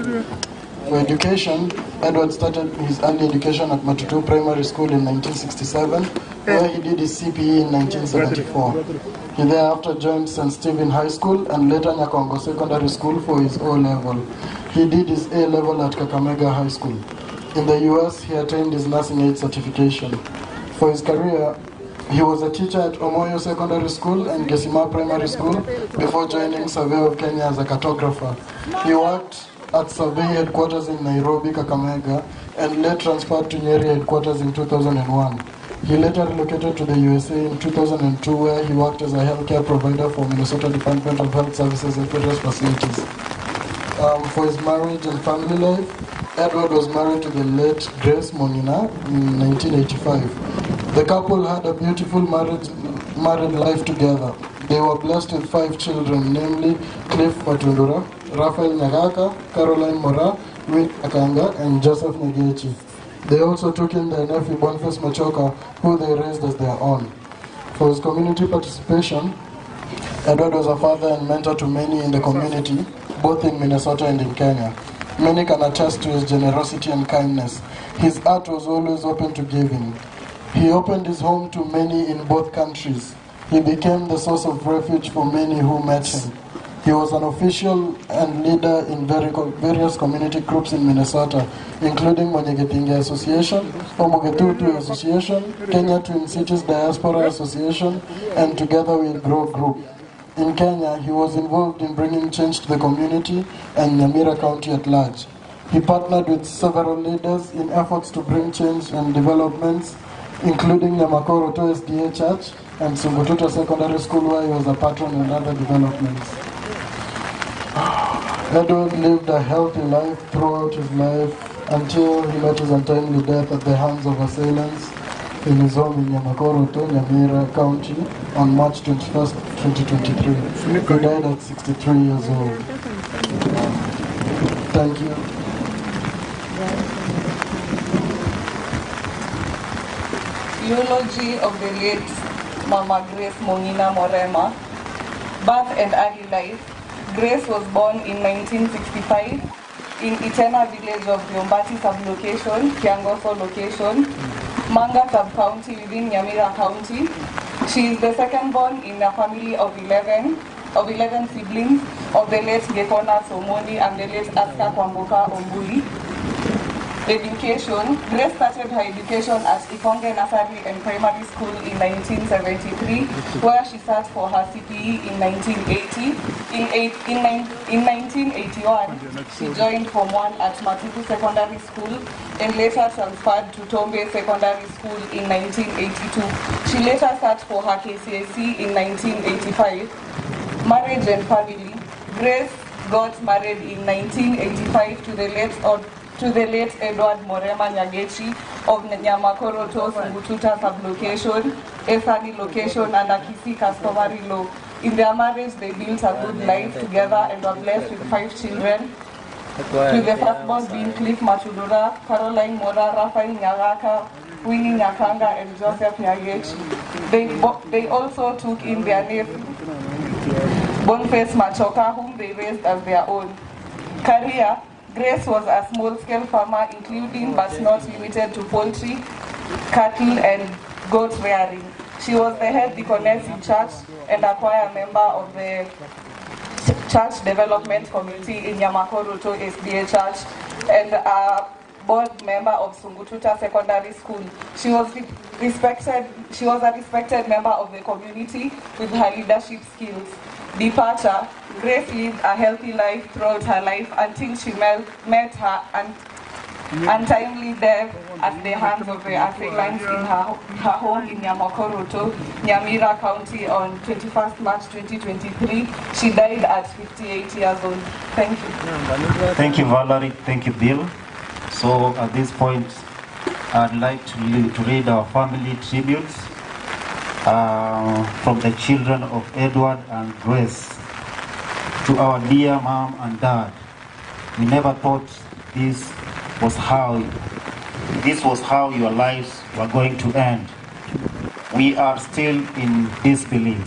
[SPEAKER 8] For education, Edward started his early education at Matutu Primary School in 1967, where he did his CPE in 1974. He thereafter joined St. Stephen High School and later Nyakongo Secondary School for his O-level. He did his A-level at Kakamega High School. In the US, he attained his nursing aid certification. For his career, he was a teacher at Omoyo Secondary School and Gesima Primary School before joining Survey of Kenya as a cartographer. He worked at Survey headquarters in Nairobi, Kakamega, and later transferred to Nyeri headquarters in 2001. He later relocated to the USA in 2002, where he worked as a healthcare provider for Minnesota Department of Health Services and various facilities. For his marriage and family life, Edward was married to the late Grace Mong'ina in 1985. The couple had a beautiful married life together. They were blessed with 5 children, namely Cliff Matundura, Rafael Nyagaka, Caroline Mora, Win Akanga, and Joseph Nyagechi. They also took in their nephew Boniface Machoka, who they raised as their own. For his community participation, Edward was a father and mentor to many in the community, both in Minnesota and in Kenya. Many can attest to his generosity and kindness. His heart was always open to giving. He opened his home to many in both countries. He became the source of refuge for many who met him. He was an official and leader in various community groups in Minnesota, including Monyegetinge Association, Mogotu Association, Kenya Twin Cities Diaspora Association, and Together We Grow Group. In Kenya, he was involved in bringing change to the community and Nyamira County at large. He partnered with several leaders in efforts to bring change and developments, including Nyamakoro SDA Church and Sungututa Secondary School, where he was a patron and other developments. Edward lived a healthy life throughout his life until he met his untimely death at the hands of assailants in his home in Nyamakoro, Nyamira County on March 21st, 2023. He died at 63 years old. Thank you.
[SPEAKER 19] Eulogy of the late Mama Grace Mong'ina Morema. Birth and early life. Grace was born in 1965 in Itena village of Yombati sublocation, Kiangoso location, Manga sub-county within Nyamira County. She is the second born in a family of 11 siblings of the late Gekona Somoni and the late Aska Kwamboka Ombuli. Education. Grace started her education at Ikonge Nursery and Primary School in 1973, where she sat for her CPE in 1980. In 1981, she joined Form 1 at Matutu Secondary School and later transferred to Tombe Secondary School in 1982. She later sat for her KCSE in 1985. Marriage and family. Grace got married in 1985 to the late Edward Morema Nyagechi of Nyamakoro to Sungututa sublocation, Esani location, and Akisi customary law. In their marriage, they built a good life together and were blessed with 5 children, with the firstborn being Cliff Machudura, Caroline Mora, Rafael Nyagaka, Winnie Nyakanga, and Joseph Nyagechi. They also took in their nephew, Boniface Machoka, whom they raised as their own. Career. Grace was a small-scale farmer, including but not limited to poultry, cattle, and goat rearing. She was the head deaconess in church and a choir member of the Church Development Committee in Yamakoro SDA Church and a board member of Sungututa Secondary School. She was a respected member of the community with her leadership skills. Departure. Grace lived a healthy life throughout her life until she met her untimely death at the hands of the assailants in her home in Yamakoro, Nyamira County on 21st March 2023. She died at 58 years old. Thank you.
[SPEAKER 5] Thank you, Valerie. Thank you, Bill. So at this point, I'd like to read our family tributes from the children of Edward and Grace. To our dear mom and dad, we never thought this was how your lives were going to end. We are still in disbelief.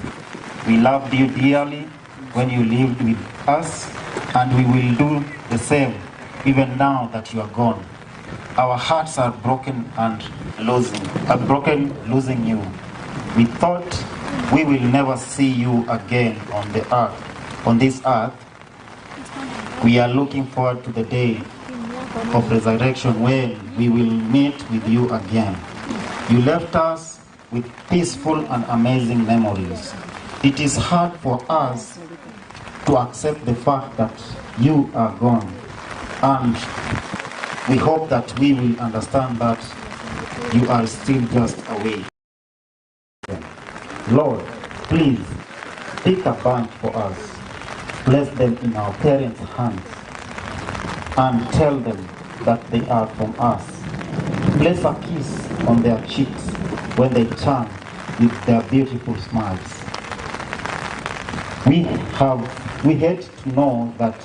[SPEAKER 5] We loved you dearly when you lived with us, and we will do the same even now that you are gone. Our hearts are broken losing you. We thought we will never see you again on this earth. We are looking forward to the day of resurrection when we will meet with you again. You left us with peaceful and amazing memories. It is hard for us to accept the fact that you are gone, and we hope that we will understand that you are still just away. Lord, please pick a bunch for us. Place them in our parents' hands and tell them that they are from us. Place a kiss on their cheeks when they turn with their beautiful smiles. We hate to know that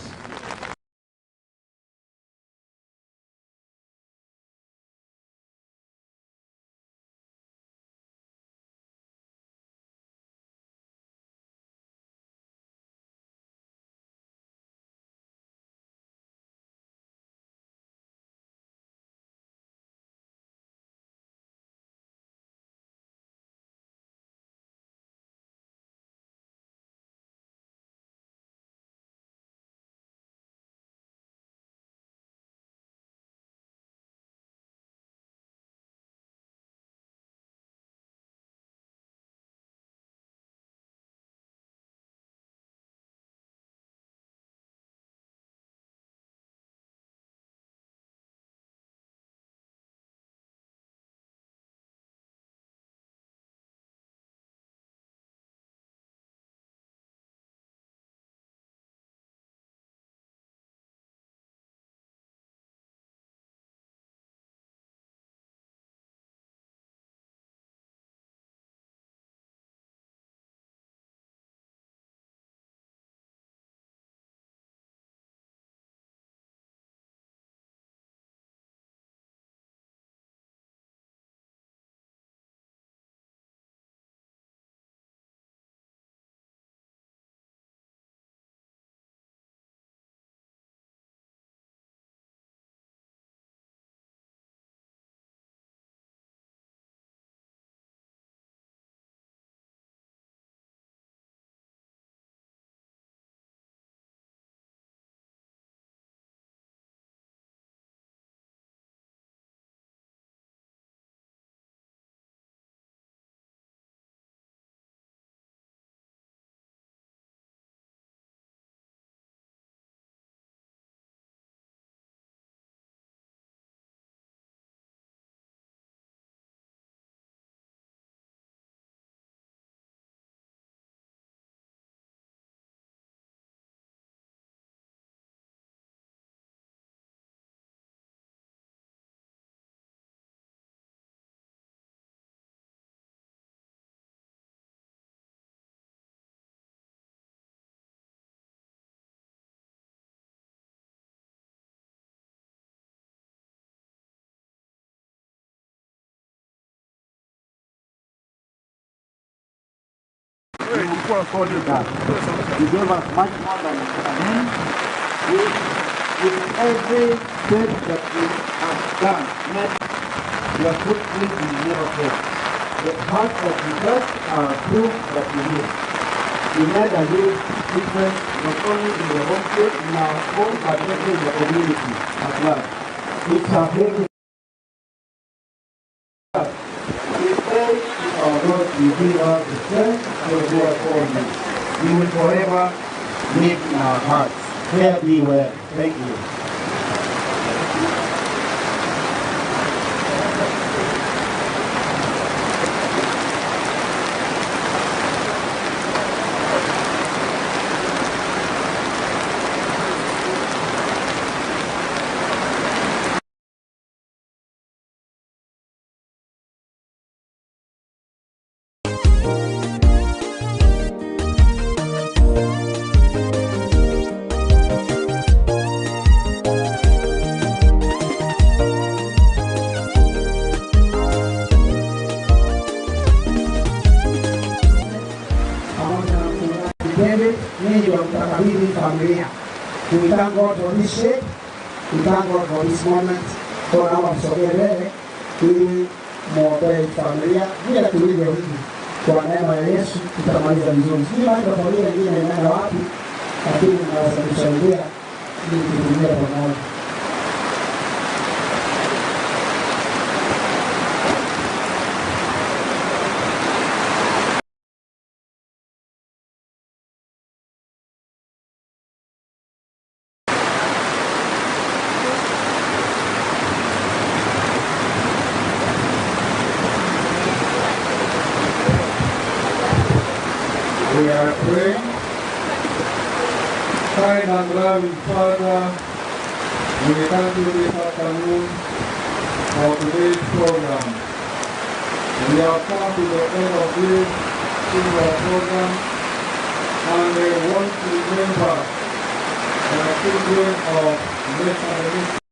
[SPEAKER 1] You gave us much more than men. With every step that we have done, your footprint will never fail. The heart that we touch are proof that we live. We made a huge difference not only in the home state, in our home, but also in the community as well. It's a heavy. We pray to our God to give us the strength to go forward. You will forever live in our hearts. Fare thee well. Thank you. We thank God for this shape. We thank God for this moment. For our Sogere, ili mwombee familia bila tulivyo hivi. Kwa neema ya Yesu tutamaliza vizuri. Sisi mambo familia nyingine inaenda wapi? Lakini tunaweza kusaidia ili tutumie pamoja.
[SPEAKER 3] We are praying. Kind and loving Father, we thank you this afternoon for today's program. We have come to the end of this program, and we want to remember the children of